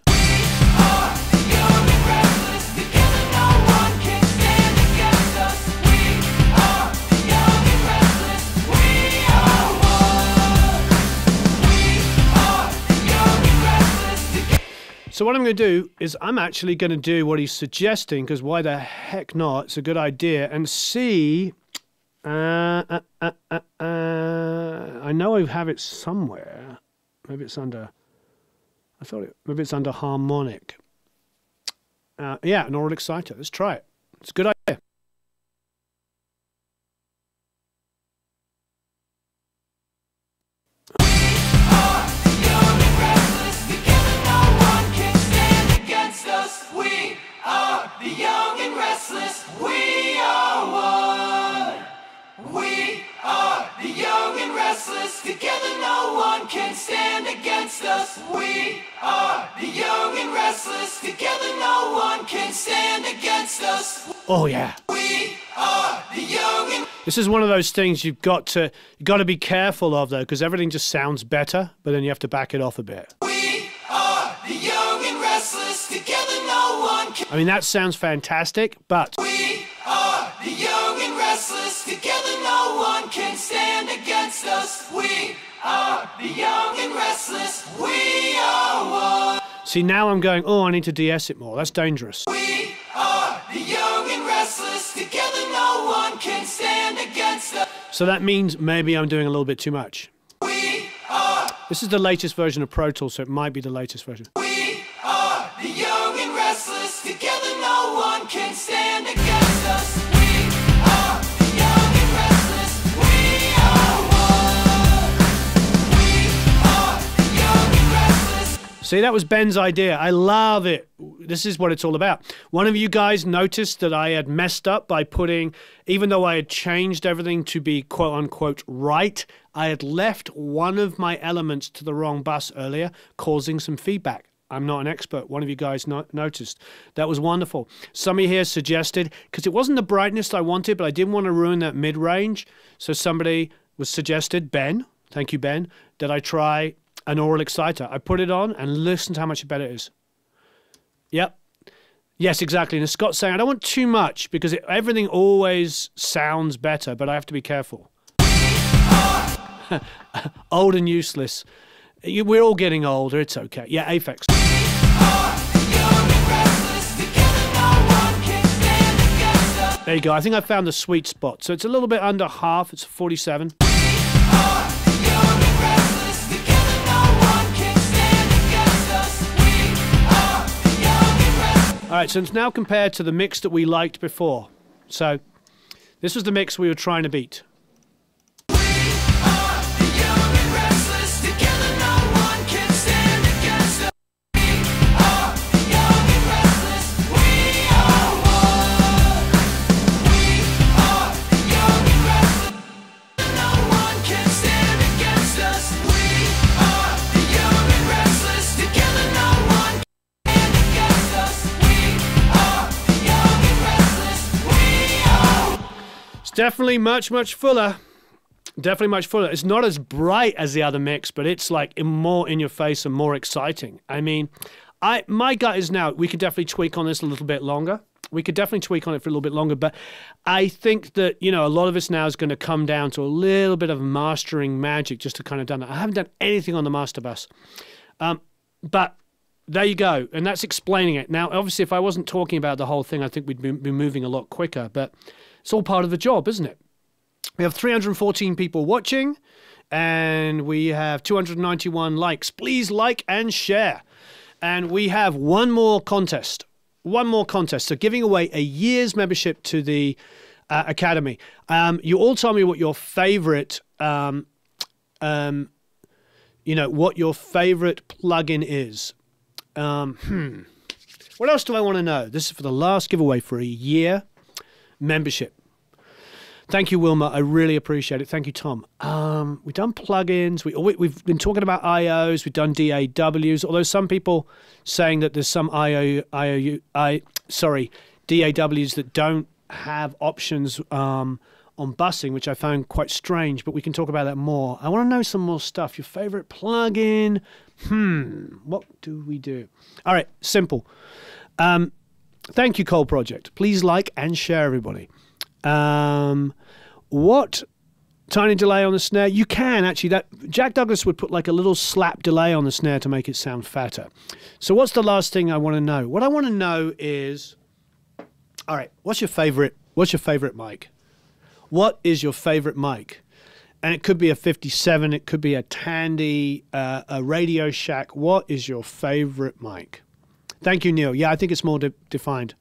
So what I'm going to do is I'm actually going to do what he's suggesting, because why the heck not? It's a good idea. And see, I know I have it somewhere. Maybe it's under, maybe it's under harmonic. Yeah, an aural exciter. Let's try it. It's a good idea. The young and restless, we are one. We are the young and restless. Together no one can stand against us. We are the young and restless. Together no one can stand against us. Oh yeah. We are the young and... This is one of those things you've got to be careful of though, because everything just sounds better, but then you have to back it off a bit. We are the young and restless. Together no one can... I mean, that sounds fantastic, but... We are the young and restless. Together no one can stand against us. We are the young and restless. We are one. See, now I'm going, oh, I need to de-ess it more. That's dangerous. We are the young and restless. Together no one can stand against us. So that means maybe I'm doing a little bit too much. We are. This is the latest version of Pro Tools, so it might be the latest version. We are the young and restless. Together no one can stand against us. We are the young and restless. We are one. We are the young and restless. See, that was Ben's idea. I love it. This is what it's all about. One of you guys noticed that I had messed up by putting, even though I had changed everything to be quote unquote right, I had left one of my elements to the wrong bus earlier, causing some feedback. I'm not an expert. One of you guys noticed. That was wonderful. Somebody here suggested, because it wasn't the brightness I wanted, but I didn't want to ruin that mid-range. So somebody was suggested, Ben, thank you, Ben, that I try an oral exciter. I put it on and listen to how much better it is. Yep. Yes, exactly. And Scott's saying, I don't want too much because everything always sounds better, but I have to be careful. Old and useless. We're all getting older. It's okay. Yeah, Aphex. There you go. I think I found the sweet spot. So it's a little bit under half. It's 47. All right, so it's now compared to the mix that we liked before. So this was the mix we were trying to beat. Definitely much fuller. Definitely much fuller. It's not as bright as the other mix, but it's like more in your face and more exciting. I mean, my gut is now we could definitely tweak on this a little bit longer. We could definitely tweak on it for a little bit longer, but I think that, you know, a lot of this now is going to come down to a little bit of mastering magic just to kind of done that. I haven't done anything on the master bus. But there you go. And that's explaining it. Now, obviously, if I wasn't talking about the whole thing, I think we'd be moving a lot quicker, but it's all part of the job, isn't it? We have 314 people watching, and we have 291 likes. Please like and share. And we have one more contest. One more contest. So giving away a year's membership to the Academy. You all tell me what your favorite, what your favorite plugin is. What else do I want to know? This is for the last giveaway for a year membership. Thank you, Wilma. I really appreciate it. Thank you, Tom. We've done plugins. We've been talking about IOs. We've done DAWs. Although some people saying that there's some DAWs that don't have options on busing, which I found quite strange. But we can talk about that more. I want to know some more stuff. Your favorite plugin? What do we do? All right, simple. Thank you, Cole Project. Please like and share, everybody. What tiny delay on the snare? You can actually. That Jack Douglas would put like a little slap delay on the snare to make it sound fatter. So what's the last thing I want to know? What I want to know is, all right, what's your favorite mic? What is your favorite mic? And it could be a 57, it could be a Tandy, a Radio Shack. What is your favorite mic? Thank you, Neil. Yeah, I think it's more defined.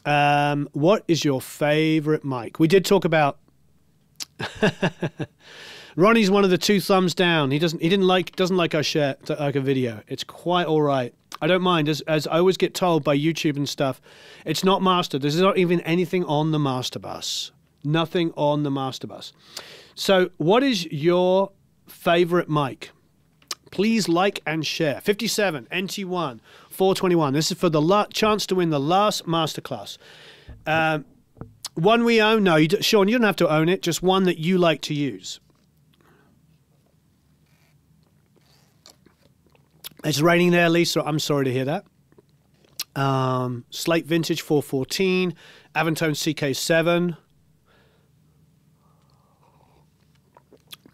What is your favorite mic? We did talk about Ronnie's one of the two thumbs down. He doesn't like our share, like a video. It's quite all right. I don't mind, as I always get told by YouTube and stuff. It's not mastered. There's not even anything on the master bus. Nothing on the master bus. So what is your favorite mic? Please like and share. 57, NT1, 421. This is for the chance to win the last masterclass. One we own? No, Sean, you don't have to own it. Just one that you like to use. It's raining there, Lisa. I'm sorry to hear that. Slate Vintage 414, Aventone CK7.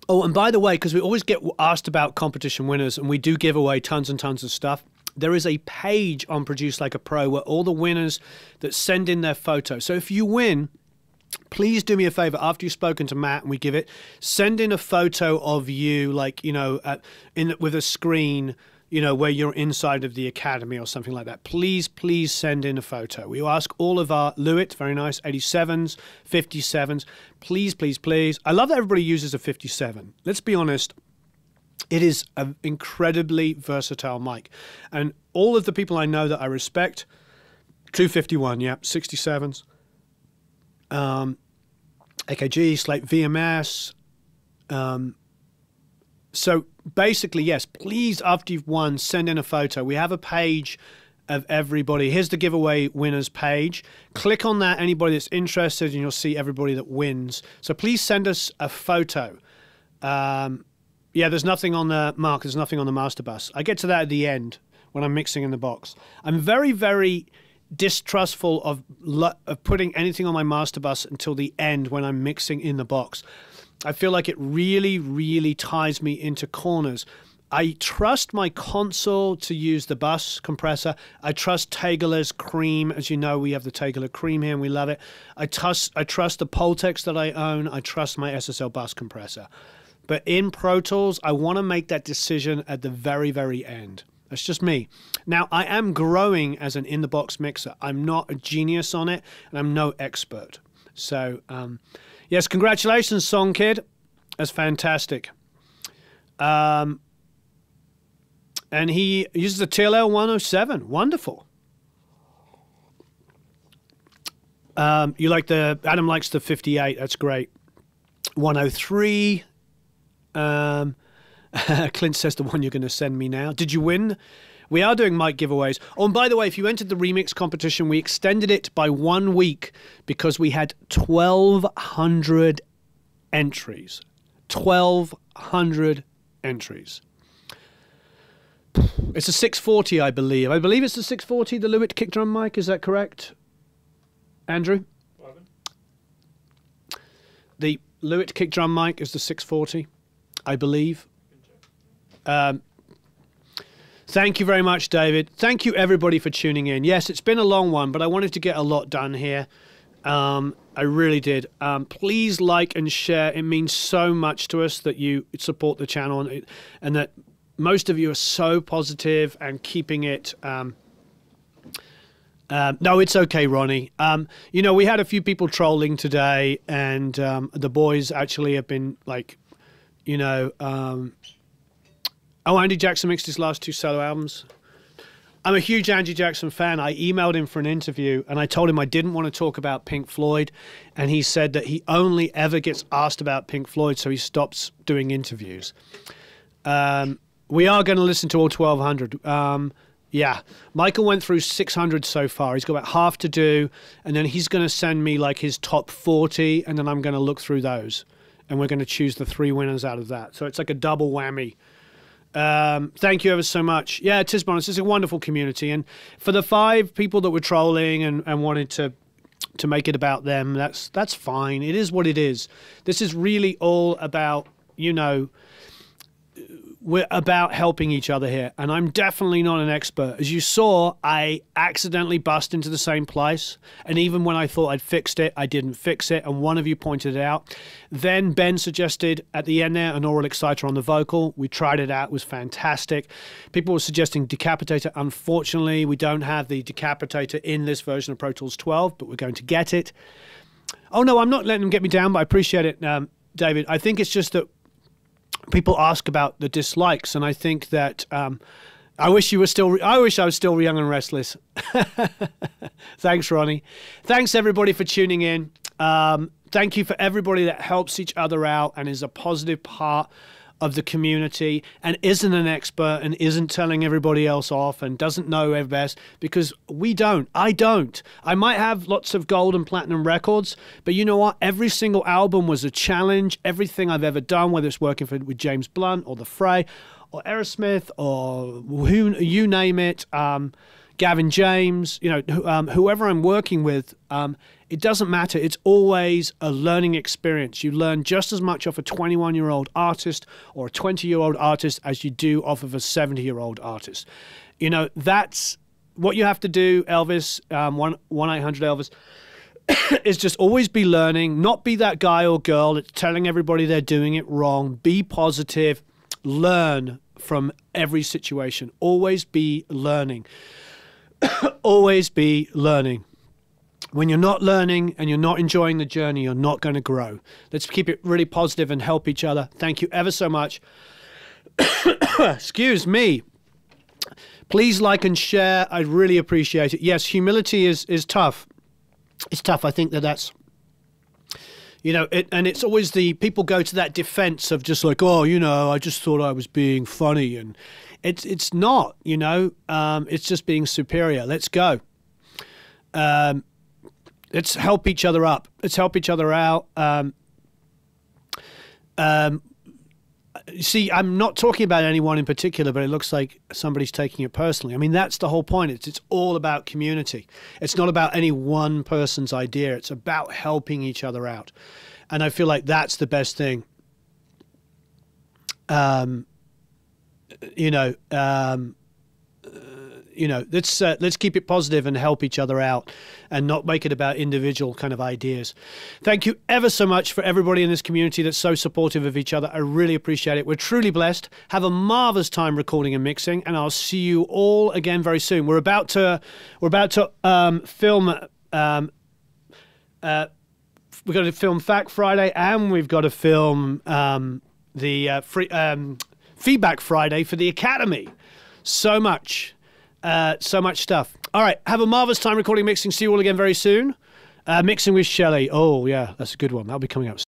Oh, and by the way, because we always get asked about competition winners, and we do give away tons and tons of stuff, there is a page on Produce Like a Pro where all the winners that send in their photo. So if you win, please do me a favor, after you've spoken to Matt and we give it, send in a photo of you, like, you know, with a screen, you know, where you're inside of the academy or something like that. Please, please send in a photo. We ask all of our Lewitt, very nice, 87s, 57s. Please, please, please. I love that everybody uses a 57. Let's be honest. It is an incredibly versatile mic. And all of the people I know that I respect, 251, yeah, 67s. AKG, Slate VMS. So basically, yes, please, after you've won, send in a photo. We have a page of everybody. Here's the giveaway winners page. Click on that, anybody that's interested, and you'll see everybody that wins. So please send us a photo. Yeah, there's nothing on the mark. There's nothing on the master bus. I get to that at the end when I'm mixing in the box. I'm very, very distrustful of putting anything on my master bus until the end when I'm mixing in the box. I feel like it really, really ties me into corners. I trust my console to use the bus compressor. I trust Tegeler's Cream. As you know, we have the Tegeler Cream here and we love it. I trust the Pultex that I own. I trust my SSL bus compressor. But in Pro Tools, I want to make that decision at the very, very end. That's just me. Now, I am growing as an in-the-box mixer. I'm not a genius on it, and I'm no expert. So, yes, congratulations, Song Kid. That's fantastic. And he uses a TLL 107. Wonderful. You like Adam likes the 58. That's great. 103. Clint says the one you're going to send me now. Did you win? We are doing mic giveaways. Oh, and by the way, if you entered the remix competition, we extended it by 1 week because we had 1,200 entries. 1,200 entries. It's a 640, I believe. I believe it's the 640, the Lewitt kick drum mic. Is that correct, Andrew? Pardon? The Lewitt kick drum mic is the 640, I believe. Thank you very much, David. Thank you, everybody, for tuning in. Yes, it's been a long one, but I wanted to get a lot done here. I really did. Please like and share. It means so much to us that you support the channel and that most of you are so positive and keeping it. No, it's okay, Ronnie. You know, we had a few people trolling today, and the boys actually have been like, you know, oh, Andy Jackson mixed his last 2 solo albums. I'm a huge Andy Jackson fan. I emailed him for an interview, and I told him I didn't want to talk about Pink Floyd, and he said that he only ever gets asked about Pink Floyd, so he stops doing interviews. We are going to listen to all 1,200. Yeah, Michael went through 600 so far. He's got about half to do, and then he's going to send me like his top 40, and then I'm going to look through those, and we're going to choose the 3 winners out of that. So it's like a double whammy. Thank you ever so much. Yeah, Tisbon, it's a wonderful community. And for the 5 people that were trolling and wanted to make it about them, that's fine. It is what it is. This is really all about, you know, we're about helping each other here. And I'm definitely not an expert. As you saw, I accidentally bust into the same place. And even when I thought I'd fixed it, I didn't fix it. And one of you pointed it out. Then Ben suggested at the end there an oral exciter on the vocal. We tried it out. It was fantastic. People were suggesting decapitator. Unfortunately, we don't have the decapitator in this version of Pro Tools 12, but we're going to get it. Oh, no, I'm not letting them get me down, but I appreciate it, David. I think it's just that people ask about the dislikes, and I think that I wish I was still young and restless. Thanks, Ronnie. Thanks, everybody, for tuning in. Thank you for everybody that helps each other out and is a positive part of the community and isn't an expert and isn't telling everybody else off and doesn't know every best, because we don't. I don't. I might have lots of gold and platinum records, but you know what? Every single album was a challenge. Everything I've ever done, whether it's working with James Blunt or The Fray or Aerosmith or who, you name it, Gavin James, you know, whoever I'm working with, it doesn't matter. It's always a learning experience. You learn just as much off a 21-year-old artist or a 20-year-old artist as you do off of a 70-year-old artist. You know, that's what you have to do, Elvis, 1-800-ELVIS, is just always be learning, not be that guy or girl that's telling everybody they're doing it wrong. Be positive, learn from every situation. Always be learning. Always be learning. When you're not learning and you're not enjoying the journey, you're not going to grow. Let's keep it really positive and help each other. Thank you ever so much. Excuse me. Please like and share. I really appreciate it. Yes, humility is tough. It's tough. I think that's, you know, and it's always the people go to that defense of just like, oh, you know, I just thought I was being funny. And it's not, you know, it's just being superior. Let's go. Let's help each other up. Let's help each other out. See, I'm not talking about anyone in particular, but it looks like somebody's taking it personally. I mean, that's the whole point. It's all about community. It's not about any one person's idea. It's about helping each other out. And I feel like that's the best thing. Let's keep it positive and help each other out and not make it about individual kind of ideas. Thank you ever so much for everybody in this community that's so supportive of each other. I really appreciate it. We're truly blessed. Have a marvelous time recording and mixing, and I'll see you all again very soon. We're about to film. We've got to film Fact Friday, and we've got to film the Feedback Friday for the Academy. So much stuff. All right, have a marvelous time recording and mixing. See you all again very soon. Mixing with Shelley. Oh, yeah, that's a good one. That'll be coming up soon.